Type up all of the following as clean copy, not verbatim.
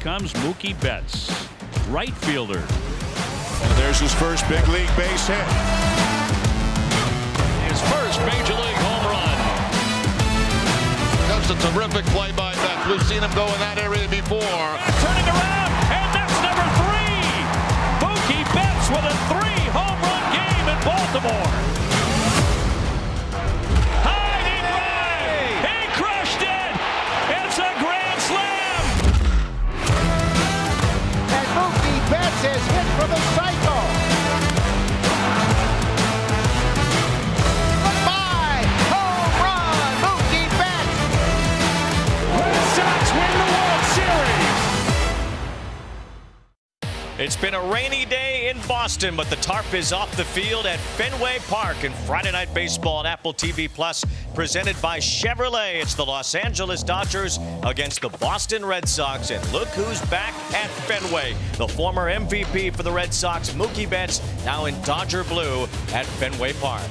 comes Mookie Betts, right fielder. And there's his first big league base hit. His first major league home run. That's a terrific play by Betts. We've seen him go in that area before. Turning around, and that's number 3. Mookie Betts with a 3-home run game in Baltimore. Hiding right. He crushed it. It's a grand slam. And Mookie Betts has hit from the cycle. Goodbye. Home run. Mookie Betts. Red Sox win the World Series. It's been a rainy day in Boston, but the tarp is off the field at Fenway Park in Friday Night Baseball on Apple TV Plus, presented by Chevrolet. It's the Los Angeles Dodgers against the Boston Red Sox, and look who's back at Fenway. The former MVP for the Red Sox, Mookie Betts, now in Dodger blue at Fenway Park.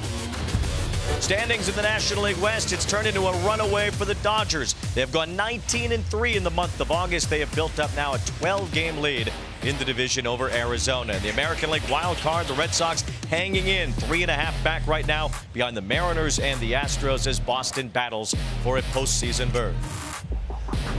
Standings in the National League West, it's turned into a runaway for the Dodgers. They've gone 19-3 in the month of August. They have built up now a 12-game lead in the division over Arizona. In the American League wild card, the Red Sox hanging in 3.5 back right now behind the Mariners and the Astros as Boston battles for a postseason berth.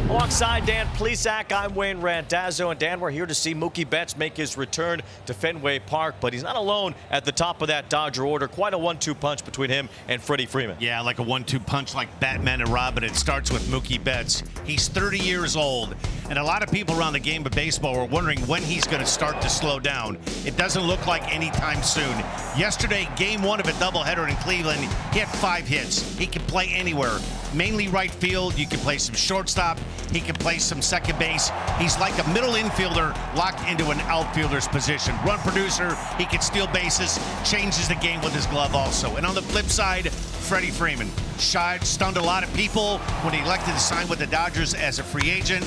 Alongside Dan Plesac, I'm Wayne Randazzo. And Dan, we're here to see Mookie Betts make his return to Fenway Park, but he's not alone at the top of that Dodger order. Quite a 1-2 punch between him and Freddie Freeman. Yeah, like a 1-2 punch like Batman and Robin. It starts with Mookie Betts. He's 30 years old, and a lot of people around the game of baseball were wondering when he's going to start to slow down. It doesn't look like anytime soon. Yesterday, game 1 of a doubleheader in Cleveland, he had 5 hits. He can play anywhere. Mainly right field. You can play some shortstop. He can play some second base. He's like a middle infielder locked into an outfielder's position. Run producer. He can steal bases. Changes the game with his glove also. And on the flip side, Freddie Freeman. Stunned a lot of people when he elected to sign with the Dodgers as a free agent.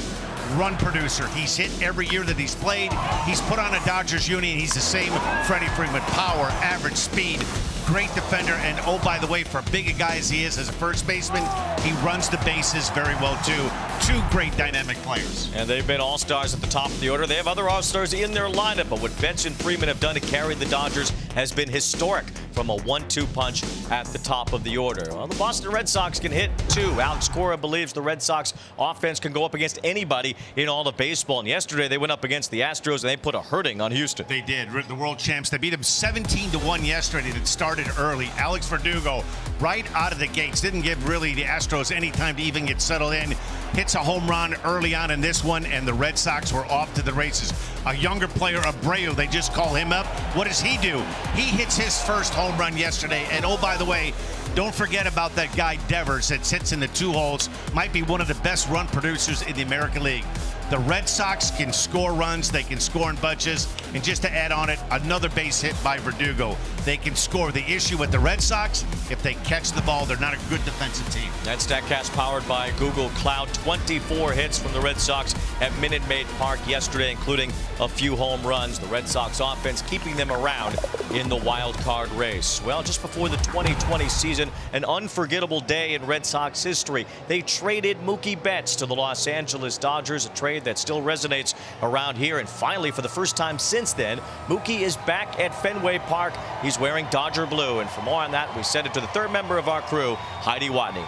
Run producer. He's hit every year that he's played. He's put on a Dodgers uni, and he's the same Freddie Freeman. Power, average, speed, great defender, and oh, by the way, for a big a guy as he is as a first baseman, he runs the bases very well, too. 2 great dynamic players. And they've been all-stars at the top of the order. They have other all-stars in their lineup, but what Betts and Freeman have done to carry the Dodgers has been historic from a 1-2 punch at the top of the order. Well, the Boston Red Sox can hit, too. Alex Cora believes the Red Sox offense can go up against anybody in all of baseball. And yesterday, they went up against the Astros, and they put a hurting on Houston. They did. The world champs. They beat them 17-1 yesterday. It started early. Alex Verdugo, right out of the gates, didn't give really the Astros any time to even get settled in. Hits a home run early on in this one, and the Red Sox were off to the races. A younger player, Abreu, they just call him up. What does he do? He hits his first home run yesterday. And oh, by the way, don't forget about that guy Devers that sits in the 2 holes. Might be one of the best run producers in the American League. The Red Sox can score runs. They can score in bunches. And just to add on it, another base hit by Verdugo. They can score. The issue with the Red Sox, if they catch the ball, they're not a good defensive team. That StatCast powered by Google Cloud. 24 hits from the Red Sox at Minute Maid Park yesterday, including a few home runs. The Red Sox offense keeping them around in the wild card race. Well, just before the 2020 season, an unforgettable day in Red Sox history. They traded Mookie Betts to the Los Angeles Dodgers, a trade that still resonates around here. And finally, for the first time since then, Mookie is back at Fenway Park. He's wearing Dodger blue. And for more on that, we send it to the third member of our crew, Heidi Watney.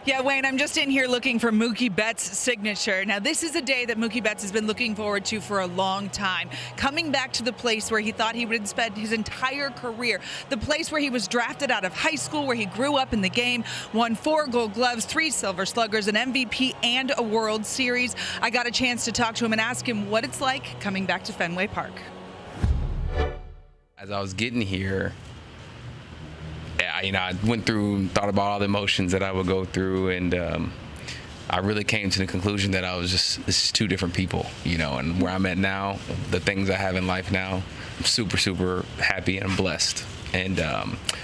Yeah, Wayne, I'm just in here looking for Mookie Betts' signature. Now, this is a day that Mookie Betts has been looking forward to for a long time. Coming back to the place where he thought he would spend his entire career. The place where he was drafted out of high school, where he grew up in the game, won 4 Gold Gloves, 3 Silver Sluggers, an MVP, and a World Series. I got a chance to talk to him and ask him what it's like coming back to Fenway Park. As I was getting here, I went through and thought about all the emotions that I would go through, and I really came to the conclusion that this is 2 different people, and where I'm at now, the things I have in life now, I'm super, super happy and blessed. And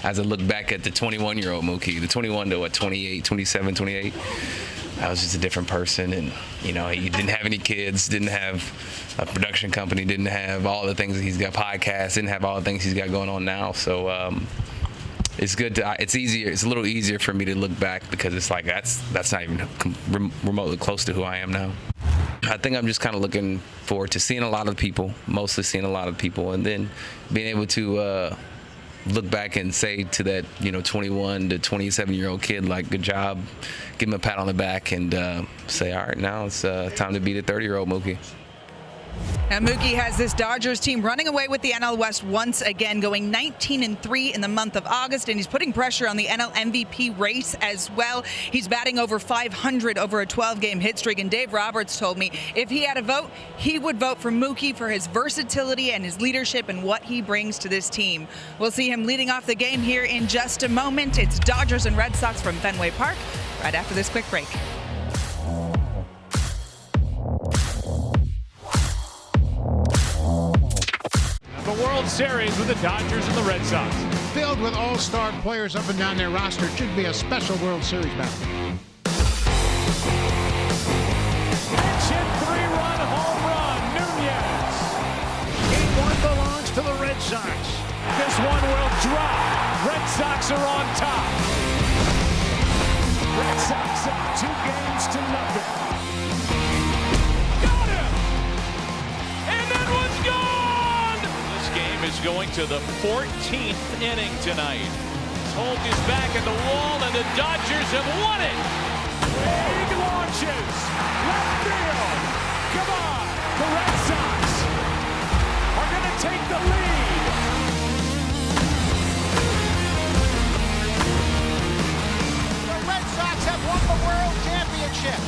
as I look back at the 21-year-old Mookie, the 21 to 28, 27, 28, I was just a different person, and he didn't have any kids, didn't have a production company, didn't have all the things that he's got, podcasts, didn't have all the things he's got going on now. So it's good to, it's easier, it's a little easier for me to look back, because it's like that's not even remotely close to who I am now. I think I'm just kind of looking forward to seeing a lot of people, mostly seeing a lot of people, and then being able to look back and say to that 21 to 27-year-old kid, like, good job, give him a pat on the back, and say, all right, now it's time to be the 30-year-old Mookie. And Mookie has this Dodgers team running away with the NL West once again, going 19-3 in the month of August, and he's putting pressure on the NL MVP race as well. He's batting over 500 over a 12-game hit streak, and Dave Roberts told me if he had a vote, he would vote for Mookie for his versatility and his leadership and what he brings to this team. We'll see him leading off the game here in just a moment. It's Dodgers and Red Sox from Fenway Park right after this quick break. The World Series with the Dodgers and the Red Sox. Filled with all-star players up and down their roster. It should be a special World Series battle. Pitch hit, 3-run home run, Nunez. Game 1 belongs to the Red Sox. This one will drop. Red Sox are on top. Red Sox up 2-0. Got him! And that one's gone! This game is going to the 14th inning tonight. Holt is back at the wall, and the Dodgers have won it. Big launches. Left field. Come on. The Red Sox are going to take the lead. The Red Sox have won the World Championship.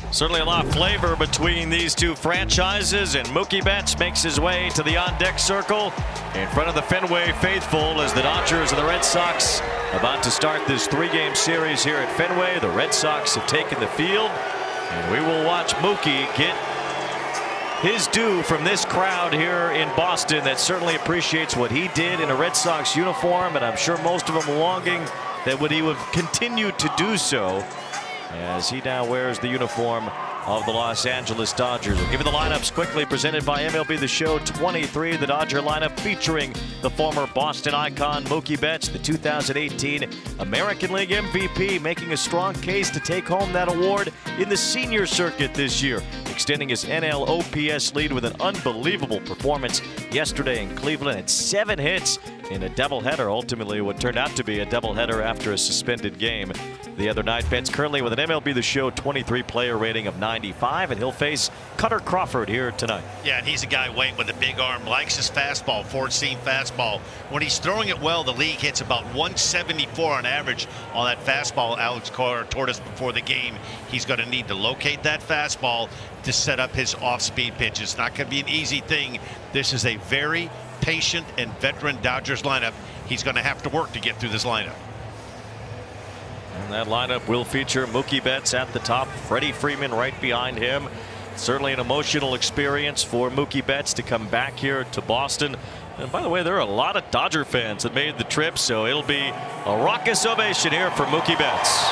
Certainly a lot of flavor between these two franchises, and Mookie Betts makes his way to the on-deck circle in front of the Fenway faithful as the Dodgers and the Red Sox about to start this 3-game series here at Fenway. The Red Sox have taken the field, and we will watch Mookie get his due from this crowd here in Boston that certainly appreciates what he did in a Red Sox uniform, and I'm sure most of them longing that he would continue to do so as he now wears the uniform of the Los Angeles Dodgers. We'll give you the lineups quickly, presented by MLB The Show 23. The Dodger lineup featuring the former Boston icon Mookie Betts, the 2018 American League MVP, making a strong case to take home that award in the senior circuit this year, extending his NL OPS lead with an unbelievable performance yesterday in Cleveland. Had 7 hits in a doubleheader, ultimately what turned out to be a doubleheader after a suspended game the other night. Betts currently with an MLB The Show 23 player rating of 95, and he'll face Cutter Crawford here tonight. Yeah, and he's a guy weighing with a big arm, likes his fastball, four-seam fastball. When he's throwing it well, the league hits about 174 on average on that fastball. Alex Carr told us before the game he's going to need to locate that fastball to set up his off-speed pitch. It's not going to be an easy thing. This is a very patient and veteran Dodgers lineup. He's going to have to work to get through this lineup. And that lineup will feature Mookie Betts at the top, Freddie Freeman right behind him. Certainly an emotional experience for Mookie Betts to come back here to Boston. And by the way, there are a lot of Dodger fans that made the trip, so it'll be a raucous ovation here for Mookie Betts.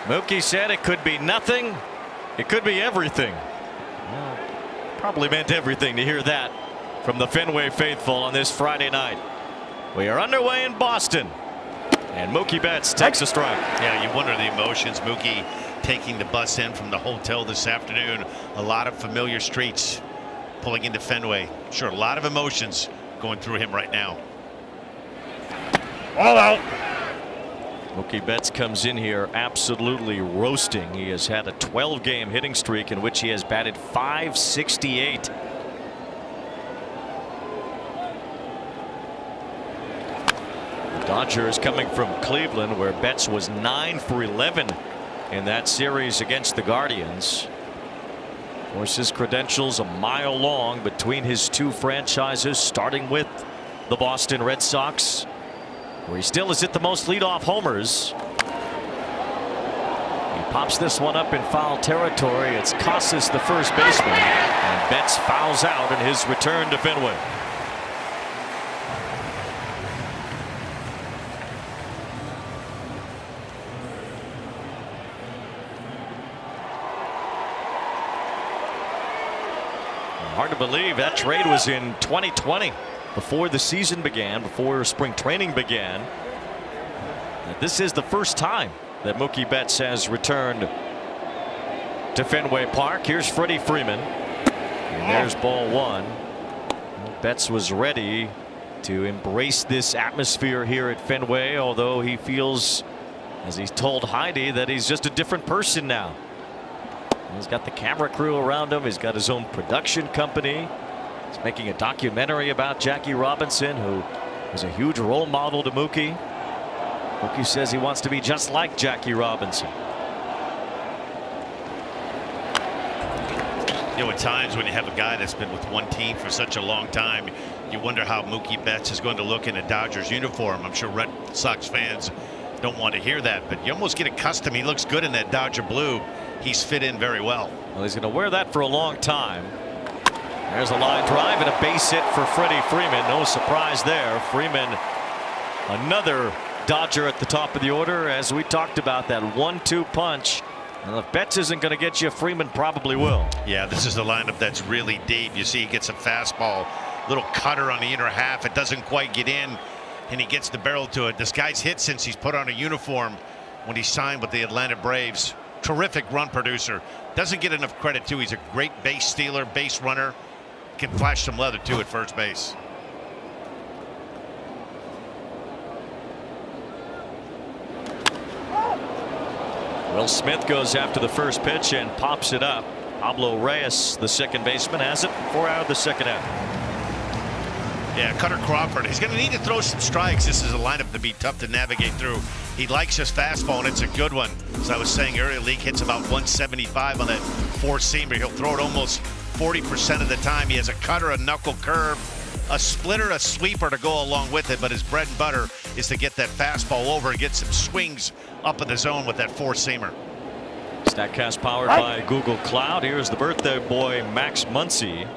Mookie said it could be nothing, it could be everything. Well, probably meant everything to hear that from the Fenway faithful on this Friday night. We are underway in Boston, and Mookie Betts takes a strike. Yeah, you wonder the emotions. Mookie taking the bus in from the hotel this afternoon. A lot of familiar streets pulling into Fenway. Sure, a lot of emotions going through him right now. All out. Mookie Betts comes in here absolutely roasting. He has had a 12-game hitting streak in which he has batted .568. The Dodgers coming from Cleveland, where Betts was 9 for 11 in that series against the Guardians. Of course, his credentials a mile long between his two franchises, starting with the Boston Red Sox, where he still has hit the most leadoff homers. He pops this one up in foul territory. It's Casas, the first baseman, and Betts fouls out in his return to Fenway. Hard to believe that trade was in 2020, before the season began, before spring training began. This is the first time that Mookie Betts has returned to Fenway Park. Here's Freddie Freeman, and there's ball one. Betts was ready to embrace this atmosphere here at Fenway, although he feels, as he's told Heidi, that he's just a different person now. He's got the camera crew around him. He's got his own production company. He's making a documentary about Jackie Robinson, who was a huge role model to Mookie. Mookie says he wants to be just like Jackie Robinson. You know, at times when you have a guy that's been with one team for such a long time, you wonder how Mookie Betts is going to look in a Dodgers uniform. I'm sure Red Sox fans don't want to hear that, but you almost get accustomed. He looks good in that Dodger blue. He's fit in very well. Well, he's going to wear that for a long time. There's a line drive and a base hit for Freddie Freeman. No surprise there. Freeman, another Dodger at the top of the order. As we talked about, that 1-2 punch. And if Betts isn't going to get you, Freeman probably will. Yeah, this is the lineup that's really deep. You see he gets a fastball, little cutter on the inner half. It doesn't quite get in, and he gets the barrel to it. This guy's hit since he's put on a uniform when he signed with the Atlanta Braves. Terrific run producer. Doesn't get enough credit, too. He's a great base stealer, base runner. Can flash some leather, too, at first base. Will Smith goes after the first pitch and pops it up. Pablo Reyes, the second baseman, has it 4 out of the second half. Yeah, Cutter Crawford. He's going to need to throw some strikes. This is a lineup to be tough to navigate through. He likes his fastball, and it's a good one. As I was saying earlier, League hits about 175 on that four-seamer. He'll throw it almost 40% of the time. He has a cutter, a knuckle curve, a splitter, a sweeper to go along with it, but his bread and butter is to get that fastball over and get some swings up in the zone with that four-seamer. StatCast powered by Google Cloud. Here's the birthday boy, Max Muncy.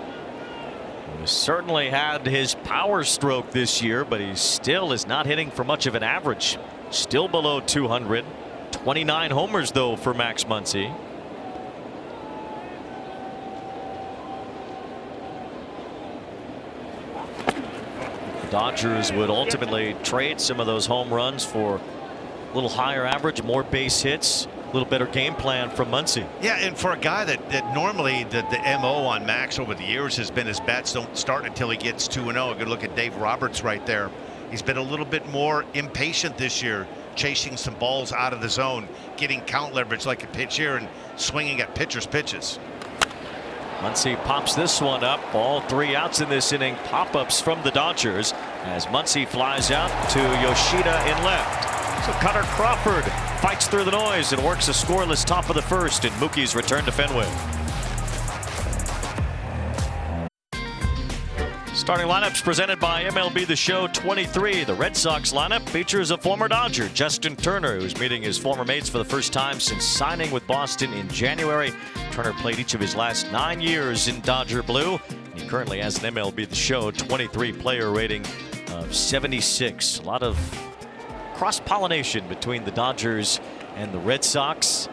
He certainly had his power stroke this year, but he still is not hitting for much of an average. Still below 200. 29 homers, though, for Max Muncy. The Dodgers would ultimately trade some of those home runs for a little higher average, more base hits, a little better game plan from Muncy. Yeah, and for a guy that normally the MO on Max over the years has been his bats don't start until he gets 2-0. A good look at Dave Roberts right there. He's been a little bit more impatient this year, chasing some balls out of the zone, getting count leverage like a pitch here and swinging at pitchers' pitches. Muncy pops this one up. All 3 outs in this inning. Pop-ups from the Dodgers as Muncy flies out to Yoshida in left. So Cutter Crawford fights through the noise and works a scoreless top of the first in Mookie's return to Fenway. Starting lineups presented by MLB The Show 23. The Red Sox lineup features a former Dodger, Justin Turner, who's meeting his former mates for the first time since signing with Boston in January. Turner played each of his last 9 years in Dodger blue. He currently has an MLB The Show 23 player rating of 76. A lot of cross-pollination between the Dodgers and the Red Sox.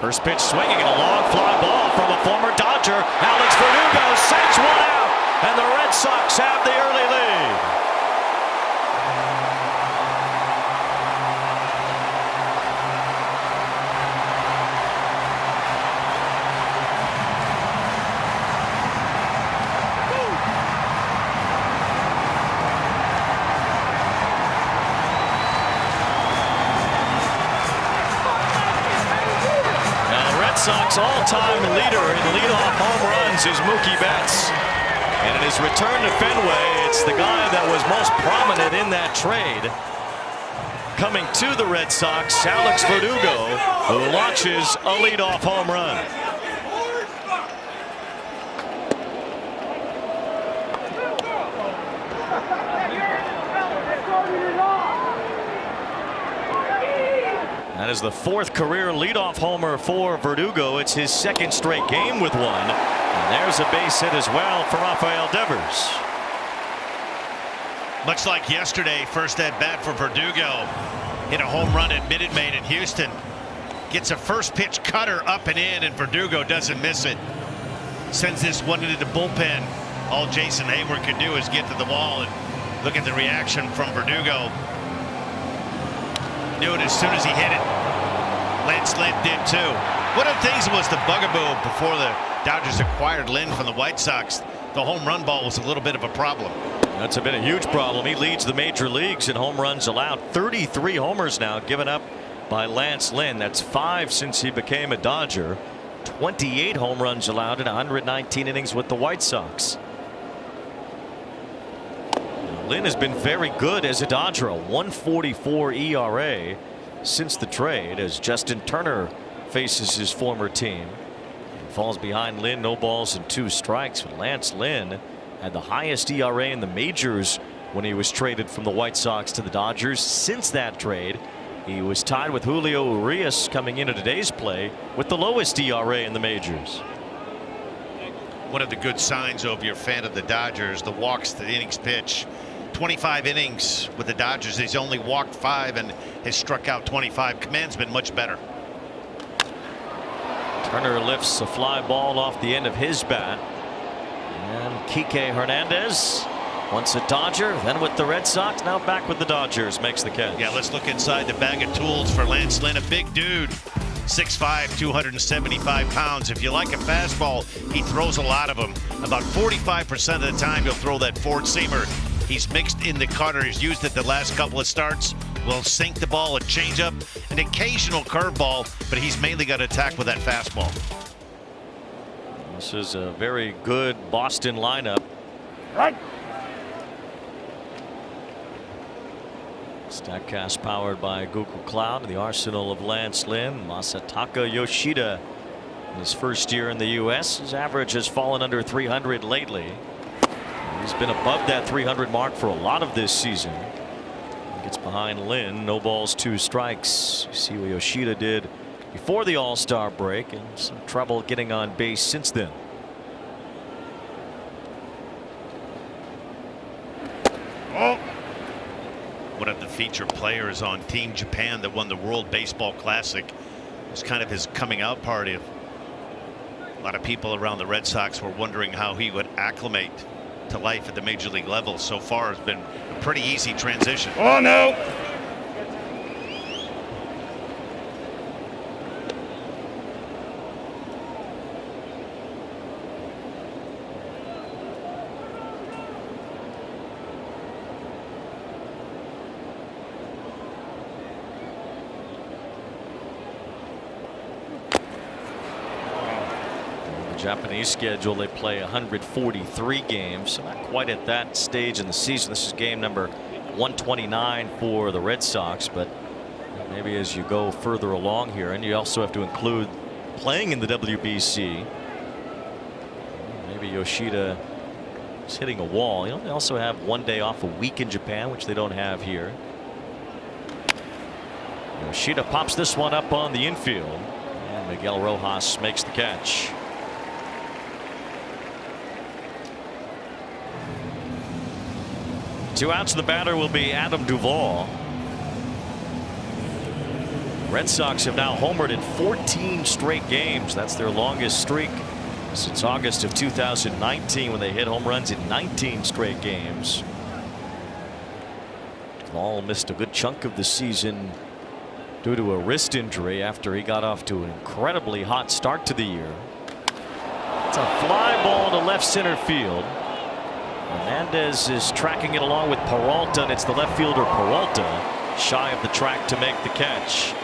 First pitch swinging and a long fly ball from a former Dodger. Alex Verdugo sends one out, and the Red Sox have the early lead. Sox all-time leader in leadoff home runs is Mookie Betts. And in his return to Fenway, it's the guy that was most prominent in that trade. Coming to the Red Sox, Alex Verdugo, who launches a leadoff home run. That is the 4th career leadoff homer for Verdugo. It's his 2nd straight game with one. And there's a base hit as well for Rafael Devers. Much like yesterday, first at bat for Verdugo. Hit a home run at Minute Maid in Houston. Gets a first pitch cutter up and in, and Verdugo doesn't miss it. Sends this one into the bullpen. All Jason Hayward could do is get to the wall and look at the reaction from Verdugo. Knew it as soon as he hit it. Lance Lynn did too. One of the things was the bugaboo before the Dodgers acquired Lynn from the White Sox. The home run ball was a little bit of a problem. That's been a huge problem. He leads the major leagues in home runs allowed. 33 homers now given up by Lance Lynn. That's 5 since he became a Dodger. 28 home runs allowed in 119 innings with the White Sox. Lynn has been very good as a Dodger, a 1.44 ERA since the trade, as Justin Turner faces his former team. Falls behind Lynn, no balls and 2 strikes. But Lance Lynn had the highest ERA in the majors when he was traded from the White Sox to the Dodgers. Since that trade, he was tied with Julio Urias coming into today's play with the lowest ERA in the majors. One of the good signs of your fan of the Dodgers, the walks to the innings pitch. 25 innings with the Dodgers. He's only walked 5 and has struck out 25. Command's been much better. Turner lifts a fly ball off the end of his bat. And Kike Hernandez, once a Dodger, then with the Red Sox, now back with the Dodgers, makes the catch. Yeah, let's look inside the bag of tools for Lance Lynn. A big dude. 6'5", 275 pounds. If you like a fastball, he throws a lot of them. About 45% of the time, he'll throw that four-seamer. He's mixed in the cutter. He's used it the last couple of starts. Will sink the ball, a changeup, an occasional curveball, but he's mainly got to attack with that fastball. This is a very good Boston lineup. Right. Statcast powered by Google Cloud. The arsenal of Lance Lynn. Masataka Yoshida in his first year in the U.S. His average has fallen under 300 lately. He's been above that 300 mark for a lot of this season. Gets behind Lynn. No balls, 2 strikes. You see what Yoshida did before the All-Star break, and some trouble getting on base since then. Oh. One of the featured players on Team Japan that won the World Baseball Classic. It was kind of his coming out party. A lot of people around the Red Sox were wondering how he would acclimate to life at the major league level. So far, it's been a pretty easy transition. Oh no. Japanese schedule, they play 143 games, so not quite at that stage in the season. This is game number 129 for the Red Sox, but maybe as you go further along here, and you also have to include playing in the WBC. Maybe Yoshida is hitting a wall. You know, they also have 1 day off a week in Japan, which they don't have here. Yoshida pops this one up on the infield, and Miguel Rojas makes the catch. 2 outs. The batter will be Adam Duvall. Red Sox have now homered in 14 straight games. That's their longest streak since August of 2019, when they hit home runs in 19 straight games. Duvall missed a good chunk of the season due to a wrist injury after he got off to an incredibly hot start to the year. It's a fly ball to left center field. Hernandez is tracking it along with Peralta, and it's the left fielder Peralta shy of the track to make the catch.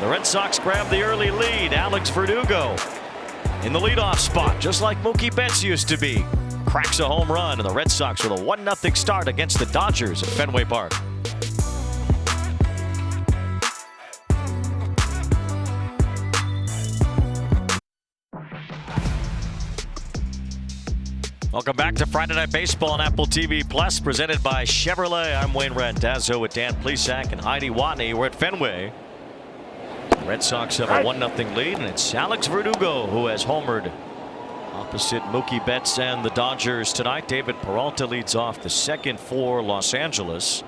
The Red Sox grab the early lead. Alex Verdugo in the leadoff spot, just like Mookie Betts used to be. Cracks a home run, and the Red Sox with a 1-0 start against the Dodgers at Fenway Park. Welcome back to Friday Night Baseball on Apple TV Plus, presented by Chevrolet. I'm Wayne Randazzo with Dan Plesac and Heidi Watney. We're at Fenway. Red Sox have a 1-0 lead, and it's Alex Verdugo who has homered opposite Mookie Betts and the Dodgers tonight. David Peralta leads off the second for Los Angeles.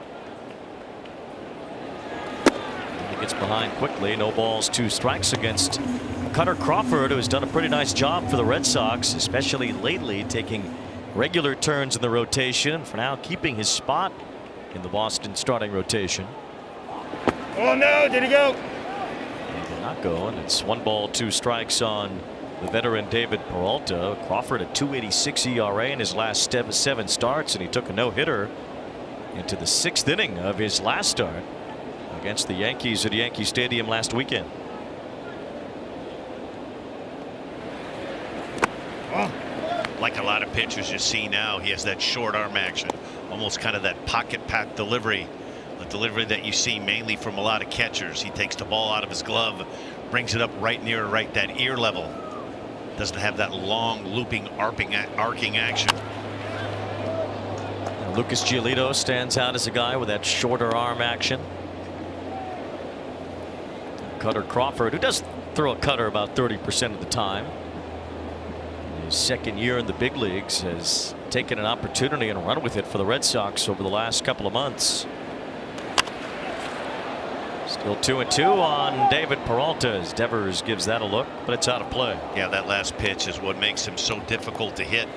He gets behind quickly. No balls, 2 strikes against Cutter Crawford, who has done a pretty nice job for the Red Sox, especially lately, taking regular turns in the rotation, and for now keeping his spot in the Boston starting rotation. Oh no, did he go? He did not go, and it's 1 ball, 2 strikes on the veteran David Peralta. Crawford a 2.86 ERA in his last 7 starts, and he took a no-hitter into the 6th inning of his last start against the Yankees at Yankee Stadium last weekend. Like a lot of pitchers you see now, he has that short arm action, almost kind of that pocket pat delivery, the delivery that you see mainly from a lot of catchers. He takes the ball out of his glove, brings it up right near that ear level. Doesn't have that long looping arcing action. And Lucas Giolito stands out as a guy with that shorter arm action. Cutter Crawford, who does throw a cutter about 30% of the time. His second year in the big leagues, has taken an opportunity and run with it for the Red Sox over the last couple of months. Still 2-2 on David Peralta as Devers gives that a look, but it's out of play. Yeah, that last pitch is what makes him so difficult to hit.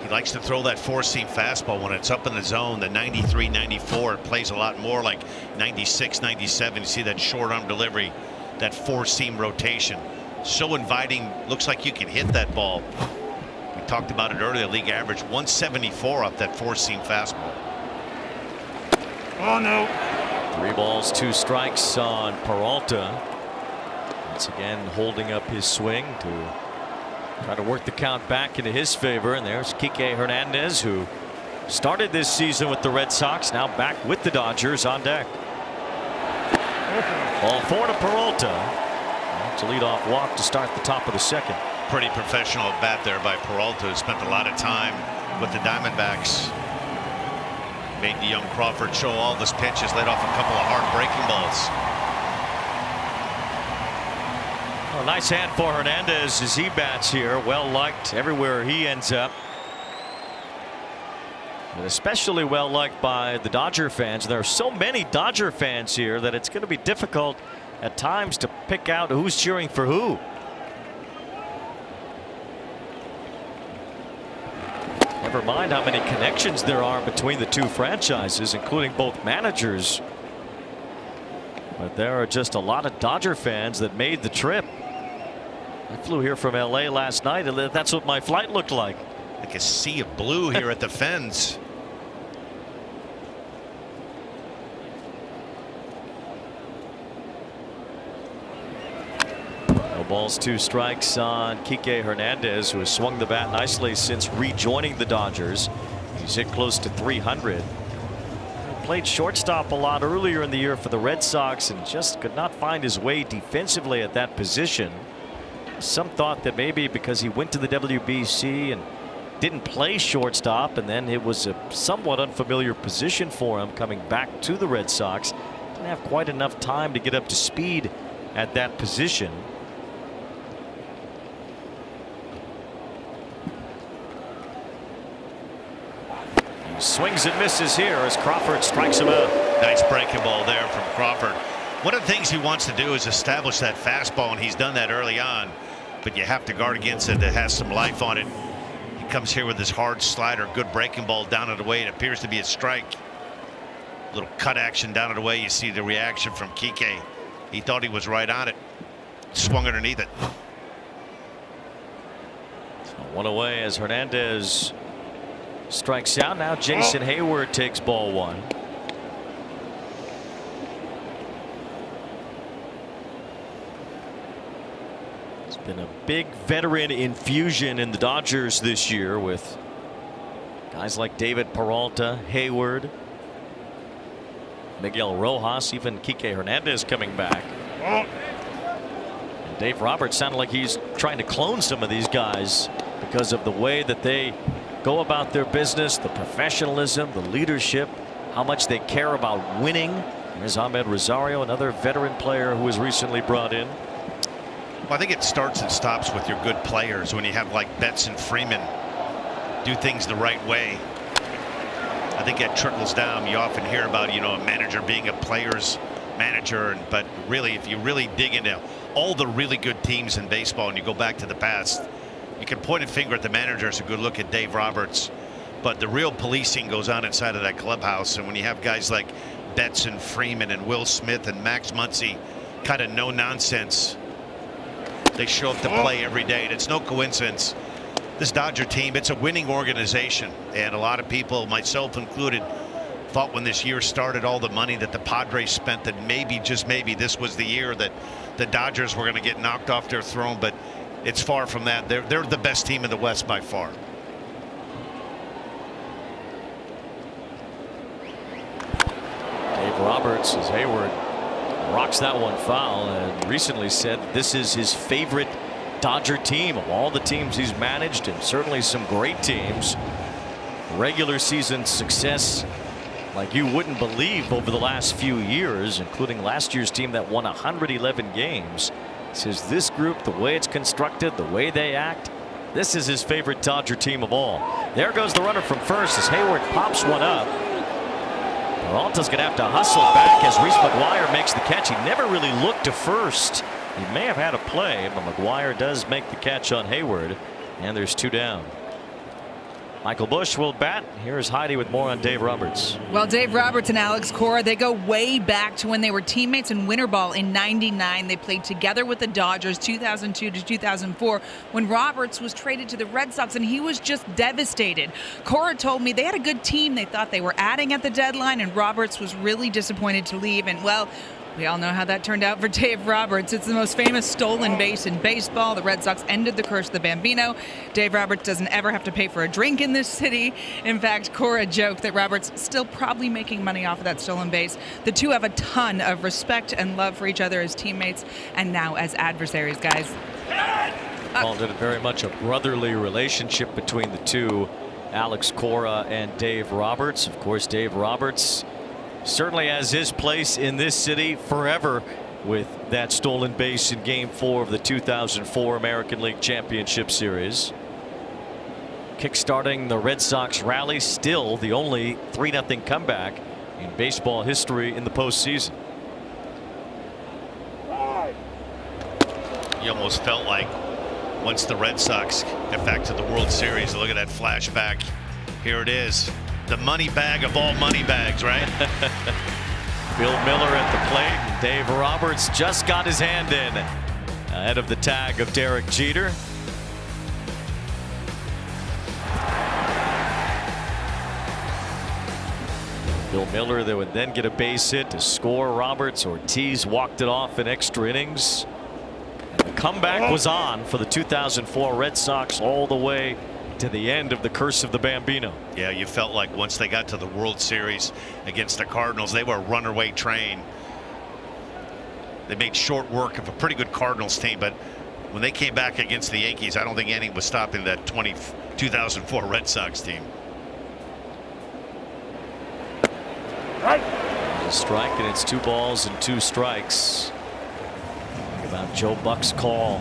He likes to throw that 4-seam fastball when it's up in the zone. The 93, 94, it plays a lot more like 96, 97. You see that short arm delivery, that 4-seam rotation. So inviting, looks like you can hit that ball. We talked about it earlier, league average 174 off that 4-seam fastball. Oh no. 3 balls, 2 strikes on Peralta. Once again holding up his swing to try to work the count back into his favor. And there's Kike Hernandez, who started this season with the Red Sox, now back with the Dodgers on deck. Ball 4 to Peralta. It's a leadoff walk to start the top of the second. Pretty professional at bat there by Peralta, who spent a lot of time with the Diamondbacks. Made the young Crawford show all his pitches, laid off a couple of hard breaking balls. Well, nice hand for Hernandez as he bats here. Well liked everywhere he ends up. And especially well liked by the Dodger fans. There are so many Dodger fans here that it's going to be difficult at times to pick out who's cheering for who. Never mind how many connections there are between the two franchises, including both managers. But there are just a lot of Dodger fans that made the trip. I flew here from LA last night, and that's what my flight looked like. Like a sea of blue here at the Fens. No balls, 2 strikes on Kike Hernandez, who has swung the bat nicely since rejoining the Dodgers. He's hit close to 300. He played shortstop a lot earlier in the year for the Red Sox and just could not find his way defensively at that position. Some thought that maybe because he went to the WBC and didn't play shortstop, and then it was a somewhat unfamiliar position for him coming back to the Red Sox. Didn't have quite enough time to get up to speed at that position. Swings and misses here as Crawford strikes him out. Nice breaking ball there from Crawford. One of the things he wants to do is establish that fastball, and he's done that early on, but you have to guard against it. That has some life on it. He comes here with his hard slider, good breaking ball down and away. It appears to be a strike. Little cut action down and away. You see the reaction from Kike. He thought he was right on it. Swung underneath it. So 1 away as Hernandez strikes out. Now Jason Hayward takes ball 1. It's been a big veteran infusion in the Dodgers this year with guys like David Peralta, Hayward, Miguel Rojas, even Kike Hernandez coming back. And Dave Roberts sounded like he's trying to clone some of these guys because of the way that they go about their business, the professionalism, the leadership, how much they care about winning, There's Ahmed Rosario, another veteran player who was recently brought in. Well, I think it starts and stops with your good players. When you have like Betts and Freeman do things the right way, I think that trickles down. You often hear about, you know, a manager being a player's manager, but really, if you really dig into all the really good teams in baseball and you go back to the past, you can point a finger at the manager. It's a good look at Dave Roberts, but the real policing goes on inside of that clubhouse. And when you have guys like Betts and Freeman and Will Smith and Max Muncy, kind of no nonsense, they show up to play every day, and it's no coincidence. This Dodger team, it's a winning organization, and a lot of people, myself included, thought when this year started, all the money that the Padres spent, that maybe, just maybe, this was the year that the Dodgers were going to get knocked off their throne, but it's far from that. They're the best team in the West by far. Dave Roberts, as Hayward rocks that one foul, and recently said this is his favorite Dodger team of all the teams he's managed, and certainly some great teams. Regular season success like you wouldn't believe over the last few years, including last year's team that won 111 games. He says this group, the way it's constructed, the way they act, this is his favorite Dodger team of all. There goes the runner from first as Hayward pops one up. Peralta's going to have to hustle back as Reese McGuire makes the catch. He never really looked to first. He may have had a play, but McGuire does make the catch on Hayward, and there's 2 down. Michael Busch will bat. Here's Heidi with more on Dave Roberts. Well, Dave Roberts and Alex Cora, they go way back to when they were teammates in winter ball in '99. They played together with the Dodgers 2002 to 2004 when Roberts was traded to the Red Sox, and he was just devastated. Cora told me they had a good team. They thought they were adding at the deadline, and Roberts was really disappointed to leave. And, well, we all know how that turned out for Dave Roberts. It's the most famous stolen base in baseball. The Red Sox ended the curse of the Bambino. Dave Roberts doesn't ever have to pay for a drink in this city. In fact, Cora joked that Roberts still probably making money off of that stolen base. The two have a ton of respect and love for each other as teammates and now as adversaries, guys. Called it very much a brotherly relationship between the two, Alex Cora and Dave Roberts. Of course, Dave Roberts certainly has his place in this city forever with that stolen base in Game 4 of the 2004 American League Championship Series. Kickstarting the Red Sox rally, still the only 3-0 comeback in baseball history in the postseason. You almost felt like once the Red Sox get back to the World Series, look at that flashback. Here it is. The money bag of all money bags, right? Bill Miller at the plate. Dave Roberts just got his hand in ahead of the tag of Derek Jeter. Bill Miller, they would then get a base hit to score Roberts. Ortiz walked it off in extra innings. And the comeback was on for the 2004 Red Sox all the way to the end of the curse of the Bambino. Yeah, you felt like once they got to the World Series against the Cardinals, they were a runaway train. They made short work of a pretty good Cardinals team, but when they came back against the Yankees, I don't think anything was stopping that 2004 Red Sox team. A strike, and it's 2 balls and 2 strikes. Think about Joe Buck's call.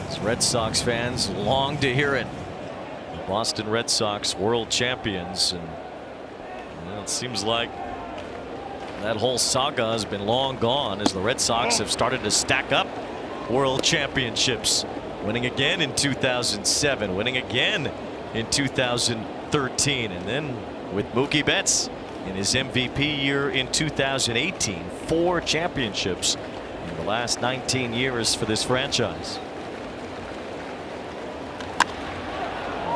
As Red Sox fans long to hear it. Boston Red Sox world champions, and well, it seems like that whole saga has been long gone as the Red Sox have started to stack up world championships, winning again in 2007, winning again in 2013, and then with Mookie Betts in his MVP year in 2018, 4 championships in the last 19 years for this franchise.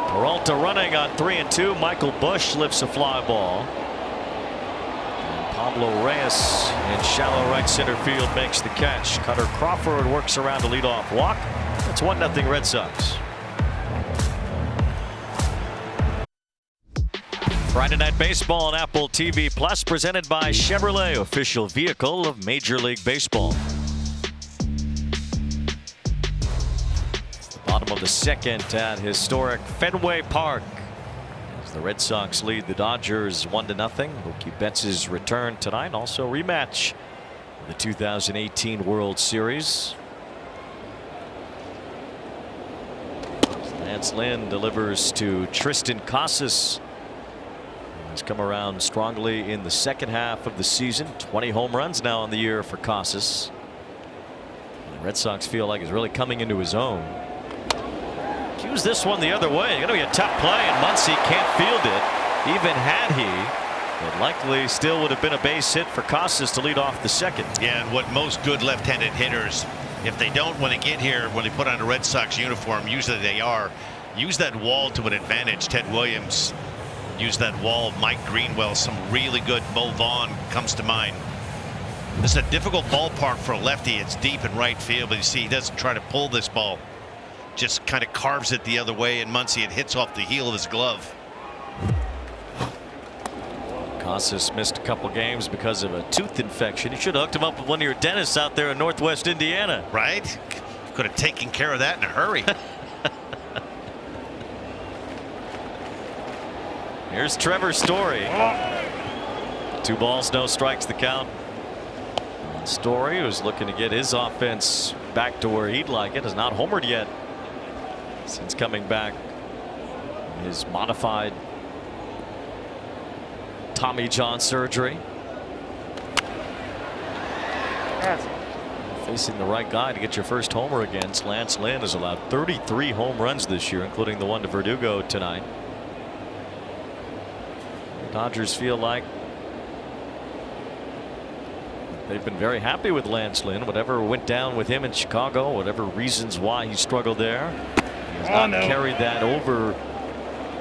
Peralta running on 3-2. Michael Busch lifts a fly ball. And Pablo Reyes in shallow right center field makes the catch. Cutter Crawford works around to lead off walk. It's 1-0 Red Sox. Friday Night Baseball on Apple TV Plus, presented by Chevrolet, official vehicle of Major League Baseball. Bottom of the second at historic Fenway Park. As the Red Sox lead the Dodgers 1-0. Mookie Betts' return tonight. Also rematch of the 2018 World Series. Lance Lynn delivers to Tristan Casas. He's come around strongly in the second half of the season. 20 home runs now on the year for Casas. The Red Sox feel like he's really coming into his own. Cues this one the other way. Going to be a tough play, and Muncy can't field it. Even had he, it likely still would have been a base hit for Casas to lead off the second. Yeah, and what most good left-handed hitters, if they don't, when they get here, when they put on a Red Sox uniform, usually they are, use that wall to an advantage. Ted Williams used that wall. Mike Greenwell, some really good. Mo Vaughn comes to mind. This is a difficult ballpark for a lefty. It's deep in right field, but you see he doesn't try to pull this ball. Just kind of carves it the other way, and Muncy, it hits off the heel of his glove. Casas missed a couple games because of a tooth infection. You should have hooked him up with one of your dentists out there in Northwest Indiana. Right? Could have taken care of that in a hurry. Here's Trevor Story. 2 balls, no strikes, the count. Story, who's looking to get his offense back to where he'd like it, has not homered yet since coming back. His modified Tommy John surgery. Facing the right guy to get your first homer against. Lance Lynn has allowed 33 home runs this year, including the one to Verdugo tonight. The Dodgers feel like they've been very happy with Lance Lynn. Whatever went down with him in Chicago, whatever reasons why he struggled there, he has not carried that over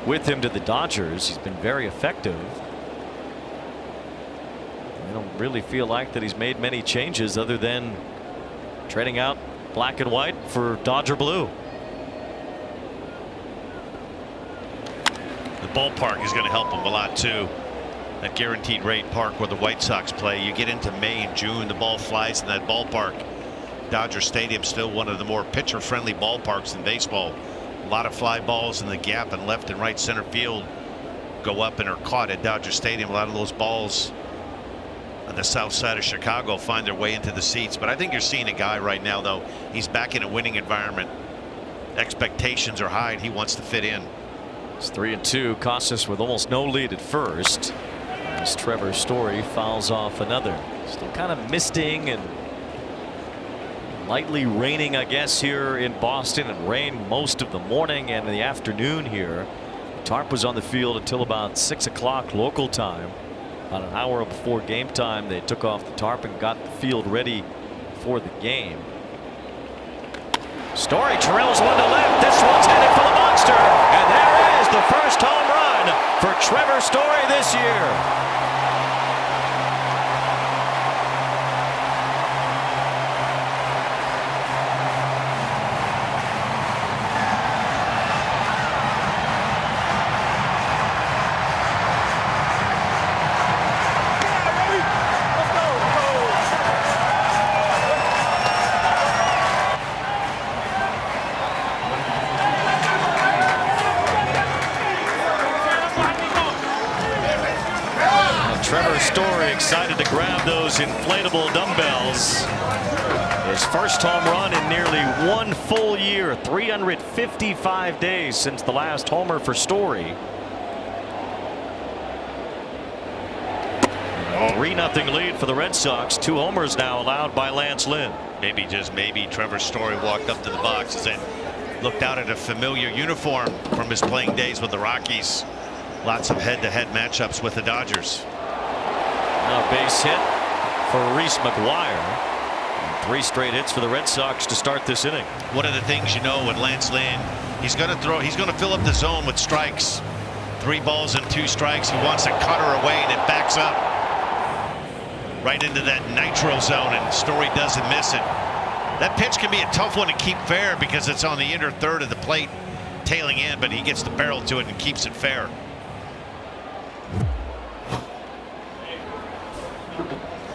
with him to the Dodgers. He's been very effective. I don't really feel like that he's made many changes other than trading out black and white for Dodger blue. The ballpark is going to help him a lot too. That guaranteed rate park where the White Sox play, you get into May and June, the ball flies in that ballpark. Dodger Stadium still one of the more pitcher friendly ballparks in baseball. A lot of fly balls in the gap in left and right center field go up and are caught at Dodger Stadium. A lot of those balls on the south side of Chicago find their way into the seats. But I think you're seeing a guy right now, though, he's back in a winning environment. Expectations are high and he wants to fit in. It's 3-2. Casas with almost no lead at first. As Trevor Story fouls off another. Still kind of misting and lightly raining, I guess, here in Boston, and rained most of the morning and the afternoon here. Tarp was on the field until about 6 o'clock local time. About an hour before game time, they took off the tarp and got the field ready for the game. Story drills one to left. This one's headed for the monster, and there is the first home run for Trevor Story this year. Trevor Story excited to grab those inflatable dumbbells. His first home run in nearly 1 full year, 355 days since the last homer for Story. 3-0 lead for the Red Sox. 2 homers now allowed by Lance Lynn. Maybe, just maybe, Trevor Story walked up to the box and looked out at a familiar uniform from his playing days with the Rockies. Lots of head-to-head matchups with the Dodgers. Now base hit for Reese McGuire. And 3 straight hits for the Red Sox to start this inning. One of the things you know with Lance Lynn, he's going to fill up the zone with strikes. 3 balls and 2 strikes. He wants to cut her away, and it backs up right into that nitro zone, and Story doesn't miss it. That pitch can be a tough one to keep fair because it's on the inner third of the plate, tailing in, but he gets the barrel to it and keeps it fair.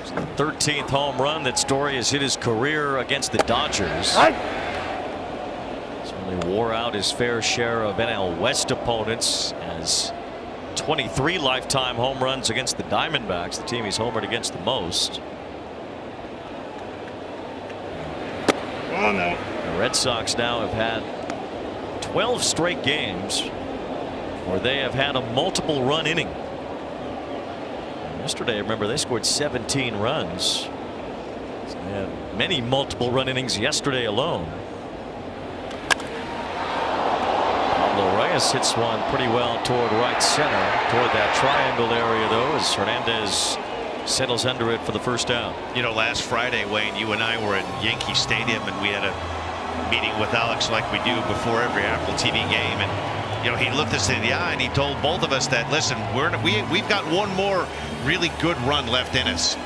It's the 13th home run that Story has hit his career against the Dodgers. Certainly wore out his fair share of NL West opponents as 23 lifetime home runs against the Diamondbacks, the team he's homered against the most. Oh no. The Red Sox now have had 12 straight games where they have had a multiple run inning. Yesterday, remember, they scored 17 runs. So they had many multiple run innings yesterday alone. Pablo Reyes hits one pretty well toward right center, toward that triangle area, though, as Hernandez settles under it for the first down. You know, last Friday, Wayne, you and I were at Yankee Stadium, and we had a meeting with Alex like we do before every Apple TV game, and you know, he looked us in the eye and he told both of us that, listen, we've got one more really good run left in us.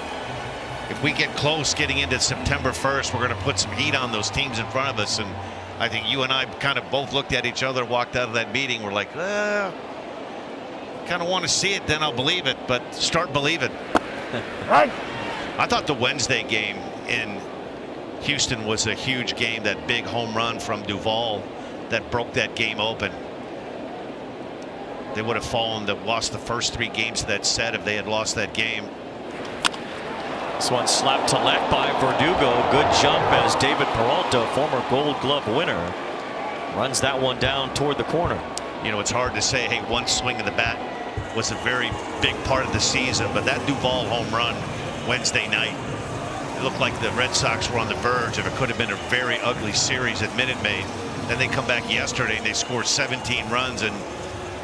If we get close getting into September 1st, we're going to put some heat on those teams in front of us. And I think you and I kind of both looked at each other, walked out of that meeting. We're like, kind of want to see it, then I'll believe it, but start believing. Right. I thought the Wednesday game in Houston was a huge game. That big home run from Duvall that broke that game open. They would have fallen, that lost the first 3 games of that set if they had lost that game. This one slapped to left by Verdugo. Good jump as David Peralta, former Gold Glove winner, runs that one down toward the corner. You know, it's hard to say, hey, one swing of the bat was a very big part of the season, but that Duvall home run Wednesday night, it looked like the Red Sox were on the verge of it could have been a very ugly series at Minute Maid. Then they come back yesterday and they score 17 runs and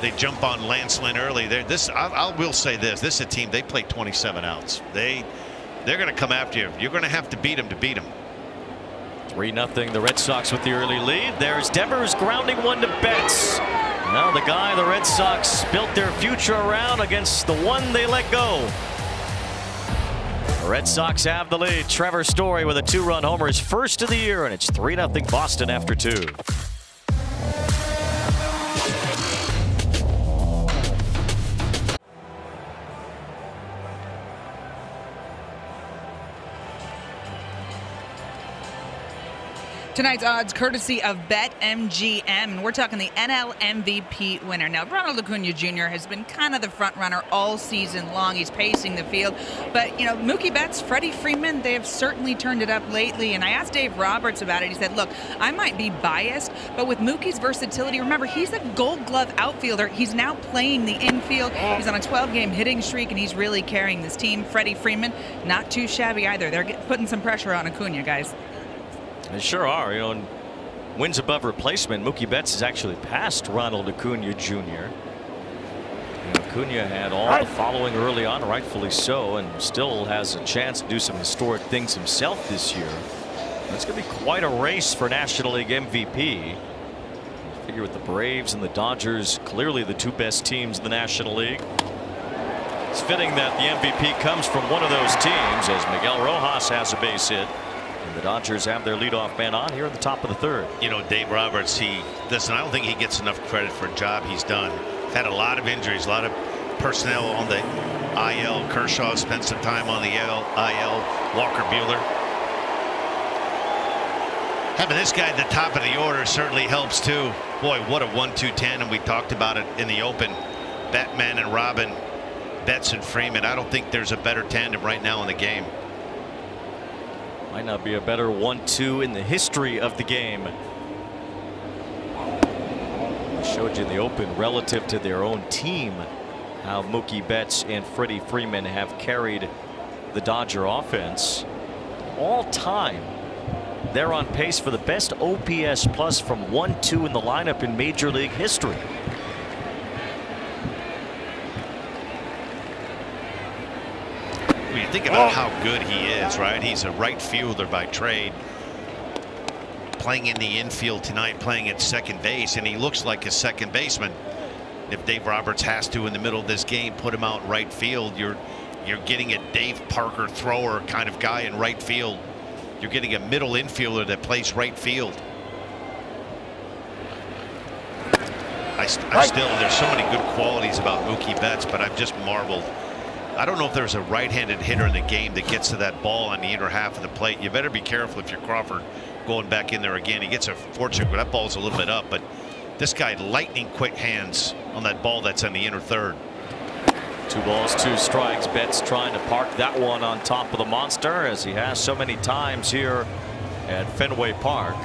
they jump on Lance Lynn early. I will say this is a team, they play 27 outs. They're going to come after you. You're going to have to beat them to beat them. 3-0 the Red Sox with the early lead. There's Devers grounding one to Betts. Now the guy the Red Sox built their future around against the one they let go. The Red Sox have the lead. Trevor Story with a 2-run homer, his first of the year, and it's 3-0 Boston after 2. Tonight's odds courtesy of BetMGM, and we're talking the NL MVP winner. Now, Ronald Acuna Jr. has been kind of the front runner all season long. He's pacing the field. But, you know, Mookie Betts, Freddie Freeman, they have certainly turned it up lately. And I asked Dave Roberts about it. He said, look, I might be biased, but with Mookie's versatility, remember, he's a Gold Glove outfielder. He's now playing the infield. He's on a 12-game hitting streak, and he's really carrying this team. Freddie Freeman, not too shabby either. They're putting some pressure on Acuna, guys. They sure are. You know, in wins above replacement, Mookie Betts has actually passed Ronald Acuna Jr. And Acuna had all the following early on, rightfully so, and still has a chance to do some historic things himself this year. It's going to be quite a race for National League MVP. I figure with the Braves and the Dodgers, clearly the 2 best teams in the National League. It's fitting that the MVP comes from one of those teams, as Miguel Rojas has a base hit. The Dodgers have their leadoff man on here at the top of the 3rd. You know, Dave Roberts, listen, I don't think he gets enough credit for a job he's done. Had a lot of injuries, a lot of personnel on the IL. Kershaw spent some time on the IL. Walker Buehler. Having this guy at the top of the order certainly helps too. Boy, what a 1-2 tandem. We talked about it in the open. Batman and Robin, Betts and Freeman. I don't think there's a better tandem right now in the game. Might not be a better 1-2 in the history of the game. I showed you in the open relative to their own team how Mookie Betts and Freddie Freeman have carried the Dodger offense. All time, they're on pace for the best OPS plus from 1-2 in the lineup in Major League history. When you think about how good he is, right? He's a right fielder by trade. Playing in the infield tonight, playing at second base, and he looks like a second baseman. If Dave Roberts has to, in the middle of this game, put him out right field, you're getting a Dave Parker thrower kind of guy in right field. You're getting a middle infielder that plays right field. I still, there's so many good qualities about Mookie Betts, but I've just marveled. I don't know if there's a right-handed hitter in the game that gets to that ball on the inner half of the plate. You better be careful if you're Crawford going back in there again. He gets a fortune, but that ball's a little bit up. But this guy, lightning quick hands on that ball that's on the inner third. 2 balls, 2 strikes. Betts trying to park that one on top of the monster, as he has so many times here at Fenway Park.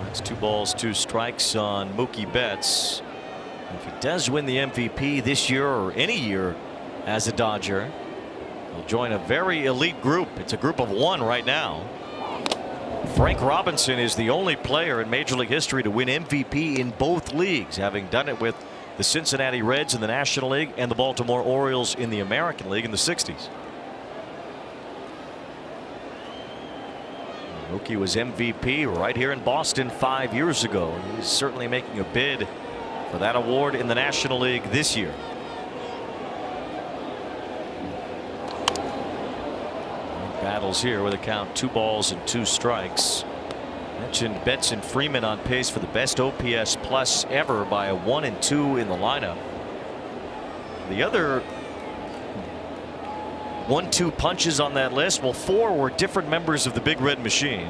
That's 2 balls, 2 strikes on Mookie Betts. If he does win the MVP this year or any year as a Dodger, he'll join a very elite group. It's a group of 1 right now. Frank Robinson is the only player in Major League history to win MVP in both leagues, having done it with the Cincinnati Reds in the National League and the Baltimore Orioles in the American League in the 60s. Mookie was MVP right here in Boston 5 years ago. He's certainly making a bid for that award in the National League this year. Battles here with a count 2 balls and 2 strikes. Mentioned Betts and Freeman on pace for the best OPS plus ever by a 1 and 2 in the lineup. The other 1-2 punches on that list, well, 4 were different members of the Big Red Machine.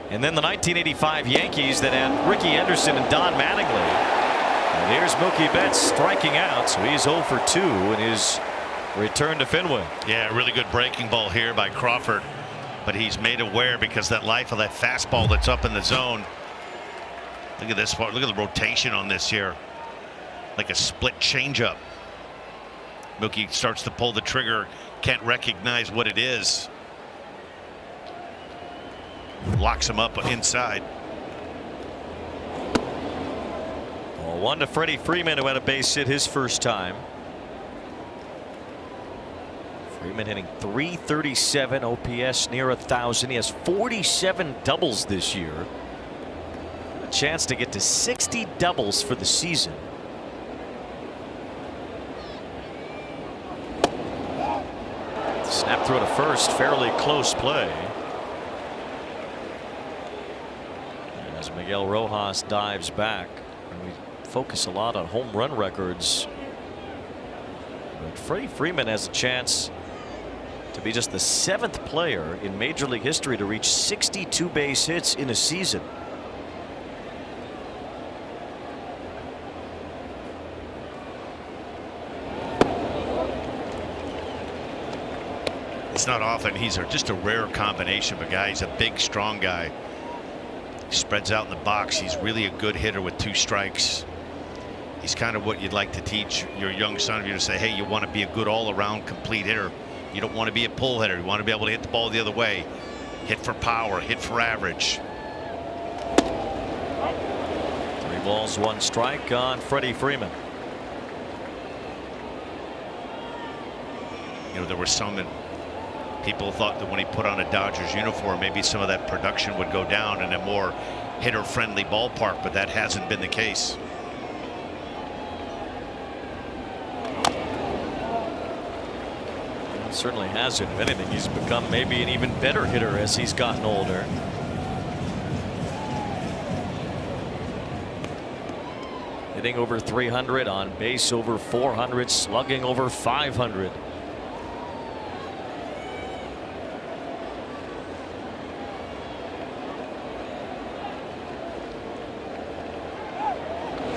And then the 1985 Yankees that had Ricky Henderson and Don Mattingly. And here's Mookie Betts striking out, so he's 0 for 2 in his return to Fenway. Yeah, really good breaking ball here by Crawford, but he's made aware because that life of that fastball that's up in the zone. Look at this part. Look at the rotation on this here, like a split changeup. Mookie starts to pull the trigger, can't recognize what it is. Locks him up inside. 1 to Freddie Freeman, who had a base hit his first time. Freeman hitting .337 OPS, near 1,000. He has 47 doubles this year. A chance to get to 60 doubles for the season. Snap throw to first, fairly close play. As Miguel Rojas dives back. And we focus a lot on home run records. But Freddie Freeman has a chance to be just the 7th player in Major League history to reach 62 base hits in a season. It's not often. He's just a rare combination of a guy. He's a big, strong guy. He spreads out in the box. He's really a good hitter with 2 strikes. He's kind of what you'd like to teach your young son of you to say, hey, you want to be a good all-around complete hitter. You don't want to be a pull hitter. You want to be able to hit the ball the other way. Hit for power, hit for average. 3 balls, 1 strike on Freddie Freeman. You know, there were some that people thought that when he put on a Dodgers uniform, maybe some of that production would go down in a more hitter-friendly ballpark, but that hasn't been the case. Certainly hasn't. If anything, he's become maybe an even better hitter as he's gotten older. Hitting over 300, on base over 400, slugging over 500.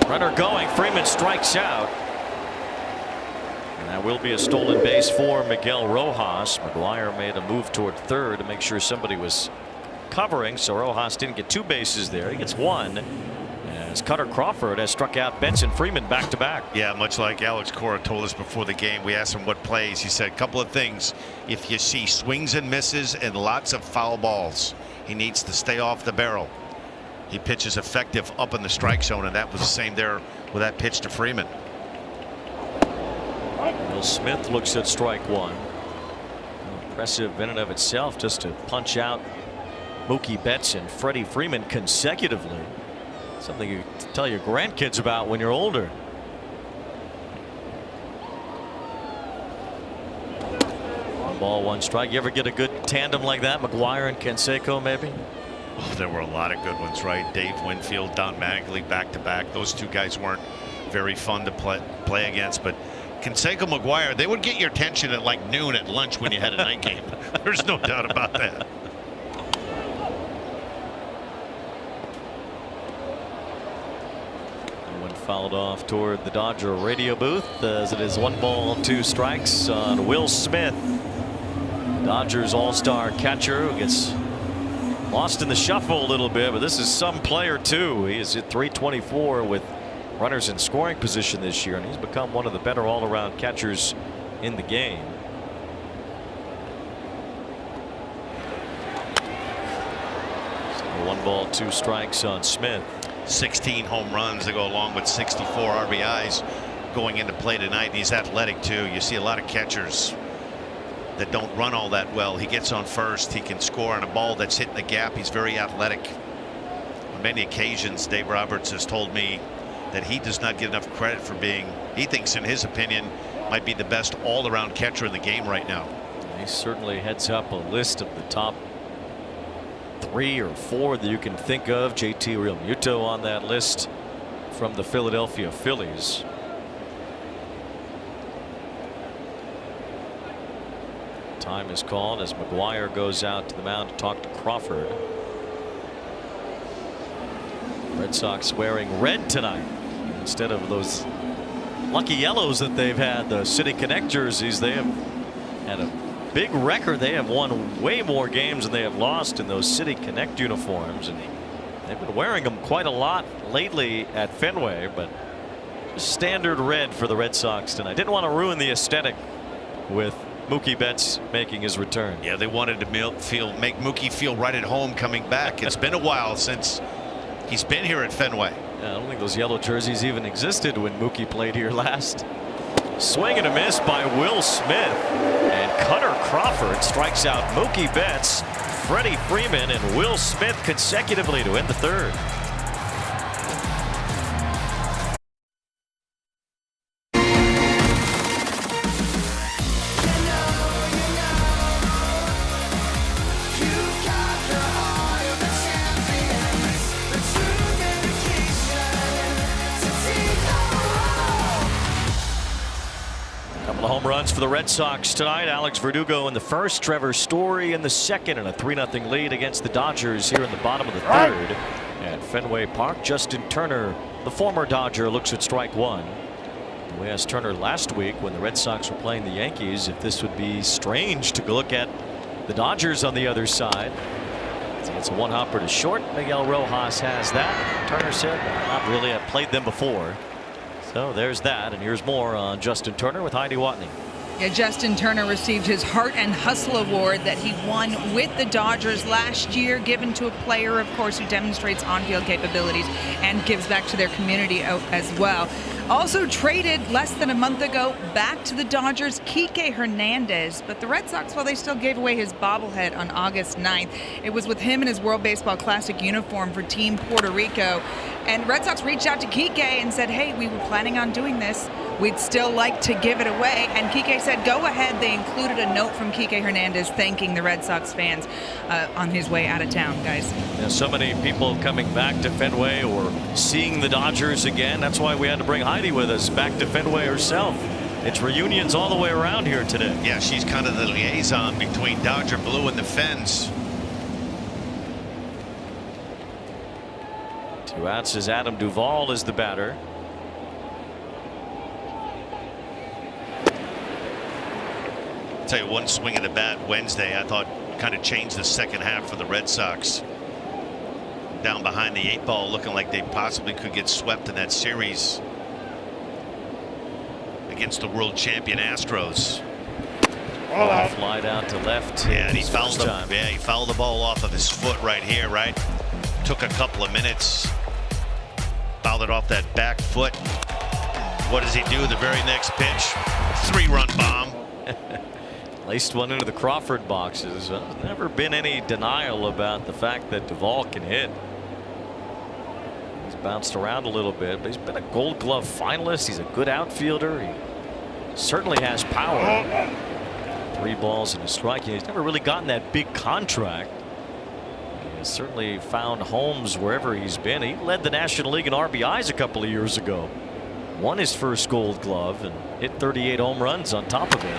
Runner going, Freeman strikes out. And that will be a stolen base for Miguel Rojas. McGuire made a move toward third to make sure somebody was covering, so Rojas didn't get 2 bases there. He gets 1. As Cutter Crawford has struck out Benson Freeman back to back. Yeah, much like Alex Cora told us before the game. We asked him what plays. He said a couple of things. If you see swings and misses and lots of foul balls, he needs to stay off the barrel. He pitches effective up in the strike zone, and that was the same there with that pitch to Freeman. Will Smith looks at strike 1. Impressive in and of itself just to punch out Mookie Betts and Freddie Freeman consecutively. Something you tell your grandkids about when you're older. 1 ball, 1 strike. You ever get a good tandem like that, McGuire and Canseco maybe? Oh, there were a lot of good ones, right? Dave Winfield, Don Mattingly back to back. Those 2 guys weren't very fun to play against, but Canseco, McGuire, they would get your attention at like noon at lunch when you had a night game. There's no doubt about that. Fouled off toward the Dodger radio booth as it is 1 ball 2 strikes on Will Smith. Dodgers all-star catcher who gets lost in the shuffle a little bit, but this is some player too. He is at .324 with runners in scoring position this year, and he's become one of the better all-around catchers in the game. So 1 ball 2 strikes on Smith. 16 home runs to go along with 64 RBIs going into play tonight. And he's athletic too. You see a lot of catchers that don't run all that well. He gets on first. He can score on a ball that's hitting the gap. He's very athletic. On many occasions, Dave Roberts has told me that he does not get enough credit for being, he thinks in his opinion, might be the best all-around catcher in the game right now. He certainly heads up a list of the top 3 or 4 that you can think of. JT Realmuto on that list from the Philadelphia Phillies. Time is called as McGuire goes out to the mound to talk to Crawford. Red Sox wearing red tonight instead of those lucky yellows that they've had. The City Connect jerseys, they have had a big record. They have won way more games than they have lost in those City Connect uniforms, and they've been wearing them quite a lot lately at Fenway, but just standard red for the Red Sox tonight. Didn't want to ruin the aesthetic with Mookie Betts making his return. Yeah, they wanted to make Mookie feel right at home coming back. It's been a while since he's been here at Fenway. Yeah, I don't think those yellow jerseys even existed when Mookie played here last. Swing and a miss by Will Smith, and Cutter Crawford strikes out Mookie Betts, Freddie Freeman, and Will Smith consecutively to end the 3rd. Home runs for the Red Sox tonight. Alex Verdugo in the first, Trevor Story in the second, and a 3-0 lead against the Dodgers here in the bottom of the 3rd at Fenway Park. Justin Turner, the former Dodger, looks at strike 1. We asked Turner last week when the Red Sox were playing the Yankees if this would be strange to look at the Dodgers on the other side. It's a one-hopper to short. Miguel Rojas has that. Turner said, not really, I've played them before. So there's that, and here's more on Justin Turner with Heidi Watney. Yeah, Justin Turner received his Heart and Hustle Award that he won with the Dodgers last year, given to a player, of course, who demonstrates on-field capabilities and gives back to their community as well. Also traded less than a month ago back to the Dodgers, Kike Hernandez. But the Red Sox, well, they still gave away his bobblehead on August 9th. It was with him in his World Baseball Classic uniform for Team Puerto Rico. And Red Sox reached out to Kike and said, hey, we were planning on doing this. We'd still like to give it away. And Kike said, go ahead. They included a note from Kike Hernandez thanking the Red Sox fans on his way out of town, guys. Yeah, so many people coming back to Fenway or seeing the Dodgers again. That's why we had to bring Heidi with us back to Fenway herself. It's reunions all the way around here today. Yeah, she's kind of the liaison between Dodger Blue and the Fens. 2 outs as Adam Duvall is the batter. I'll tell you, one swing of the bat Wednesday I thought kind of changed the second half for the Red Sox. Down behind the 8 ball, looking like they possibly could get swept in that series against the world champion Astros. Fly down to left. Yeah, and he fouled he fouled the ball off of his foot right here, right? Took a couple of minutes. Fouled it off that back foot. What does he do the very next pitch? 3-run bomb. Laced one into the Crawford boxes. There's never been any denial about the fact that Duvall can hit. He's bounced around a little bit, but he's been a Gold Glove finalist. He's a good outfielder. He certainly has power. 3 balls and a strike. He's never really gotten that big contract. He's certainly found homes wherever he's been. He led the National League in RBIs a couple of years ago. Won his first Gold Glove and hit 38 home runs on top of it.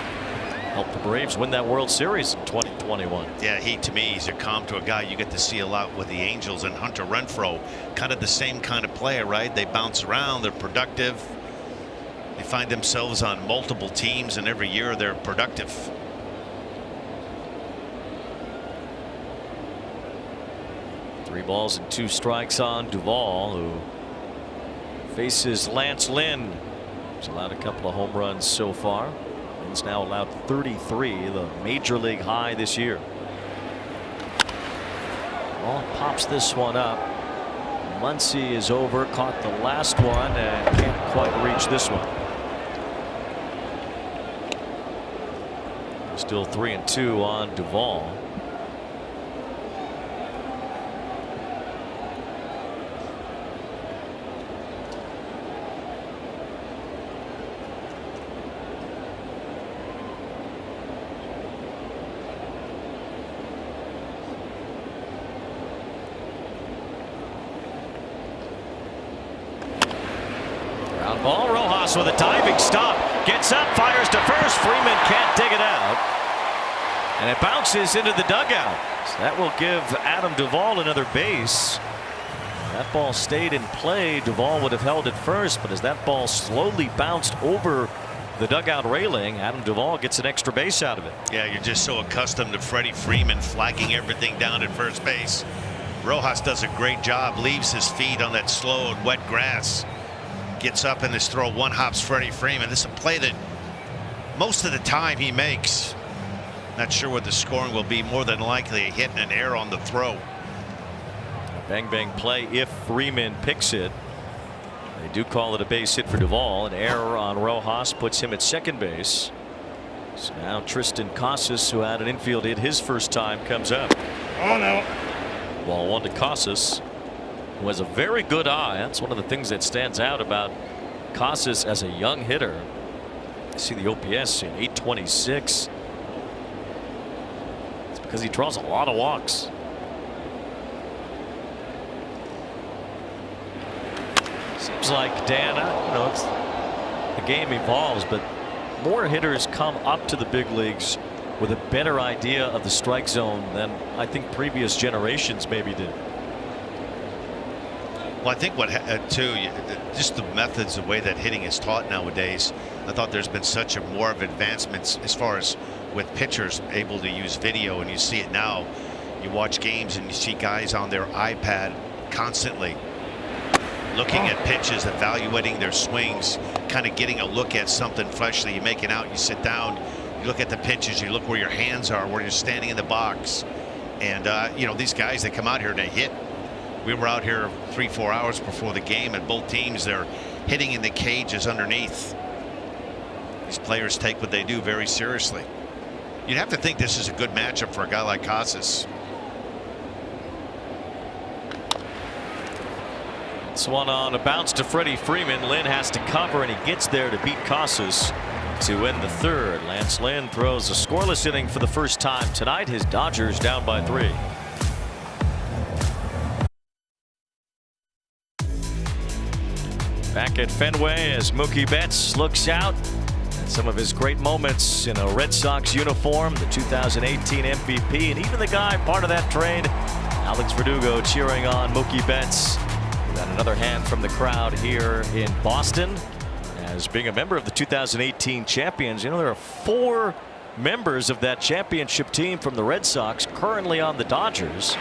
helped the Braves win that World Series in 2021. Yeah, to me, he's a calm to a guy you get to see a lot with the Angels, and Hunter Renfroe, kind of the same kind of player, right? They bounce around, they're productive. They find themselves on multiple teams, and every year they're productive. Three balls and 2 strikes on Duvall, who faces Lance Lynn. He's allowed a couple of home runs so far. Lynn's now allowed 33, the major league high this year. Ball pops this one up. Muncy is over, caught the last one, and can't quite reach this one. Still 3-2 on Duvall. Ground ball. Rojas with a diving stop. Gets up, fires to first. Freeman can't dig it out. And it bounces into the dugout. So that will give Adam Duvall another base. That ball stayed in play. Duvall would have held it first, but as that ball slowly bounced over the dugout railing, Adam Duvall gets an extra base out of it. Yeah, you're just so accustomed to Freddie Freeman flagging everything down at first base. Rojas does a great job, leaves his feet on that slow and wet grass. Gets up in this throw, one-hops Freddie Freeman. This is a play that most of the time he makes. Not sure what the scoring will be. More than likely a hit and an error on the throw. Bang bang play if Freeman picks it. They do call it a base hit for Duvall. An error on Rojas puts him at second base. So now Tristan Casas, who had an infield hit his first time, comes up. Oh no. Ball 1 to Casas, who has a very good eye. That's one of the things that stands out about Casas as a young hitter. You see the OPS in 826. It's because he draws a lot of walks. Seems like, Dan, it's, the game evolves, but more hitters come up to the big leagues with a better idea of the strike zone than I think previous generations maybe did. Well, I think what too, just the methods, the way that hitting is taught nowadays. I thought there's been such a more of advancements as far as with pitchers able to use video, and you see it now. You watch games and you see guys on their iPad constantly looking at pitches, evaluating their swings, kind of getting a look at something freshly. You make it out, you sit down, you look at the pitches, you look where your hands are, where you're standing in the box. And these guys that come out here to hit, we were out here 3-4 hours before the game, and both teams, they're hitting in the cages underneath. These players take what they do very seriously. You'd have to think this is a good matchup for a guy like Casas. This one on a bounce to Freddie Freeman. Lynn has to cover, and he gets there to beat Casas to end the third. Lance Lynn throws a scoreless inning for the first time tonight. His Dodgers down by 3. Back at Fenway as Mookie Betts looks out at some of his great moments in a Red Sox uniform, the 2018 MVP, and even the guy part of that trade, Alex Verdugo, cheering on Mookie Betts. Got another hand from the crowd here in Boston as being a member of the 2018 champions. There are 4 members of that championship team from the Red Sox currently on the Dodgers.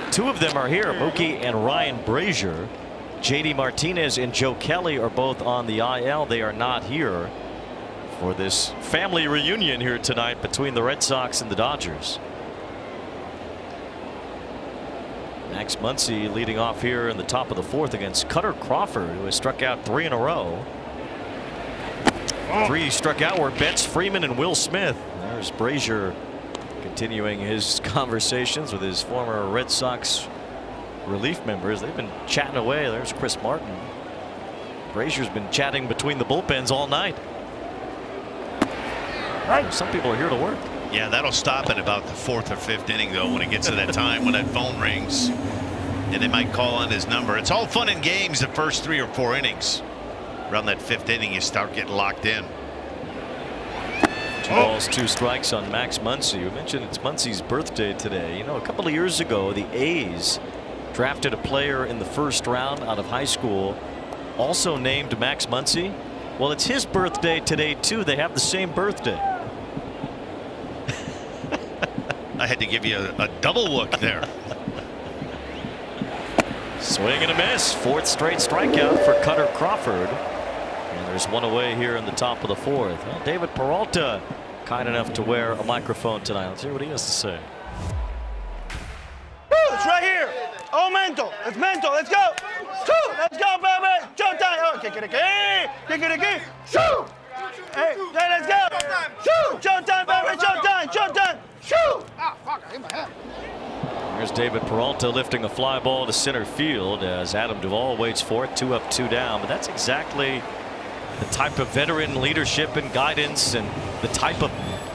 2 of them are here, Mookie and Ryan Brazier. JD Martinez and Joe Kelly are both on the IL. They are not here for this family reunion here tonight between the Red Sox and the Dodgers. Max Muncy leading off here in the top of the 4th against Cutter Crawford, who has struck out 3 in a row. 3 struck out were Betts, Freeman, and Will Smith. There's Brazier continuing his conversations with his former Red Sox relief members. They've been chatting away. There's Chris Martin. Brazier's been chatting between the bullpens all night. Some people are here to work. Yeah, that'll stop at about the 4th or 5th inning, though, when it gets to that time when that phone rings and they might call on his number. It's all fun and games the first 3 or 4 innings. Around that 5th inning, you start getting locked in. 2 balls, 2 strikes on Max Muncy. You mentioned it's Muncy's birthday today. You know, a couple of years ago, the A's drafted a player in the first round out of high school, also named Max Muncy. Well, it's his birthday today, too. They have the same birthday. I had to give you a double look there. Swing and a miss. 4th straight strikeout for Cutter Crawford. And there's one away here in the top of the 4th. Well, David Peralta, kind enough to wear a microphone tonight. Let's hear what he has to say. It's right here. Oh, mental. It's mental. Let's go. Let's go, baby. Showtime. Oh, kick it again. Kick it again. Shoot. Hey, let's go. Shoot. Showtime, baby. Showtime. Showtime. Shoot. Ah, fuck. I hit my head. There's David Peralta lifting a fly ball to center field as Adam Duvall waits for it. 2 up, 2 down. But that's exactly the type of veteran leadership and guidance and the type of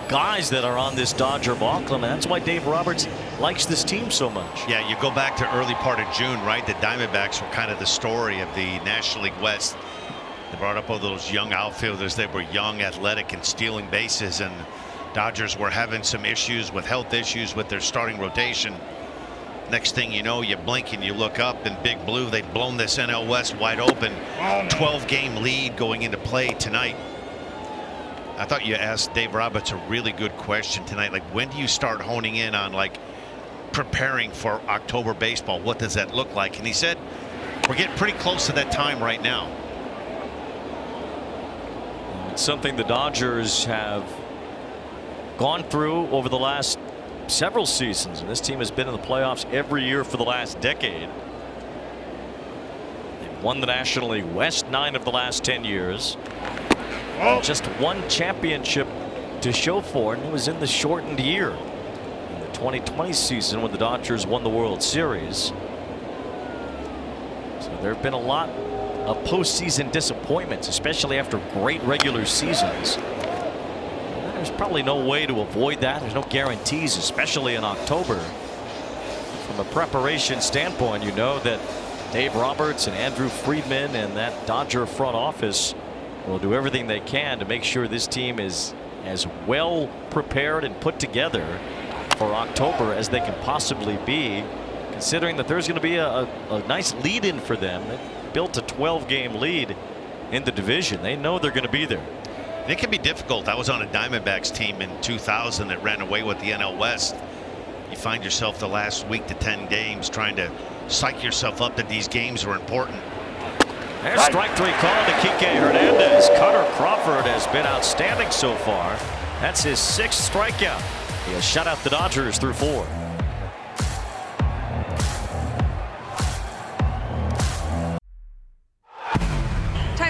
guys that are on this Dodger ball club. And that's why Dave Roberts likes this team so much. Yeah, you go back to early part of June, right? The Diamondbacks were kind of the story of the National League West. They brought up all those young outfielders. They were young, athletic, and stealing bases. And Dodgers were having some issues with health issues with their starting rotation. Next thing you know, you blink and you look up, and Big Blue, they've blown this NL West wide open. 12-game lead going into play tonight. I thought you asked Dave Roberts a really good question tonight. Like, when do you start honing in on, like, preparing for October baseball? What does that look like? And he said, we're getting pretty close to that time right now. It's something the Dodgers have gone through over the last several seasons, and this team has been in the playoffs every year for the last decade. They've won the National League West 9 of the last 10 years. Just one championship to show for it, and it was in the shortened year in the 2020 season when the Dodgers won the World Series. So there have been a lot of postseason disappointments, especially after great regular seasons. There's probably no way to avoid that. There's no guarantees, especially in October. From a preparation standpoint, you know that Dave Roberts and Andrew Friedman and that Dodger front office will do everything they can to make sure this team is as well prepared and put together for October as they can possibly be, considering that there's going to be a nice lead in for them. They built a 12-game lead in the division. They know they're going to be there. It can be difficult. I was on a Diamondbacks team in 2000 that ran away with the NL West. You find yourself the last week to 10 games trying to psych yourself up that these games are important. There's strike 3 call to Kike Hernandez. Cutter Crawford has been outstanding so far. That's his 6th strikeout. He has shut out the Dodgers through 4.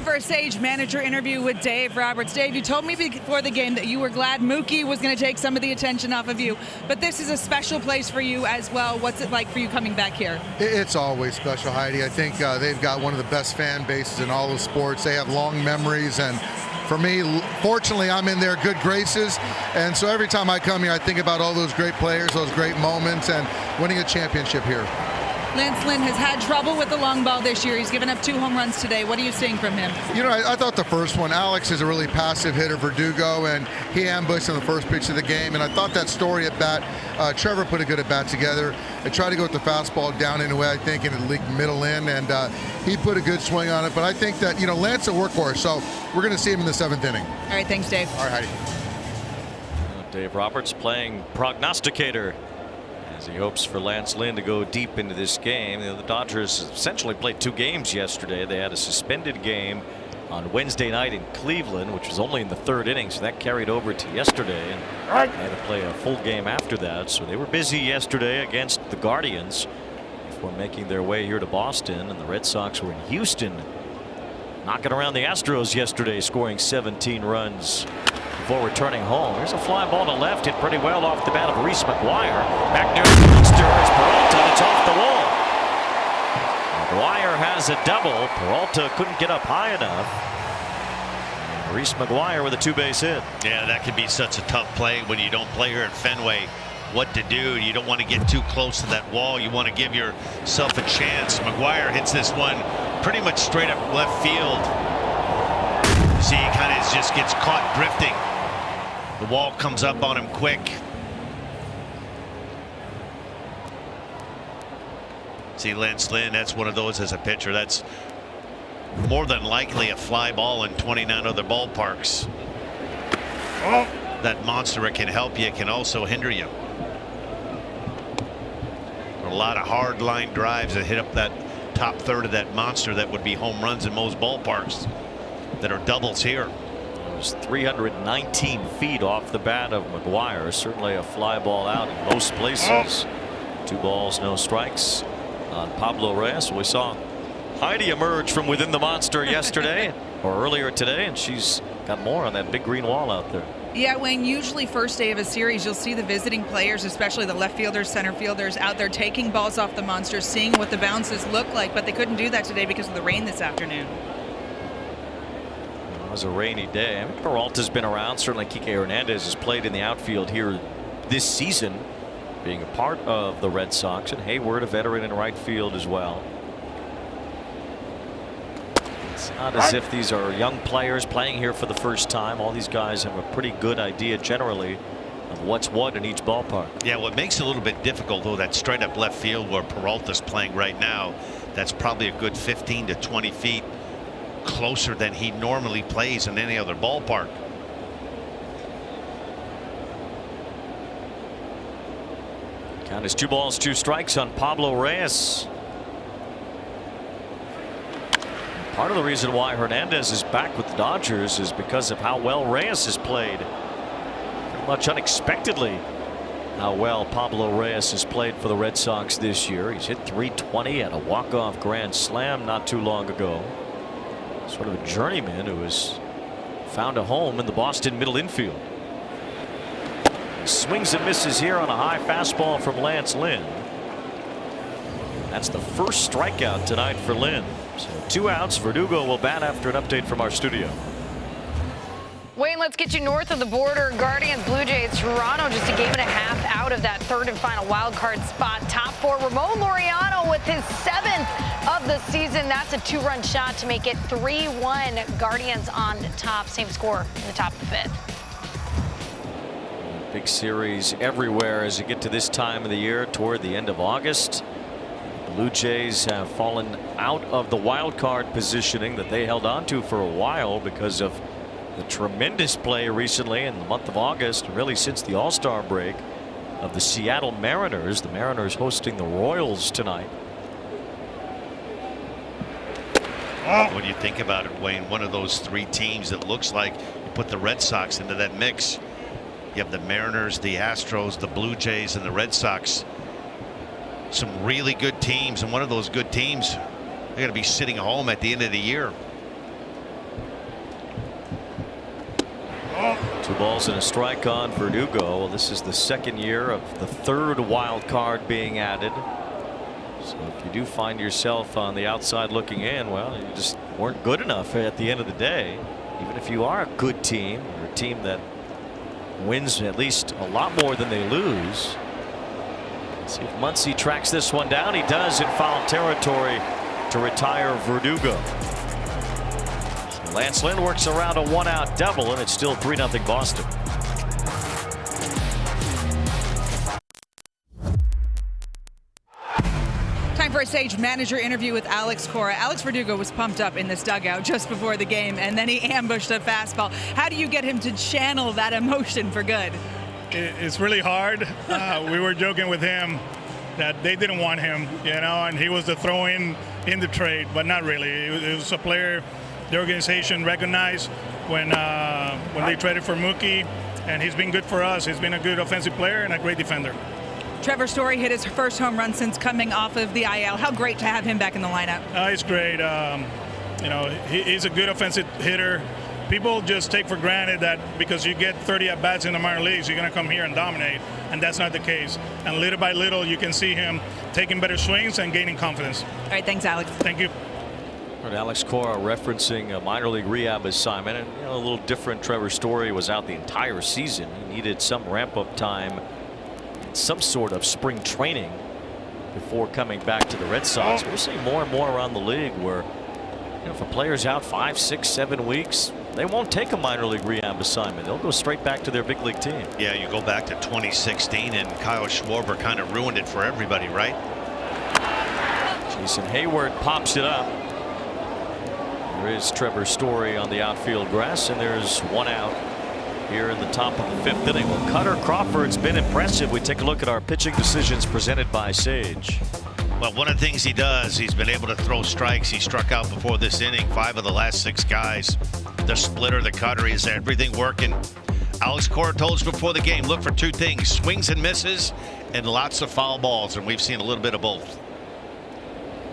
For a Sage manager interview with Dave Roberts. Dave, you told me before the game that you were glad Mookie was going to take some of the attention off of you, but this is a special place for you as well. What's it like for you coming back here? It's always special, Heidi. I think they've got one of the best fan bases in all of sports. They have long memories, and for me, fortunately, I'm in their good graces, and so every time I come here, I think about all those great players, those great moments, and winning a championship here. Lance Lynn has had trouble with the long ball this year. He's given up 2 home runs today. What are you seeing from him? You know, I thought the first one, Alex is a really passive hitter, Verdugo, and he ambushed on the first pitch of the game. And I thought that story at bat, Trevor put a good at bat together. I tried to go with the fastball down in a way, I think, and it leaked middle in, and he put a good swing on it. But I think that, you know, Lance a workhorse, so we're going to see him in the 7th inning. All right, thanks, Dave. All right, Heidi. Dave Roberts playing prognosticator as he hopes for Lance Lynn to go deep into this game. You know, the Dodgers essentially played 2 games yesterday. They had a suspended game on Wednesday night in Cleveland, which was only in the 3rd inning, so that carried over to yesterday, and they had to play a full game after that. So they were busy yesterday against the Guardians before making their way here to Boston, and the Red Sox were in Houston knocking around the Astros yesterday, scoring 17 runs before returning home. Here's a fly ball to left, hit pretty well off the bat of Reese McGuire. Back near the monster is Peralta, and it's off the wall. McGuire has a double. Peralta couldn't get up high enough. Reese McGuire with a 2-base hit. Yeah, that could be such a tough play when you don't play here at Fenway. What to do? You don't want to get too close to that wall. You want to give yourself a chance. McGuire hits this one pretty much straight up left field. See, he kind of just gets caught drifting. The wall comes up on him quick. See, Lance Lynn, that's one of those as a pitcher. That's more than likely a fly ball in 29 other ballparks. Oh. That monster, it can help you, it can also hinder you. A lot of hard line drives that hit up that top third of that monster that would be home runs in most ballparks that are doubles here. It was 319 feet off the bat of McGuire. Certainly a fly ball out in most places. 2 balls, no strikes on Pablo Reyes. We saw Heidi emerge from within the monster yesterday or earlier today, and she's got more on that big green wall out there. Yeah, Wayne, usually first day of a series, you'll see the visiting players, especially the left fielders, center fielders, out there taking balls off the monster, seeing what the bounces look like, but they couldn't do that today because of the rain this afternoon. It was a rainy day. I mean, Peralta's been around. Certainly Kike Hernandez has played in the outfield here this season, being a part of the Red Sox, and Hayward, a veteran in right field as well. It's not as if these are young players playing here for the first time. All these guys have a pretty good idea generally of what's what in each ballpark. Yeah, what makes it a little bit difficult, though, that straight up left field where Peralta's playing right now, that's probably a good 15 to 20 feet closer than he normally plays in any other ballpark. Count is 2 balls, 2 strikes on Pablo Reyes. Part of the reason why Hernandez is back with the Dodgers is because of how well Reyes has played. Pretty much unexpectedly how well Pablo Reyes has played for the Red Sox this year. He's hit .320 at a walk-off grand slam not too long ago. Sort of a journeyman who has found a home in the Boston middle infield. Swings and misses here on a high fastball from Lance Lynn. That's the first strikeout tonight for Lynn. So 2 outs. Verdugo will bat after an update from our studio. Wayne, let's get you north of the border. Guardians, Blue Jays, Toronto just a game and a half out of that 3rd and final wild card spot. Top 4, Ramon Laureano with his 7th of the season. That's a 2-run shot to make it 3-1. Guardians on top. Same score in the top of the 5th. Big series everywhere as you get to this time of the year toward the end of August. Blue Jays have fallen out of the wild card positioning that they held on to for a while because of the tremendous play recently in the month of August, really since the All-Star break, of the Seattle Mariners. The Mariners hosting the Royals tonight. When you think about it, Wayne, one of those 3 teams that looks like you put the Red Sox into that mix. You have the Mariners, the Astros, the Blue Jays, and the Red Sox. Some really good teams, and one of those good teams, they're going to be sitting home at the end of the year. 2 balls and a strike on Verdugo. Well, this is the 2nd year of the 3rd wild card being added. So if you do find yourself on the outside looking in, well, you just weren't good enough at the end of the day. Even if you are a good team, or a team that wins at least a lot more than they lose. See if Muncy tracks this one down. He does in foul territory to retire Verdugo. So Lance Lynn works around a 1-out double, and it's still 3-0 Boston. Time for a stage manager interview with Alex Cora. Alex Verdugo was pumped up in this dugout just before the game, and then he ambushed a fastball. How do you get him to channel that emotion for good? It's really hard. We were joking with him that they didn't want him, and he was the throw-in in the trade, but not really. It was a player the organization recognized when they traded for Mookie, and he's been good for us. He's been a good offensive player and a great defender. Trevor Story hit his first home run since coming off of the IL. How great to have him back in the lineup. It's great. He's a good offensive hitter. People just take for granted that because you get 30 at-bats in the minor leagues, you're going to come here and dominate, and that's not the case. And little by little, you can see him taking better swings and gaining confidence. All right, thanks, Alex. Thank you. Alex Cora referencing a minor league rehab assignment, and a little different. Trevor Story was out the entire season. He needed some ramp-up time, some sort of spring training before coming back to the Red Sox. We're seeing more and more around the league where You know, if a player's out 5, 6, 7 weeks, they won't take a minor league rehab assignment. They'll go straight back to their big league team. Yeah, you go back to 2016 and Kyle Schwarber kind of ruined it for everybody, right? Jason Hayward pops it up. There is Trevor Story on the outfield grass, and there's one out here in the top of the 5th inning. Well, Cutter Crawford's been impressive. We take a look at our pitching decisions presented by Sage. Well, one of the things he does, he's been able to throw strikes. He struck out before this inning 5 of the last 6 guys. The splitter, the cutter, he's everything working. Alex Cora told us before the game, look for 2 things: swings and misses and lots of foul balls, and we've seen a little bit of both.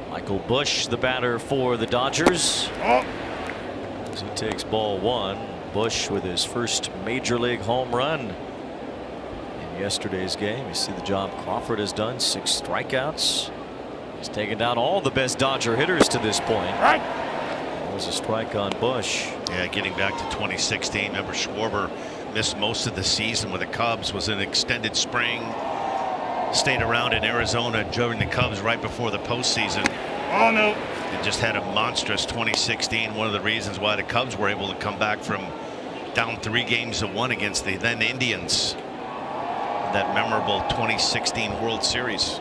Michael Busch, the batter for the Dodgers. As he takes ball 1. Busch with his first major league home run in yesterday's game. You see the job Crawford has done. 6 strikeouts. He's taken down all the best Dodger hitters to this point. That was a strike on Busch. Yeah, getting back to 2016. Remember, Schwarber missed most of the season with the Cubs. Was an extended spring. Stayed around in Arizona during the Cubs right before the postseason. Oh no! And just had a monstrous 2016. One of the reasons why the Cubs were able to come back from down 3-1 against the then Indians. That memorable 2016 World Series.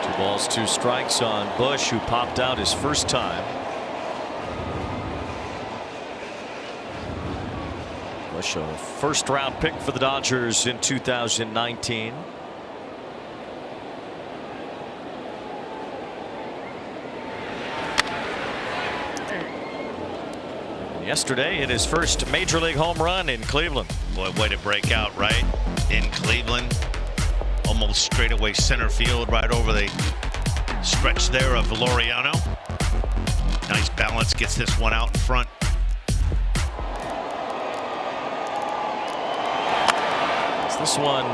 Two balls, 2 strikes on Busch, who popped out his first time. Busch, a first-round pick for the Dodgers in 2019. Yesterday, hit his first major league home run in Cleveland. Boy, way to break out, right? In Cleveland. Almost straightaway center field, right over the stretch there of Laureano. Nice balance, gets this one out in front. This one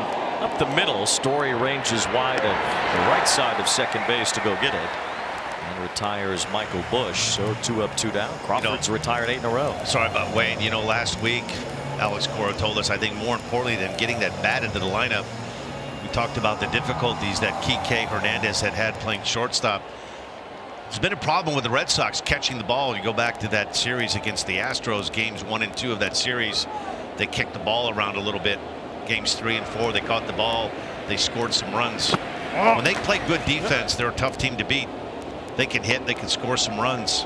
up the middle. Story ranges wide at the right side of second base to go get it. And retires Michael Busch. So 2 up, 2 down. Crawford's retired 8 in a row. Sorry about Wayne. You know, last week, Alex Cora told us, I think more importantly than getting that bat into the lineup, we talked about the difficulties that Kike Hernandez had playing shortstop. There's been a problem with the Red Sox catching the ball. You go back to that series against the Astros, games 1 and 2 of that series. They kicked the ball around a little bit. Games 3 and 4, they caught the ball. They scored some runs. When they play good defense, they're a tough team to beat. They can hit, they can score some runs.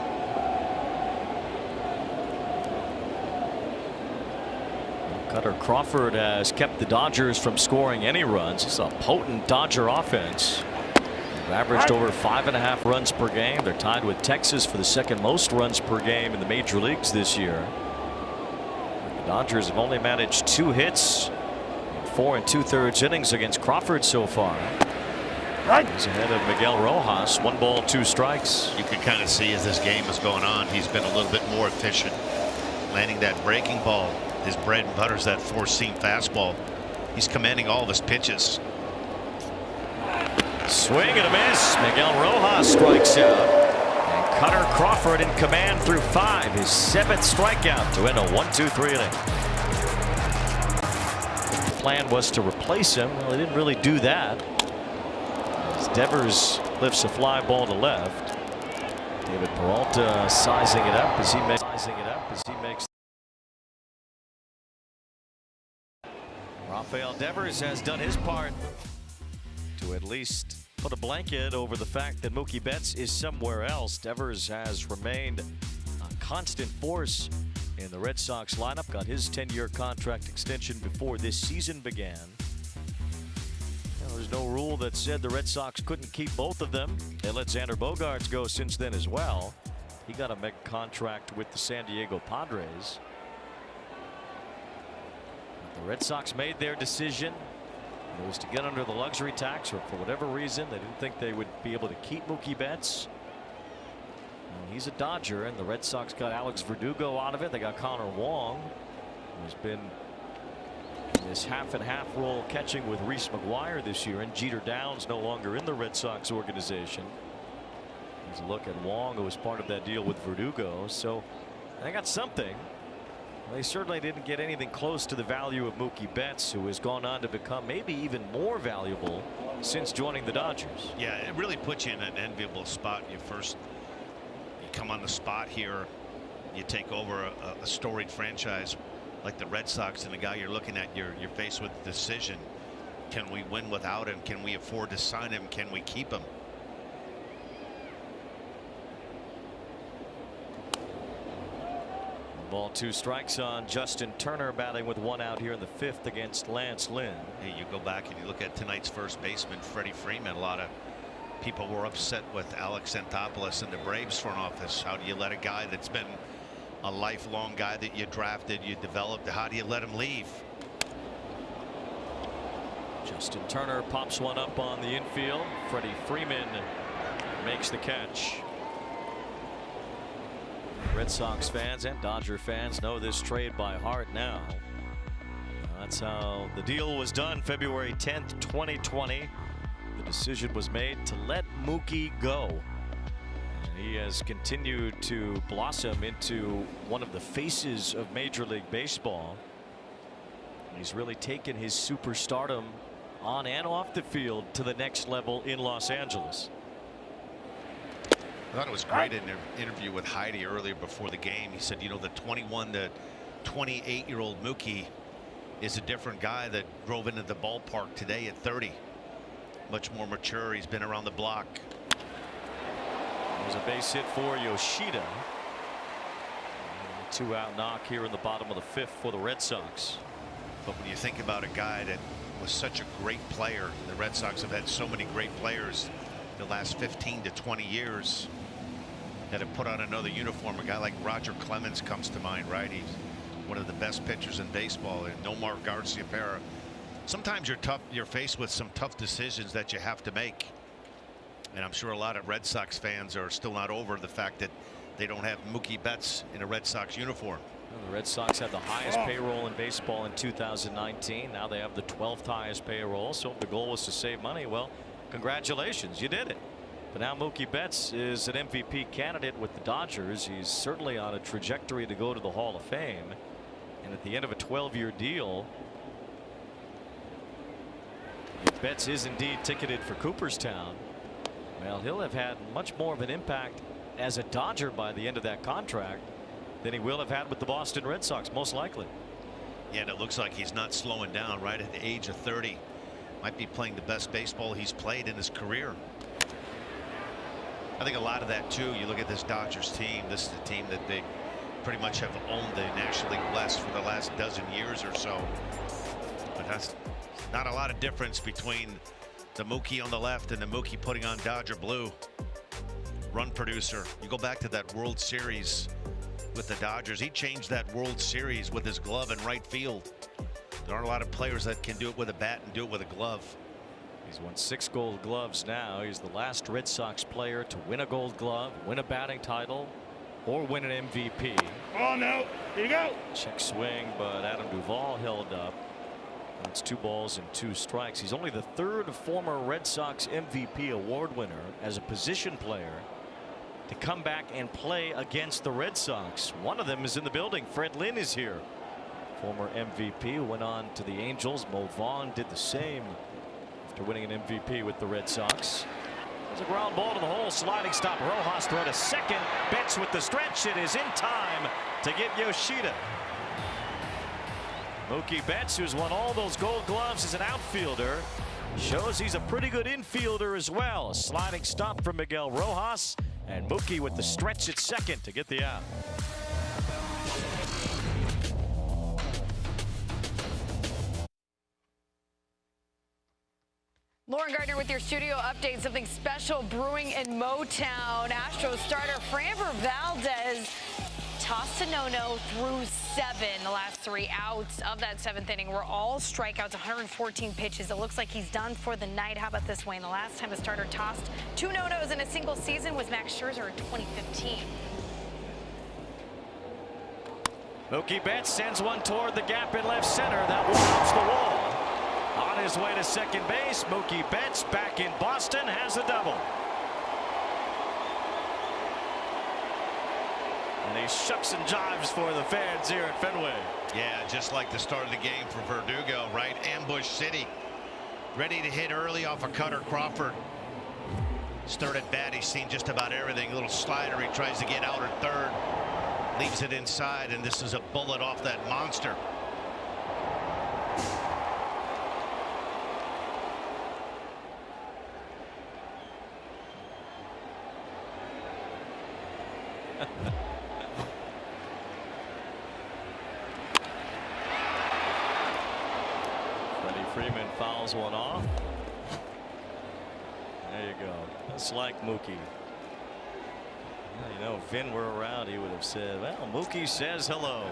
Cutter Crawford has kept the Dodgers from scoring any runs. It's a potent Dodger offense. They've averaged over 5.5 runs per game. They're tied with Texas for the 2nd most runs per game in the major leagues this year. The Dodgers have only managed 2 hits. 4 2/3 innings against Crawford so far. He's ahead of Miguel Rojas. 1 ball, 2 strikes. You can kind of see as this game is going on, he's been a little bit more efficient. Landing that breaking ball. His bread and butter's that 4-seam fastball. He's commanding all of his pitches. Swing and a miss. Miguel Rojas strikes out. And Cutter Crawford in command through 5. His 7th strikeout to end a 1-2-3 inning. Plan was to replace him. Well, they didn't really do that. As Devers lifts a fly ball to left. David Peralta sizing it up as he makes. Rafael Devers has done his part to at least put a blanket over the fact that Mookie Betts is somewhere else. Devers has remained a constant force in the Red Sox lineup. Got his 10-year contract extension before this season began. There's no rule that said the Red Sox couldn't keep both of them. They let Xander Bogaerts go since then as well. He got a mega contract with the San Diego Padres. But the Red Sox made their decision. It was to get under the luxury tax, or for whatever reason they didn't think they would be able to keep Mookie Betts. He's a Dodger, and the Red Sox got Alex Verdugo out of it. They got Connor Wong, who's been in this half-and-half role catching with Reese McGuire this year, and Jeter Downs no longer in the Red Sox organization. Here's a look at Wong, who was part of that deal with Verdugo. So they got something. They certainly didn't get anything close to the value of Mookie Betts, who has gone on to become maybe even more valuable since joining the Dodgers. Yeah, it really puts you in an enviable spot. You come on the spot here, you take over a storied franchise like the Red Sox, and the guy you're looking at, you're faced with the decision. Can we win without him? Can we afford to sign him? Can we keep him? Ball 2 strikes on Justin Turner, batting with 1 out here in the 5th against Lance Lynn. Hey, you go back and you look at tonight's first baseman, Freddie Freeman. A lot of people were upset with Alex Anthopoulos in the Braves front office. How do you let a guy that's been a lifelong guy that you drafted, you developed, how do you let him leave? Justin Turner pops one up on the infield. Freddie Freeman makes the catch. Red Sox fans and Dodger fans know this trade by heart now. That's how the deal was done February 10th, 2020. The decision was made to let Mookie go. And he has continued to blossom into one of the faces of Major League Baseball. He's really taken his superstardom on and off the field to the next level in Los Angeles. I thought it was great in an interview with Heidi earlier before the game. He said, you know, the 21 to 28-year-old Mookie is a different guy that drove into the ballpark today at 30. Much more mature. He's been around the block. There's a base hit for Yoshida. 2-out knock here in the bottom of the 5th for the Red Sox. But when you think about a guy that was such a great player, the Red Sox have had so many great players the last 15 to 20 years that have put on another uniform. A guy like Roger Clemens comes to mind, right? He's one of the best pitchers in baseball, and Nomar Garciaparra. Sometimes you're faced with some tough decisions that you have to make, and I'm sure a lot of Red Sox fans are still not over the fact that they don't have Mookie Betts in a Red Sox uniform. Well, the Red Sox had the highest payroll in baseball in 2019. Now they have the 12th highest payroll. So if the goal was to save money, well, congratulations, you did it. But now Mookie Betts is an MVP candidate with the Dodgers. He's certainly on a trajectory to go to the Hall of Fame. And at the end of a 12-year deal, if Betts is indeed ticketed for Cooperstown, well, he'll have had much more of an impact as a Dodger by the end of that contract than he will have had with the Boston Red Sox, most likely. Yeah, and it looks like he's not slowing down. Right at the age of 30, might be playing the best baseball he's played in his career. I think a lot of that too, you look at this Dodgers team, this is a team that they pretty much have owned the National League West for the last dozen years or so. But that's not a lot of difference between the Mookie on the left and the Mookie putting on Dodger blue. Run producer. You go back to that World Series with the Dodgers. He changed that World Series with his glove in right field. There aren't a lot of players that can do it with a bat and do it with a glove. He's won 6 Gold Gloves now. He's the last Red Sox player to win a Gold Glove, win a batting title, or win an MVP. Oh no, here you go. Check swing, but Adam Duvall held up. It's 2 balls and 2 strikes. He's only the 3rd former Red Sox MVP award winner as a position player to come back and play against the Red Sox. One of them is in the building. Fred Lynn is here. Former MVP who went on to the Angels. Mo Vaughn did the same after winning an MVP with the Red Sox. There's a ground ball to the hole. Sliding stop. Rojas throw to second. Betts with the stretch. It is in time to get Yoshida. Mookie Betts, who's won all those Gold Gloves as an outfielder, shows he's a pretty good infielder as well. A sliding stop from Miguel Rojas, and Mookie with the stretch at second to get the out. Lauren Gardner with your studio update. Something special brewing in Motown. Astros starter Framber Valdez tossed a no-no through 7. The last 3 outs of that 7th inning were all strikeouts, 114 pitches. It looks like he's done for the night. How about this, Wayne? The last time a starter tossed 2 no-nos in a single season was Max Scherzer in 2015. Mookie Betts sends one toward the gap in left center. That will bounce the wall. On his way to second base, Mookie Betts back in Boston has a double. And he shucks and jives for the fans here at Fenway. Yeah, just like the start of the game for Verdugo, right? Ambush City. Ready to hit early off of Cutter Crawford. Third at bat, he's seen just about everything. A little slider, he tries to get out at third. Leaves it inside, and this is a bullet off that monster. Freddie Freeman fouls one off. There you go. Just like Mookie. Well, you know, if Vin were around, he would have said, well, Mookie says hello.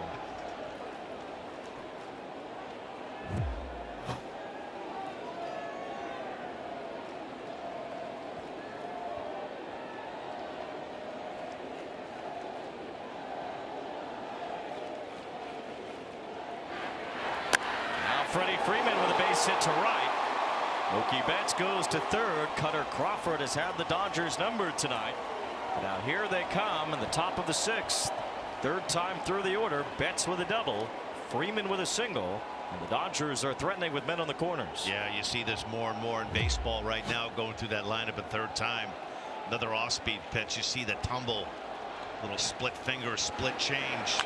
Now Freddie Freeman with a base hit to right. Mookie Betts goes to third. Cutter Crawford has had the Dodgers numbered tonight. Now here they come in the top of the sixth. Third time through the order. Betts with a double. Freeman with a single. And the Dodgers are threatening with men on the corners. Yeah, you see this more and more in baseball right now, going through that lineup a third time. Another off-speed pitch. You see the tumble. Little split finger, split change.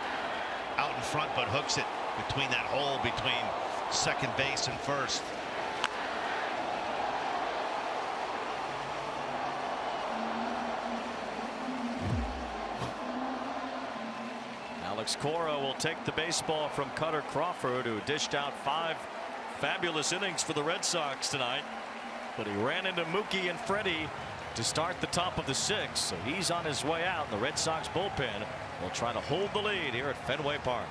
Out in front, but hooks it between that hole between second base and first. Alex Cora will take the baseball from Cutter Crawford, who dished out 5 fabulous innings for the Red Sox tonight. But he ran into Mookie and Freddie to start the top of the sixth. So he's on his way out. The Red Sox bullpen will try to hold the lead here at Fenway Park.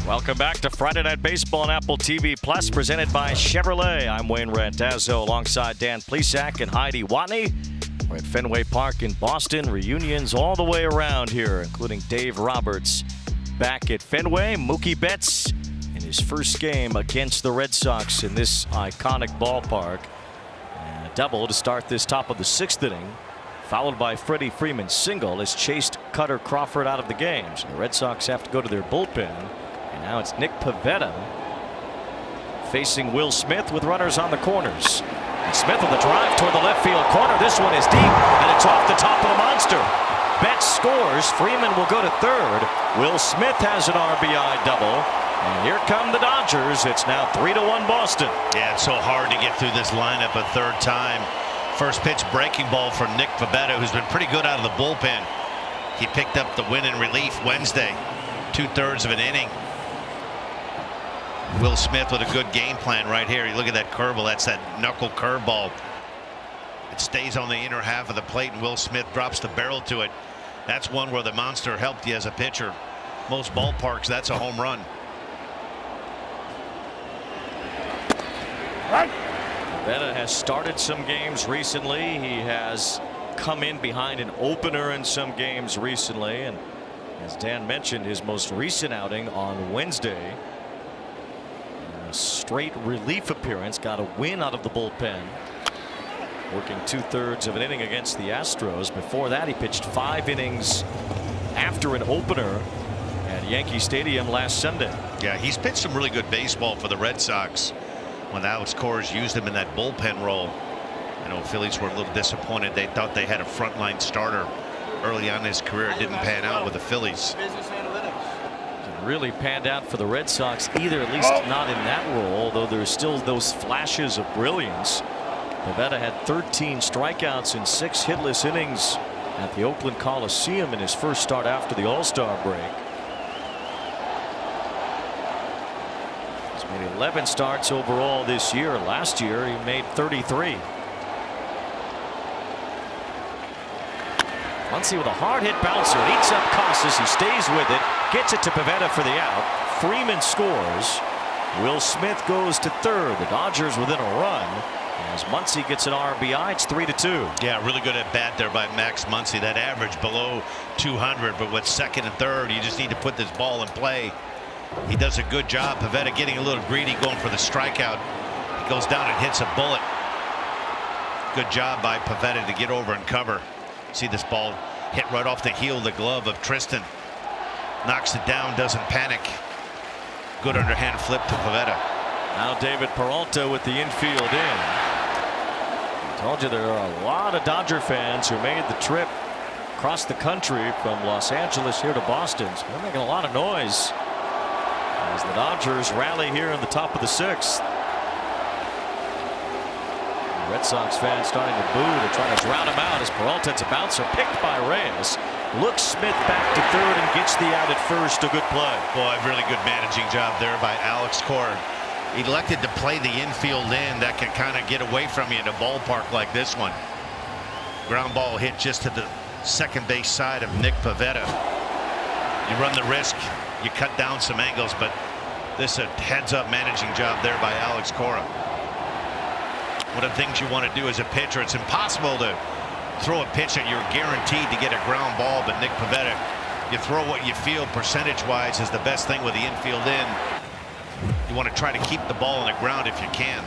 Welcome back to Friday Night Baseball on Apple TV Plus, presented by Chevrolet. I'm Wayne Randazzo alongside Dan Plesac and Heidi Watney. We're at Fenway Park in Boston. Reunions all the way around here, including Dave Roberts back at Fenway. Mookie Betts in his first game against the Red Sox in this iconic ballpark. And a double to start this top of the sixth inning, followed by Freddie Freeman's single, has chased Cutter Crawford out of the game. So the Red Sox have to go to their bullpen. And now it's Nick Pivetta facing Will Smith with runners on the corners. And Smith with a drive toward the left field corner. This one is deep, and it's off the top of the monster. Betts scores. Freeman will go to third. Will Smith has an RBI double. And here come the Dodgers. It's now 3-1 Boston. Yeah, it's so hard to get through this lineup a third time. First pitch breaking ball from Nick Pivetta, who's been pretty good out of the bullpen. He picked up the win in relief Wednesday. 2/3 of an inning. Will Smith with a good game plan right here. You look at that curveball. That's that knuckle curveball. It stays on the inner half of the plate, and Will Smith drops the barrel to it. That's one where the monster helped you as a pitcher. Most ballparks, that's a home run. Pivetta has started some games recently. He has come in behind an opener in some games recently. And as Dan mentioned, his most recent outing on Wednesday, straight relief appearance, got a win out of the bullpen, working 2/3 of an inning against the Astros. Before that, he pitched 5 innings after an opener at Yankee Stadium last Sunday. Yeah, he's pitched some really good baseball for the Red Sox when Alex Cora's used him in that bullpen role. I know Phillies were a little disappointed. They thought they had a frontline starter early on in his career. It didn't pan out with the Phillies. Really panned out for the Red Sox either, at least not in that role, although there's still those flashes of brilliance. Pivetta had 13 strikeouts in 6 hitless innings at the Oakland Coliseum in his first start after the All-Star break. He's made 11 starts overall this year. Last year he made 33. Muncy with a hard hit bouncer. It eats up Casas. He stays with it. Gets it to Pivetta for the out. Freeman scores. Will Smith goes to third. The Dodgers within a run. As Muncy gets an RBI, it's 3-2. Yeah, really good at bat there by Max Muncy. That average below 200, but with second and third, you just need to put this ball in play. He does a good job. Pivetta getting a little greedy, going for the strikeout. He goes down and hits a bullet. Good job by Pivetta to get over and cover. See this ball hit right off the heel of the glove of Tristan. Knocks it down, doesn't panic. Good underhand flip to Pivetta. Now David Peralta with the infield in. I told you there are a lot of Dodger fans who made the trip across the country from Los Angeles here to Boston. So they're making a lot of noise as the Dodgers rally here in the top of the 6th. Red Sox fans starting to boo. They're trying to drown him out as Peralta, it's a bouncer picked by Reyes. Looks Smith back to third and gets the out at first. A good play. Boy, really good managing job there by Alex Cora. Elected to play the infield in. That can kind of get away from you in a ballpark like this one. Ground ball hit just to the second base side of Nick Pivetta. You run the risk, you cut down some angles, but this a heads-up managing job there by Alex Cora. One of the things you want to do as a pitcher, it's impossible to throw a pitch that you're guaranteed to get a ground ball, but Nick Pivetta, you throw what you feel percentage-wise is the best thing with the infield in. You want to try to keep the ball on the ground if you can.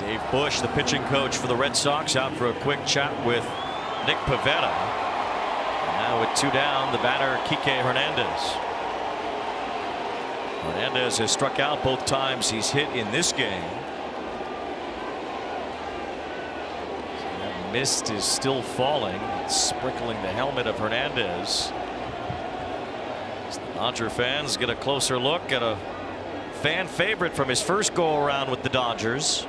Dave Bush, the pitching coach for the Red Sox, out for a quick chat with Nick Pivetta. Now with 2 down, the batter Kike Hernandez. Hernandez has struck out both times he's hit in this game. Mist is still falling. It's sprinkling the helmet of Hernandez. As the Dodger fans get a closer look at a fan favorite from his first go around with the Dodgers.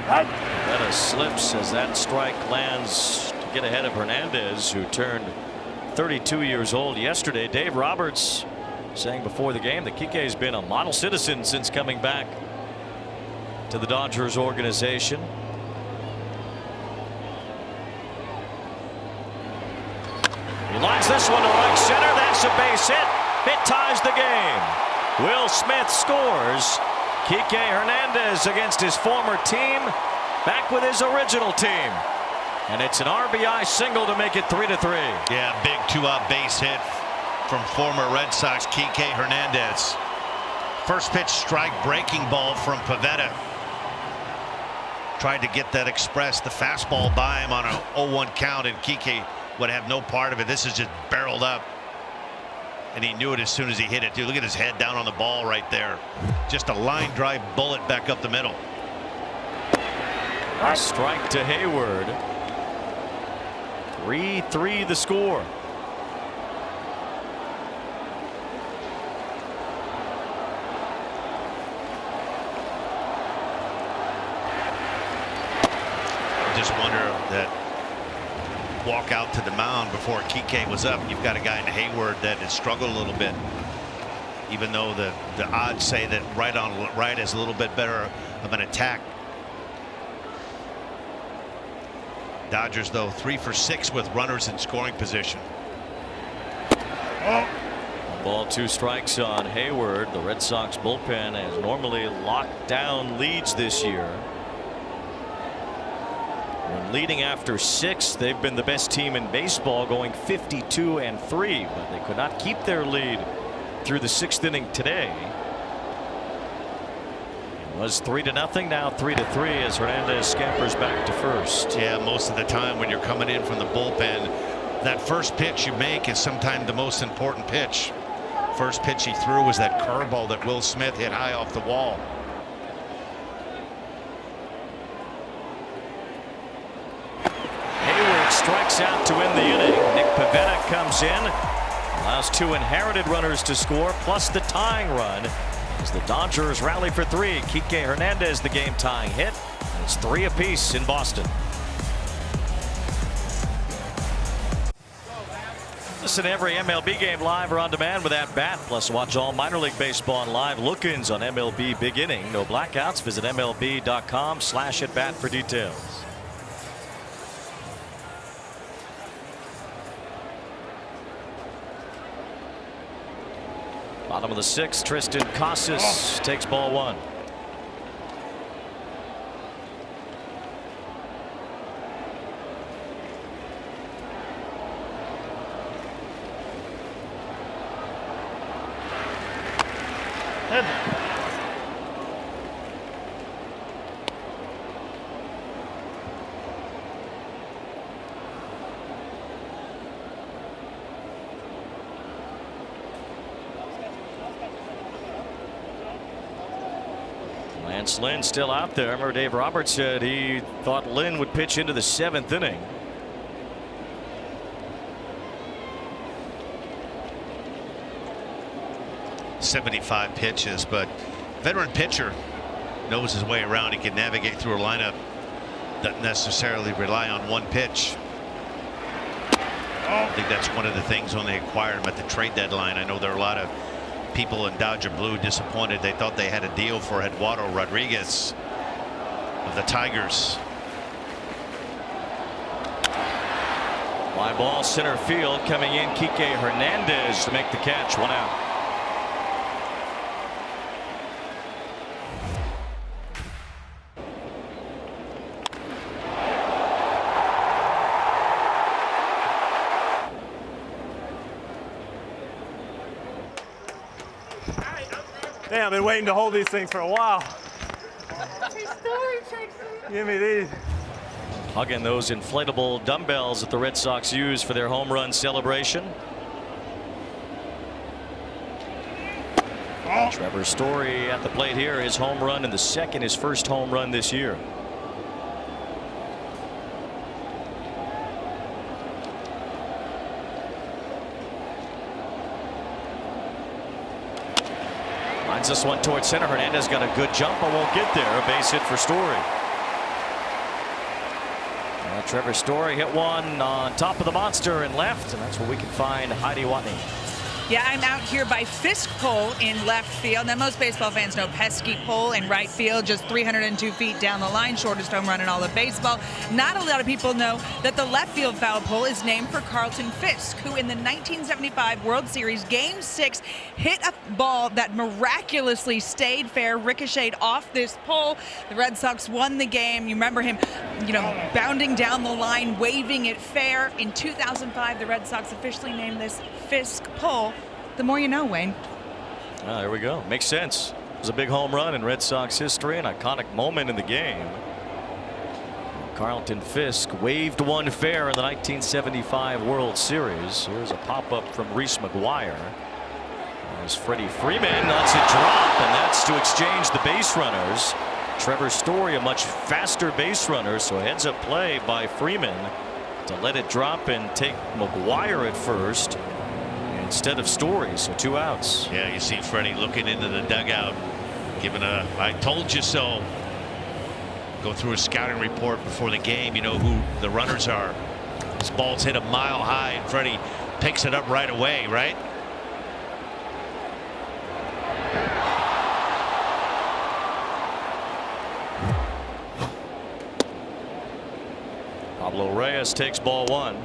Pivetta slips as that strike lands to get ahead of Hernandez, who turned 32 years old yesterday. Dave Roberts saying before the game that Kike has been a model citizen since coming back to the Dodgers organization. He lines this one to right center. That's a base hit. It ties the game. Will Smith scores. Kike Hernandez against his former team, back with his original team. And it's an RBI single to make it 3-3. Yeah, big 2-out base hit from former Red Sox Kike Hernandez. First pitch strike breaking ball from Pivetta. Tried to get that express, the fastball by him on a 0-1 count, and Kike would have no part of it. This is just barreled up. And he knew it as soon as he hit it, too. Look at his head down on the ball right there. Just a line drive bullet back up the middle. A strike to Hayward. 3-3 the score. Just wonder that walk out to the mound before Kike was up. You've got a guy in Hayward that has struggled a little bit, even though the odds say that right is a little bit better of an attack. Dodgers though 3 for 6 with runners in scoring position. Ball 2 strikes on Hayward. The Red Sox bullpen has normally locked down leads this year. When leading after 6, they've been the best team in baseball, going 52-3, but they could not keep their lead through the 6th inning today. It was 3-0, now 3-3 as Hernandez scampers back to first. Yeah, most of the time when you're coming in from the bullpen, that first pitch you make is sometimes the most important pitch. First pitch he threw was that curveball that Will Smith hit high off the wall. Strikes out to end the inning. Nick Pivetta comes in, allows 2 inherited runners to score, plus the tying run as the Dodgers rally for 3. Kike Hernandez the game tying hit. It's 3 apiece in Boston. Listen to every MLB game live or on demand with At Bat. Plus watch all minor league baseball on live look-ins on MLB Big Inning. No blackouts. Visit MLB.com/atbat for details. Bottom of the 6th, Tristan Casas takes ball 1. Lance Lynn still out there. Remember Dave Roberts said he thought Lynn would pitch into the 7th inning. .75 pitches, but veteran pitcher knows his way around. He can navigate through a lineup, doesn't necessarily rely on one pitch. I think that's one of the things when they acquired him at the trade deadline. I know there are a lot of people in Dodger Blue disappointed. They thought they had a deal for Eduardo Rodriguez of the Tigers. Fly ball center field coming in. Kike Hernandez to make the catch. 1 out. Damn, I've been waiting to hold these things for a while. Give me these. Hugging those inflatable dumbbells that the Red Sox use for their home run celebration. Trevor Story at the plate here. His home run in the 2nd, his first home run this year. Lines this one towards center. Hernandez got a good jump but won't get there. A base hit for Story. Trevor Story hit one on top of the monster and left, and that's where we can find Heidi Watney. Yeah, I'm out here by Fisk Pole in left field. Now, most baseball fans know Pesky Pole in right field, just 302 feet down the line, shortest home run in all of baseball. Not a lot of people know that the left field foul pole is named for Carlton Fisk, who in the 1975 World Series Game 6 hit a ball that miraculously stayed fair, ricocheted off this pole. The Red Sox won the game. You remember him, bounding down the line, waving it fair. In 2005, the Red Sox officially named this Fisk Pole. The more you know, Wayne. There we go. Makes sense. It was a big home run in Red Sox history, an iconic moment in the game. Carlton Fisk waved one fair in the 1975 World Series. Here's a pop-up from Reese McGuire. As Freddie Freeman lets it drop, and that's to exchange the base runners. Trevor Story, a much faster base runner, so heads up play by Freeman to let it drop and take McGuire at first instead of Story, so 2 outs. Yeah, you see Freddie looking into the dugout, giving a "I told you so." Go through a scouting report before the game. You know who the runners are. This ball's hit a mile high, and Freddie picks it up right away, right? Pablo Reyes takes ball 1.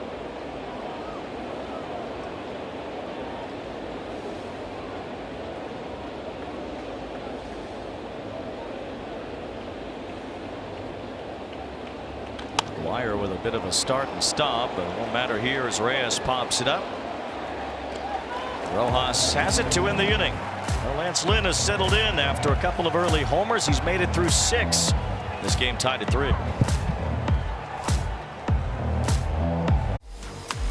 Wire with a bit of a start and stop, but it won't matter here as Reyes pops it up. Rojas has it to win the inning. Well, Lance Lynn has settled in after a couple of early homers. He's made it through 6. This game tied at 3.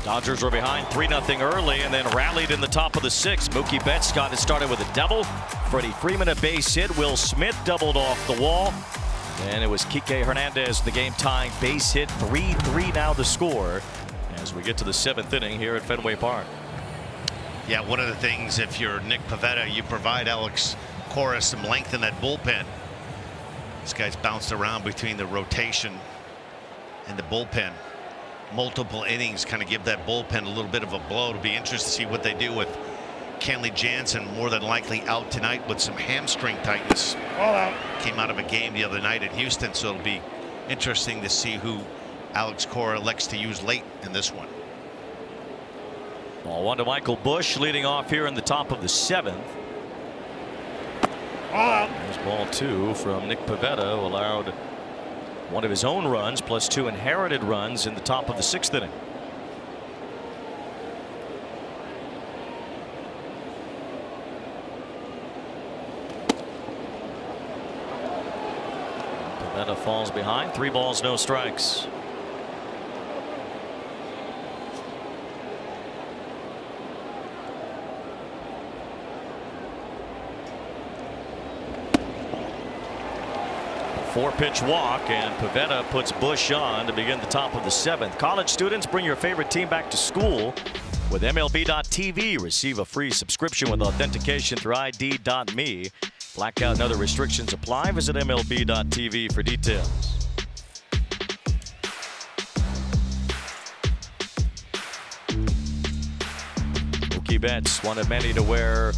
Dodgers were behind 3-0 early and then rallied in the top of the 6th. Mookie Betts got it started with a double. Freddie Freeman a base hit. Will Smith doubled off the wall. And it was Kike Hernandez, the game tying base hit. 3-3 now the score as we get to the 7th inning here at Fenway Park. Yeah, one of the things, if you're Nick Pivetta, you provide Alex Cora some length in that bullpen. This guy's bounced around between the rotation and the bullpen. Multiple innings kind of give that bullpen a little bit of a blow. It'll be interesting to see what they do with Kenley Jansen, more than likely out tonight with some hamstring tightness. All out. Came out of a game the other night at Houston, so it'll be interesting to see who Alex Cora elects to use late in this one. Ball 1 to Michael Busch, leading off here in the top of the 7th. All out. There's ball 2 from Nick Pivetta, who allowed one of his own runs plus 2 inherited runs in the top of the 6th inning. Pivetta falls behind. 3 balls, no strikes. 4-pitch walk, and Pivetta puts Bush on to begin the top of the 7th. College students, bring your favorite team back to school with MLB.tv. Receive a free subscription with authentication through ID.me. Blackout and other restrictions apply. Visit MLB.tv for details. Mookie Betts, one of many to wear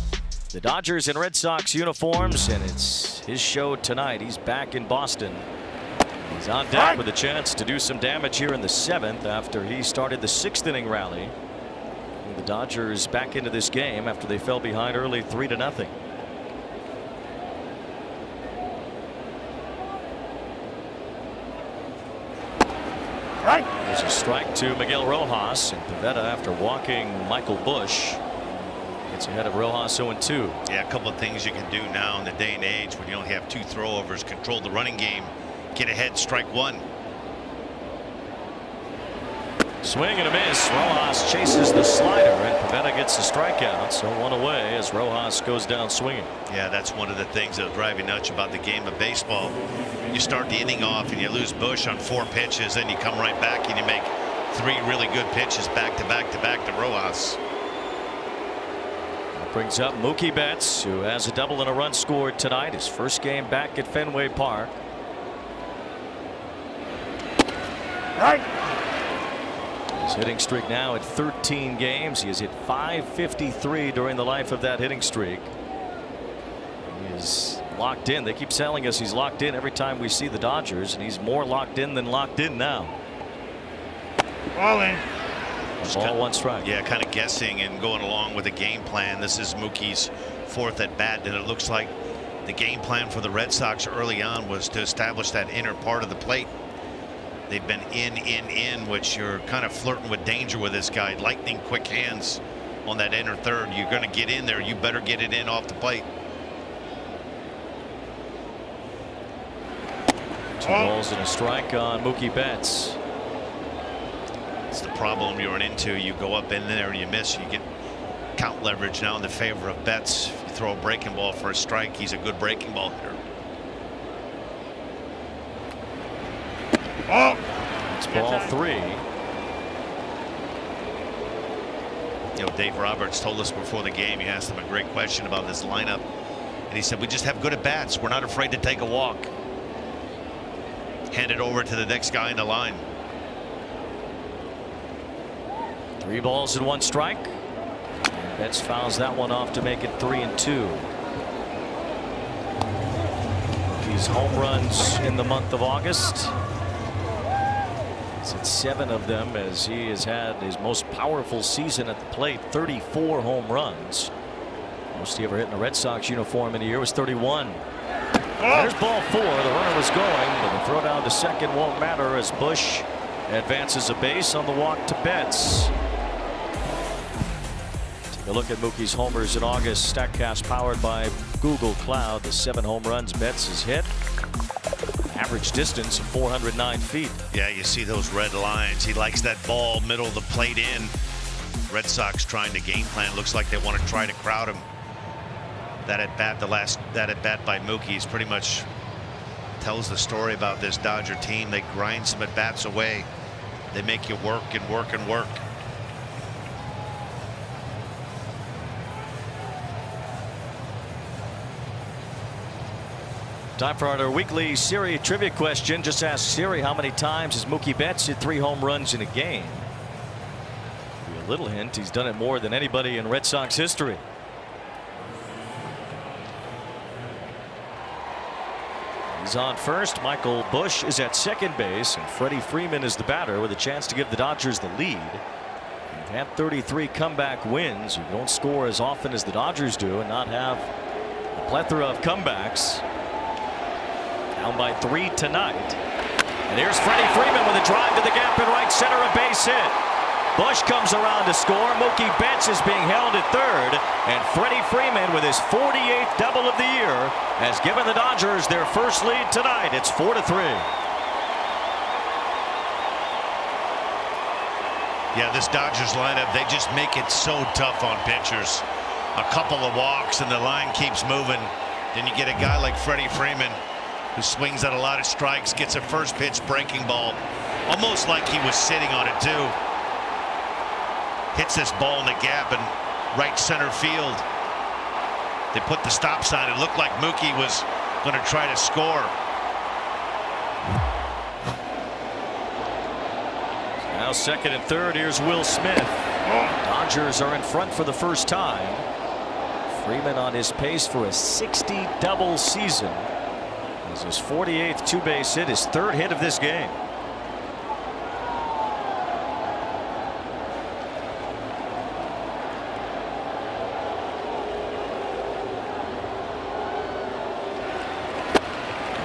the Dodgers and Red Sox uniforms, and it's his show tonight. He's back in Boston. He's on deck with a chance to do some damage here in the 7th after he started the 6th inning rally. And the Dodgers back into this game after they fell behind early 3-0. There's a strike to Miguel Rojas, and Pivetta, after walking Michael Bush, gets ahead of Rojas 0-2. Yeah, a couple of things you can do now in the day and age when you only have 2 throwovers. Control the running game, get ahead, strike 1. Swing and a miss. Rojas chases the slider, and Pivetta gets the strikeout. So 1 away as Rojas goes down swinging. Yeah, that's one of the things that'll drive you nuts about the game of baseball. You start the inning off and you lose Bush on 4 pitches, then you come right back and you make 3 really good pitches back to back to back to Rojas. That brings up Mookie Betts, who has a double and a run scored tonight. His first game back at Fenway Park. His hitting streak now at 13 games. He has hit .553 during the life of that hitting streak. He is locked in. They keep telling us he's locked in every time we see the Dodgers, and he's more locked in than locked in now. All in. Ball 1 strike. Yeah, kind of guessing and going along with the game plan. This is Mookie's 4th at bat, and it looks like the game plan for the Red Sox early on was to establish that inner part of the plate. They've been in, which you're kind of flirting with danger with this guy. Lightning quick hands on that inner third. You're going to get in there. You better get it in off the plate. 2 balls and a strike on Mookie Betts. It's the problem you run into. You go up in there and you miss. You get count leverage now in the favor of Betts. If you throw a breaking ball for a strike, he's a good breaking ball hitter. It's ball 3. You know, Dave Roberts told us before the game, he asked him a great question about this lineup, and he said, we just have good at bats. We're not afraid to take a walk. Hand it over to the next guy in the line. 3 balls and 1 strike. Betts fouls that one off to make it 3-2. These home runs in the month of August. He's hit 7 of them as he has had his most powerful season at the plate. 34 home runs. Most he ever hit in a Red Sox uniform in a year was 31. There's ball 4. The runner was going, but the throw down to second won't matter as Bush advances a base on the walk to Betts. Take a look at Mookie's homers in August. StatCast powered by Google Cloud. The 7 home runs Betts has hit. Average distance of 409 feet. Yeah, you see those red lines. He likes that ball middle of the plate in. Red Sox trying to game plan. Looks like they want to try to crowd him. That at bat, that at bat by Mookie is pretty much tells the story about this Dodger team. They grind some at bats away. They make you work and work and work. Time for our weekly Siri trivia question. Just ask Siri, how many times has Mookie Betts hit 3 home runs in a game? Give you a little hint, he's done it more than anybody in Red Sox history. He's on first. Michael Bush is at second base, and Freddie Freeman is the batter with a chance to give the Dodgers the lead. You've had 33 comeback wins. You don't score as often as the Dodgers do and not have a plethora of comebacks. Down by 3 tonight. And here's Freddie Freeman with a drive to the gap in right center, a base hit. Bush comes around to score. Mookie Betts is being held at third, and Freddie Freeman with his 48th double of the year has given the Dodgers their first lead tonight. It's 4-3. Yeah, this Dodgers lineup, they just make it so tough on pitchers. A couple of walks and the line keeps moving. Then you get a guy like Freddie Freeman who swings at a lot of strikes, gets a first pitch breaking ball, almost like he was sitting on it too. Hits this ball in the gap in right center field. They put the stop sign. It looked like Mookie was going to try to score. Now second and third. Here's Will Smith. Dodgers are in front for the first time. Freeman on his pace for a 60 double season. This is his 48th two-base hit, his third hit of this game.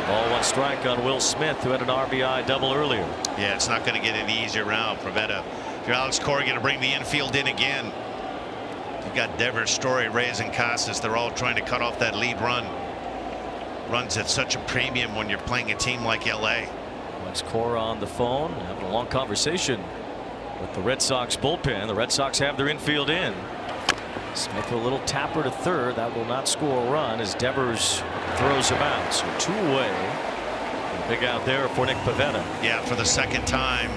Ball one strike on Will Smith, who had an RBI double earlier. Yeah, it's not going to get any easier around Pivetta. If you're Alex Cora, going to bring the infield in again. You've got Devers, Story, Reyes, and Casas. They're all trying to cut off that lead run. Runs at such a premium when you're playing a team like LA. Alex Cora on the phone, having a long conversation with the Red Sox bullpen. The Red Sox have their infield in. Smith with a little tapper to third. That will not score a run as Devers throws him out. So two away. Big out there for Nick Pivetta. Yeah, for the second time,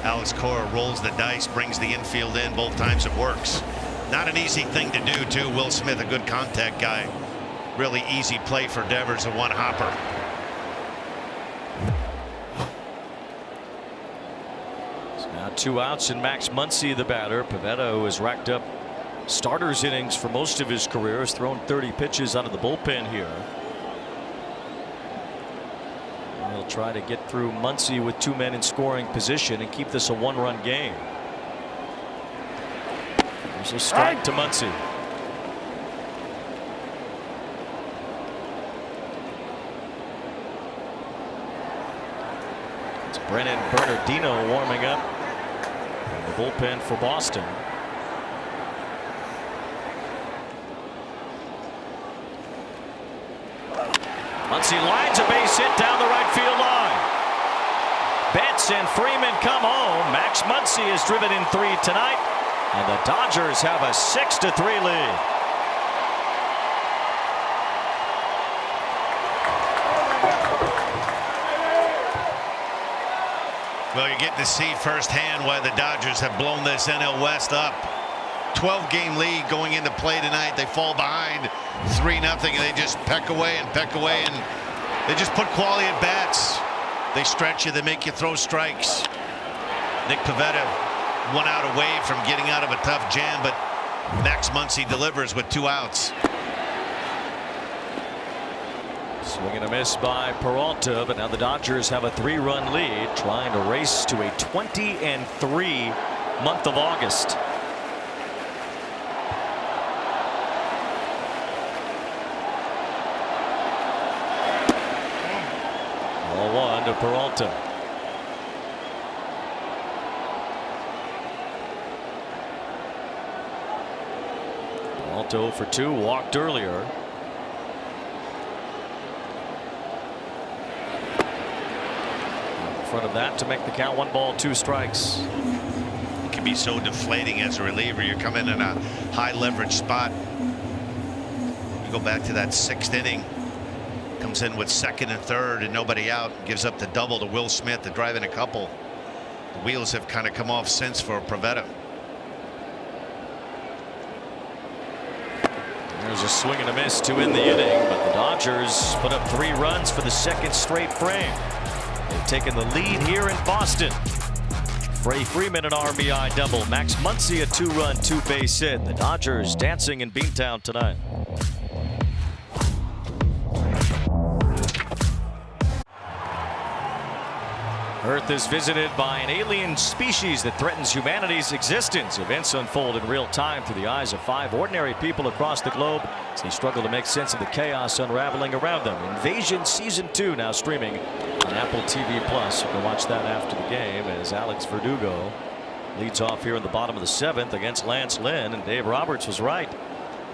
Alex Cora rolls the dice, brings the infield in. Both times it works. Not an easy thing to do, too. Will Smith, a good contact guy. Really easy play for Devers, a one hopper. So now two outs and Max Muncy, the batter. Pivetta, who has racked up starters innings for most of his career, has thrown 30 pitches out of the bullpen here. And he'll try to get through Muncy with two men in scoring position and keep this a one-run game. There's a strike to Muncy. It's Brennan Bernardino warming up in the bullpen for Boston. Muncy lines a base hit down the right field line. Betts and Freeman come home. Max Muncy has driven in 3 tonight, and the Dodgers have a 6-3 lead. Well, you're getting to see firsthand why the Dodgers have blown this NL West up. 12-game lead going into play tonight. They fall behind 3-0, and they just peck away, and they just put quality at bats. They stretch you, they make you throw strikes. Nick Pivetta 1 out away from getting out of a tough jam, but Max Muncy delivers with 2 outs. Swing and a miss by Peralta, but now the Dodgers have a 3-run lead, trying to race to a 20-3 month of August. 0-1 to Peralta. Peralta 0 for 2, walked earlier. In front of that to make the count 1 ball 2 strikes. It can be so deflating as a reliever. You come in a high leverage spot. You go back to that 6th inning. Comes in with 2nd and 3rd and nobody out. Gives up the double to Will Smith to drive in a couple. The wheels have kind of come off since for Pivetta. There's a swing and a miss to end the inning, but the Dodgers put up 3 runs for the 2nd straight frame. They've taken the lead here in Boston. Freeman an RBI double. Max Muncy a 2-run 2-base hit. The Dodgers dancing in Beantown tonight. Earth is visited by an alien species that threatens humanity's existence. Events unfold in real time through the eyes of 5 ordinary people across the globe as they struggle to make sense of the chaos unraveling around them. Invasion Season 2 now streaming on Apple TV+. You can watch that after the game as Alex Verdugo leads off here in the bottom of the 7th against Lance Lynn, and Dave Roberts was right.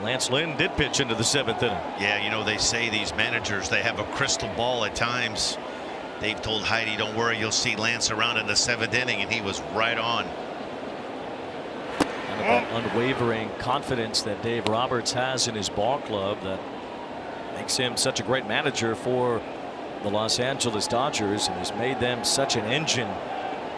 Lance Lynn did pitch into the 7th inning. Yeah, you know, they say these managers, they have a crystal ball at times. Dave told Heidi, don't worry, you'll see Lance around in the 7th inning, and he was right on. Kind of that unwavering confidence that Dave Roberts has in his ball club that makes him such a great manager for the Los Angeles Dodgers and has made them such an engine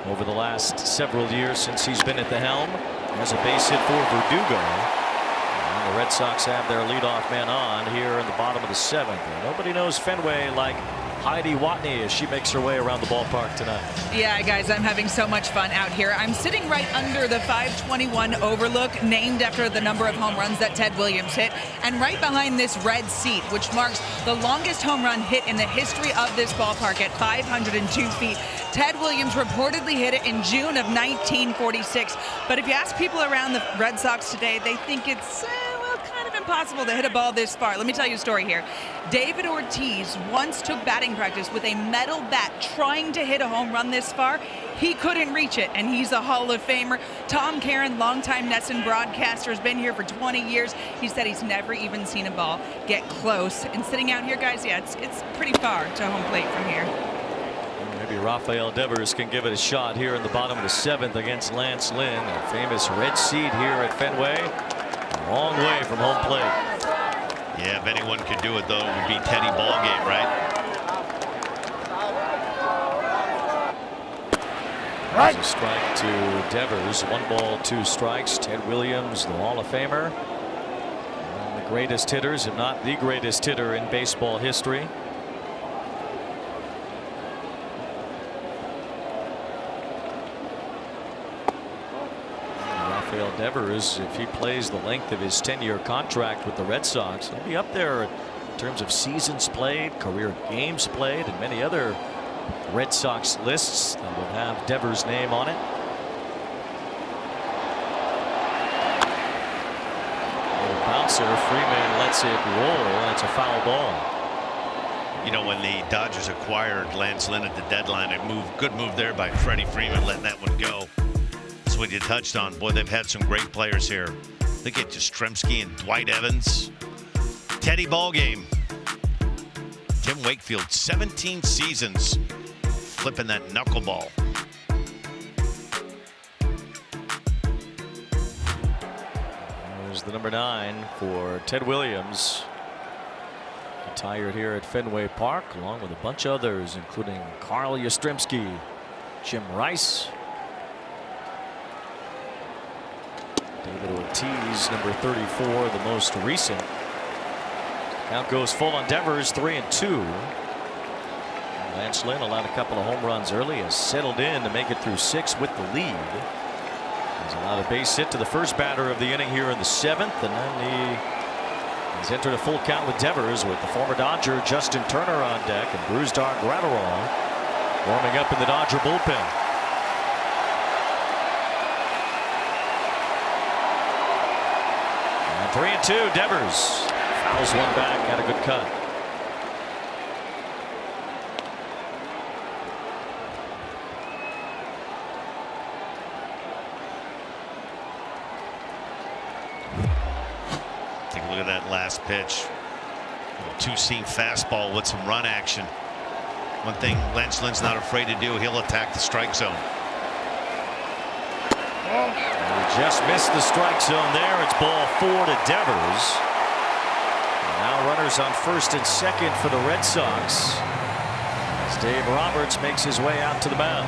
over the last several years since he's been at the helm. Has a base hit for Verdugo. And the Red Sox have their leadoff man on here in the bottom of the 7th. And nobody knows Fenway like Heidi Watney as she makes her way around the ballpark tonight. Yeah, guys, I'm having so much fun out here. I'm sitting right under the 521 overlook, named after the number of home runs that Ted Williams hit, and right behind this red seat, which marks the longest home run hit in the history of this ballpark at 502 feet. Ted Williams reportedly hit it in June of 1946. But if you ask people around the Red Sox today, they think it's kind of impossible to hit a ball this far. Let me tell you a story here. David Ortiz once took batting practice with a metal bat trying to hit a home run this far. He couldn't reach it, and he's a Hall of Famer. Tom Caron, longtime NESN broadcaster, has been here for 20 years. He said he's never even seen a ball get close. And sitting out here, guys, yeah, it's pretty far to home plate from here. Maybe Rafael Devers can give it a shot here in the bottom of the 7th against Lance Lynn. A famous red seat here at Fenway. A long way from home plate. Yeah, if anyone could do it, though, it would be Teddy Ballgame, right? There's a strike to Devers. 1 ball, 2 strikes. Ted Williams, the Hall of Famer. One of the greatest hitters, if not the greatest hitter in baseball history. Rafael Devers, if he plays the length of his 10-year contract with the Red Sox, he'll be up there in terms of seasons played, career games played, and many other Red Sox lists that will have Devers' name on it. Little bouncer, Freeman lets it roll, and it's a foul ball. You know, when the Dodgers acquired Lance Lynn at the deadline, good move there by Freddie Freeman, letting that one go. That's what you touched on. Boy, they've had some great players here. They get Yastrzemski and Dwight Evans. Teddy Ballgame. Tim Wakefield, 17 seasons flipping that knuckleball. There's the number 9 for Ted Williams. Retired here at Fenway Park, along with a bunch of others, including Carl Yastrzemski, Jim Rice, David Ortiz, number 34, the most recent. Count goes full on Devers, 3-2. Lance Lynn allowed a couple of home runs early, has settled in to make it through 6 with the lead. He's allowed a base hit to the first batter of the inning here in the 7th, and then he's entered a full count with Devers, with the former Dodger Justin Turner on deck and Brusdar Graterol warming up in the Dodger bullpen. 3-2, Devers fouls one back, had a good cut. Take a look at that last pitch. A 2-seam fastball with some run action. One thing Lance Lynn's not afraid to do, he'll attack the strike zone. He just missed the strike zone there. It's ball 4 to Devers. And now runners on first and second for the Red Sox as Dave Roberts makes his way out to the mound.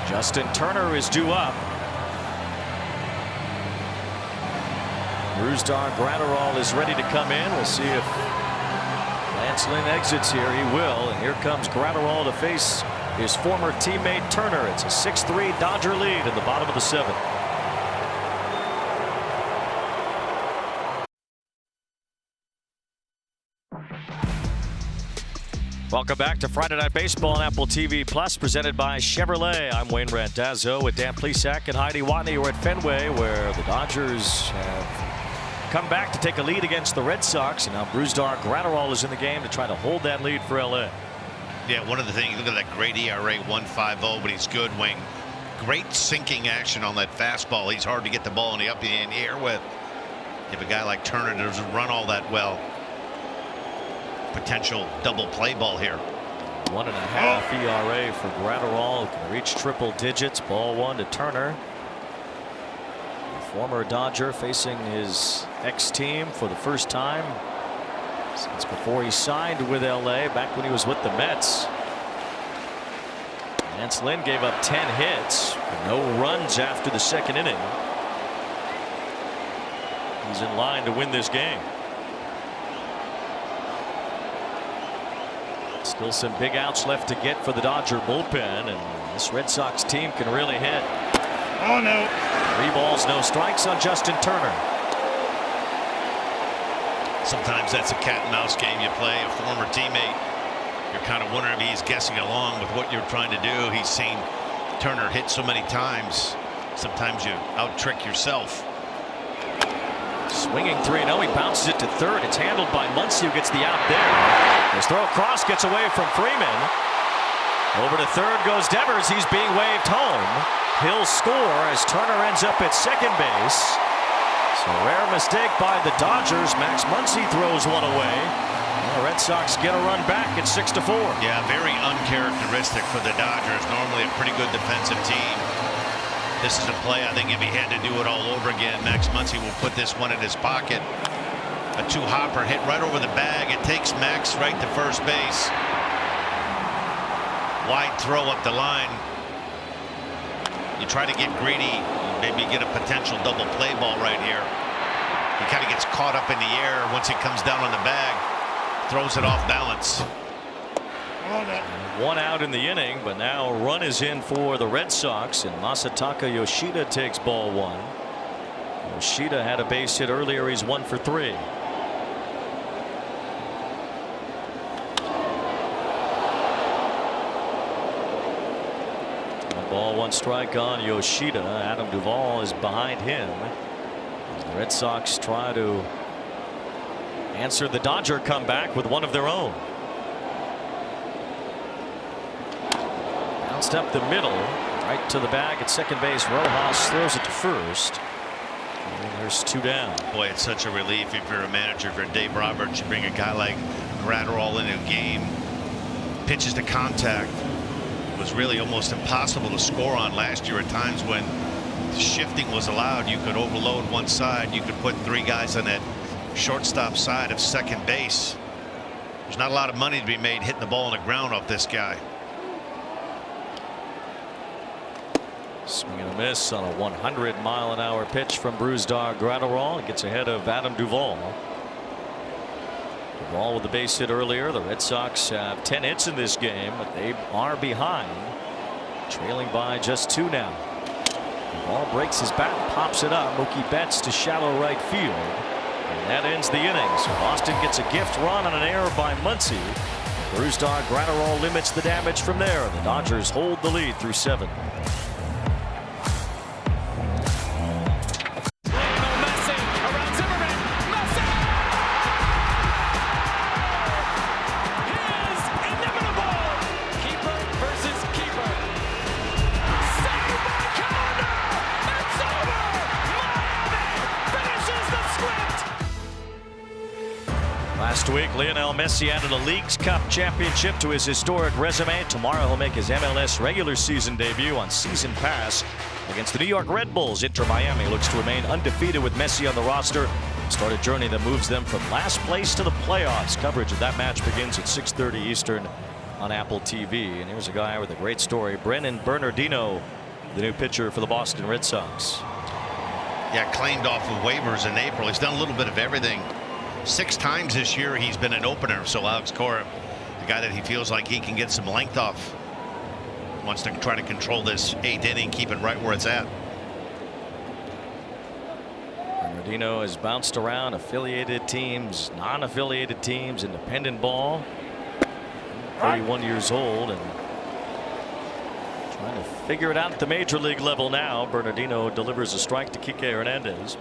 Justin Turner is due up. Brusdar Graterol is ready to come in. We'll see if Lance Lynn exits here. He will. And here comes Graterol to face his former teammate Turner. It's a 6-3 Dodger lead in the bottom of the 7th. Welcome back to Friday Night Baseball on Apple TV Plus, presented by Chevrolet. I'm Wayne Randazzo with Dan Plesac and Heidi Watney. We're at Fenway, where the Dodgers have come back to take a lead against the Red Sox, and now Brusdar Graterol is in the game to try to hold that lead for LA. Yeah, one of the things, look at that great ERA, 1.50, but he's good, Wing. Great sinking action on that fastball. He's hard to get the ball in the up in the air with. If a guy like Turner doesn't run all that well, potential double play ball here. 1.5 ERA for Graterol, can reach triple digits. Ball 1 to Turner. The former Dodger facing his ex-team for the first time since before he signed with LA, back when he was with the Mets. Lance Lynn gave up 10 hits, no runs after the second inning. He's in line to win this game. Still some big outs left to get for the Dodger bullpen, and this Red Sox team can really hit. Oh no. 3 balls, no strikes on Justin Turner. Sometimes that's a cat and mouse game you play. A former teammate, you're kind of wondering if he's guessing along with what you're trying to do. He's seen Turner hit so many times. Sometimes you out-trick yourself. Swinging 3-0, he bounces it to third. It's handled by Muncy, who gets the out there. His throw across gets away from Freeman. Over to third goes Devers. He's being waved home. He'll score as Turner ends up at second base. So rare mistake by the Dodgers. Max Muncy throws one away. The Red Sox get a run back at 6-4. Yeah, very uncharacteristic for the Dodgers. Normally a pretty good defensive team. This is a play, I think if he had to do it all over again, Max Muncy will put this one in his pocket. A 2-hopper hit right over the bag. It takes Max right to first base. Wide throw up the line. You try to get greedy, maybe get a potential double play ball right here. He kind of gets caught up in the air once it comes down on the bag. Throws it off balance. One out in the inning, but now a run is in for the Red Sox, and Masataka Yoshida takes ball 1. Yoshida had a base hit earlier. He's 1 for 3. Ball 1 strike on Yoshida. Adam Duvall is behind him. The Red Sox try to answer the Dodger comeback with one of their own. Bounced up the middle, right to the bag at second base. Rojas throws it to first. And there's 2 down. Boy, it's such a relief if you're a manager for Dave Roberts. You bring a guy like Gratterall into a game. Pitches to contact. It was really almost impossible to score on last year at times when shifting was allowed. You could overload one side. You could put 3 guys on that shortstop side of second base. There's not a lot of money to be made hitting the ball on the ground off this guy. Swing and a miss on a 100-mile-an-hour pitch from Brusdar Graterol. It gets ahead of Adam Duvall. Duvall with the base hit earlier. The Red Sox have 10 hits in this game, but they are behind, trailing by just 2 now. Duvall breaks his bat, pops it up. Mookie Betts to shallow right field, and that ends the inning. So Boston gets a gift run on an error by Muncy. Brusdar Graterol limits the damage from there. The Dodgers hold the lead through 7. Last week, Lionel Messi added a Leagues Cup championship to his historic resume. Tomorrow, he'll make his MLS regular season debut on Season Pass against the New York Red Bulls. Inter Miami looks to remain undefeated with Messi on the roster. Start a journey that moves them from last place to the playoffs. Coverage of that match begins at 6:30 Eastern on Apple TV. And here's a guy with a great story. Brennan Bernardino, the new pitcher for the Boston Red Sox. Yeah, claimed off of waivers in April. He's done a little bit of everything. 6 times this year he's been an opener. So Alex Cora, the guy that he feels like he can get some length off, wants to try to control this 8th inning, keep it right where it's at. Bernardino has bounced around affiliated teams, non-affiliated teams, independent ball. 31 years old and trying to figure it out at the major league level now. Bernardino delivers a strike to Kike Hernandez.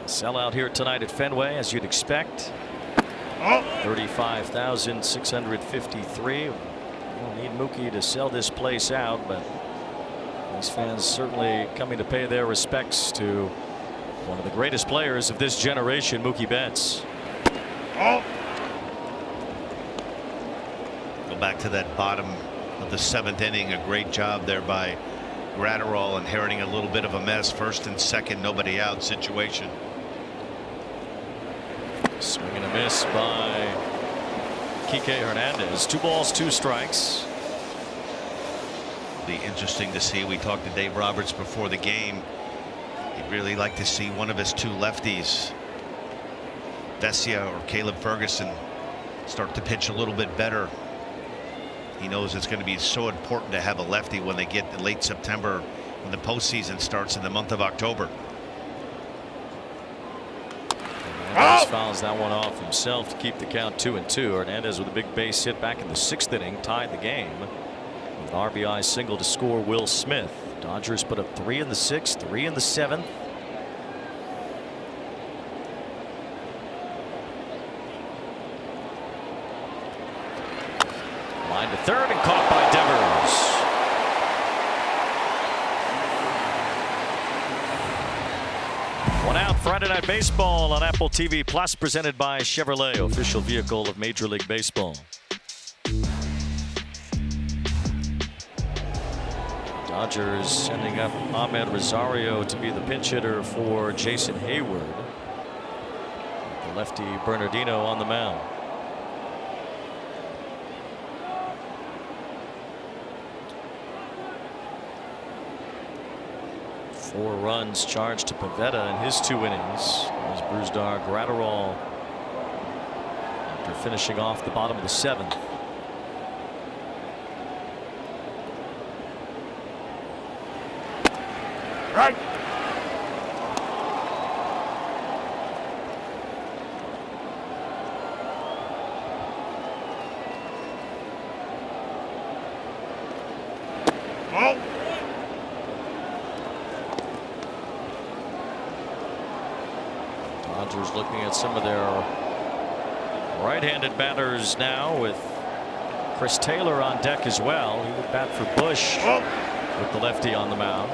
Sellout here tonight at Fenway, as you'd expect. 35,653. We don't need Mookie to sell this place out, but these fans certainly coming to pay their respects to one of the greatest players of this generation, Mookie Betts. Go back to that bottom of the 7th inning. A great job there by Gratterall, inheriting a little bit of a mess. 1st and 2nd, nobody out situation. Swing and a miss by Kike Hernandez. 2 balls, 2 strikes. Be interesting to see. We talked to Dave Roberts before the game. He'd really like to see one of his 2 lefties, Vesia or Caleb Ferguson, start to pitch a little bit better. He knows it's going to be so important to have a lefty when they get to late September, when the postseason starts in the month of October. Hernandez fouls that one off himself to keep the count 2-2. Hernandez with a big base hit back in the 6th inning tied the game. With an RBI single to score Will Smith. Dodgers put up 3 in the 6th, 3 in the 7th. Line to third and caught by Devers. One out. Friday Night Baseball on Apple TV Plus, presented by Chevrolet, official vehicle of Major League Baseball. Dodgers sending up Ahmed Rosario to be the pinch hitter for Jason Hayward. The lefty Bernardino on the mound. Four runs charged to Pivetta in his 2 innings. As Brusdar Graterol after finishing off the bottom of the 7th. Right. Oh. Dodgers looking at some of their right-handed batters now, with Chris Taylor on deck as well. He would bat for Bush with the lefty on the mound.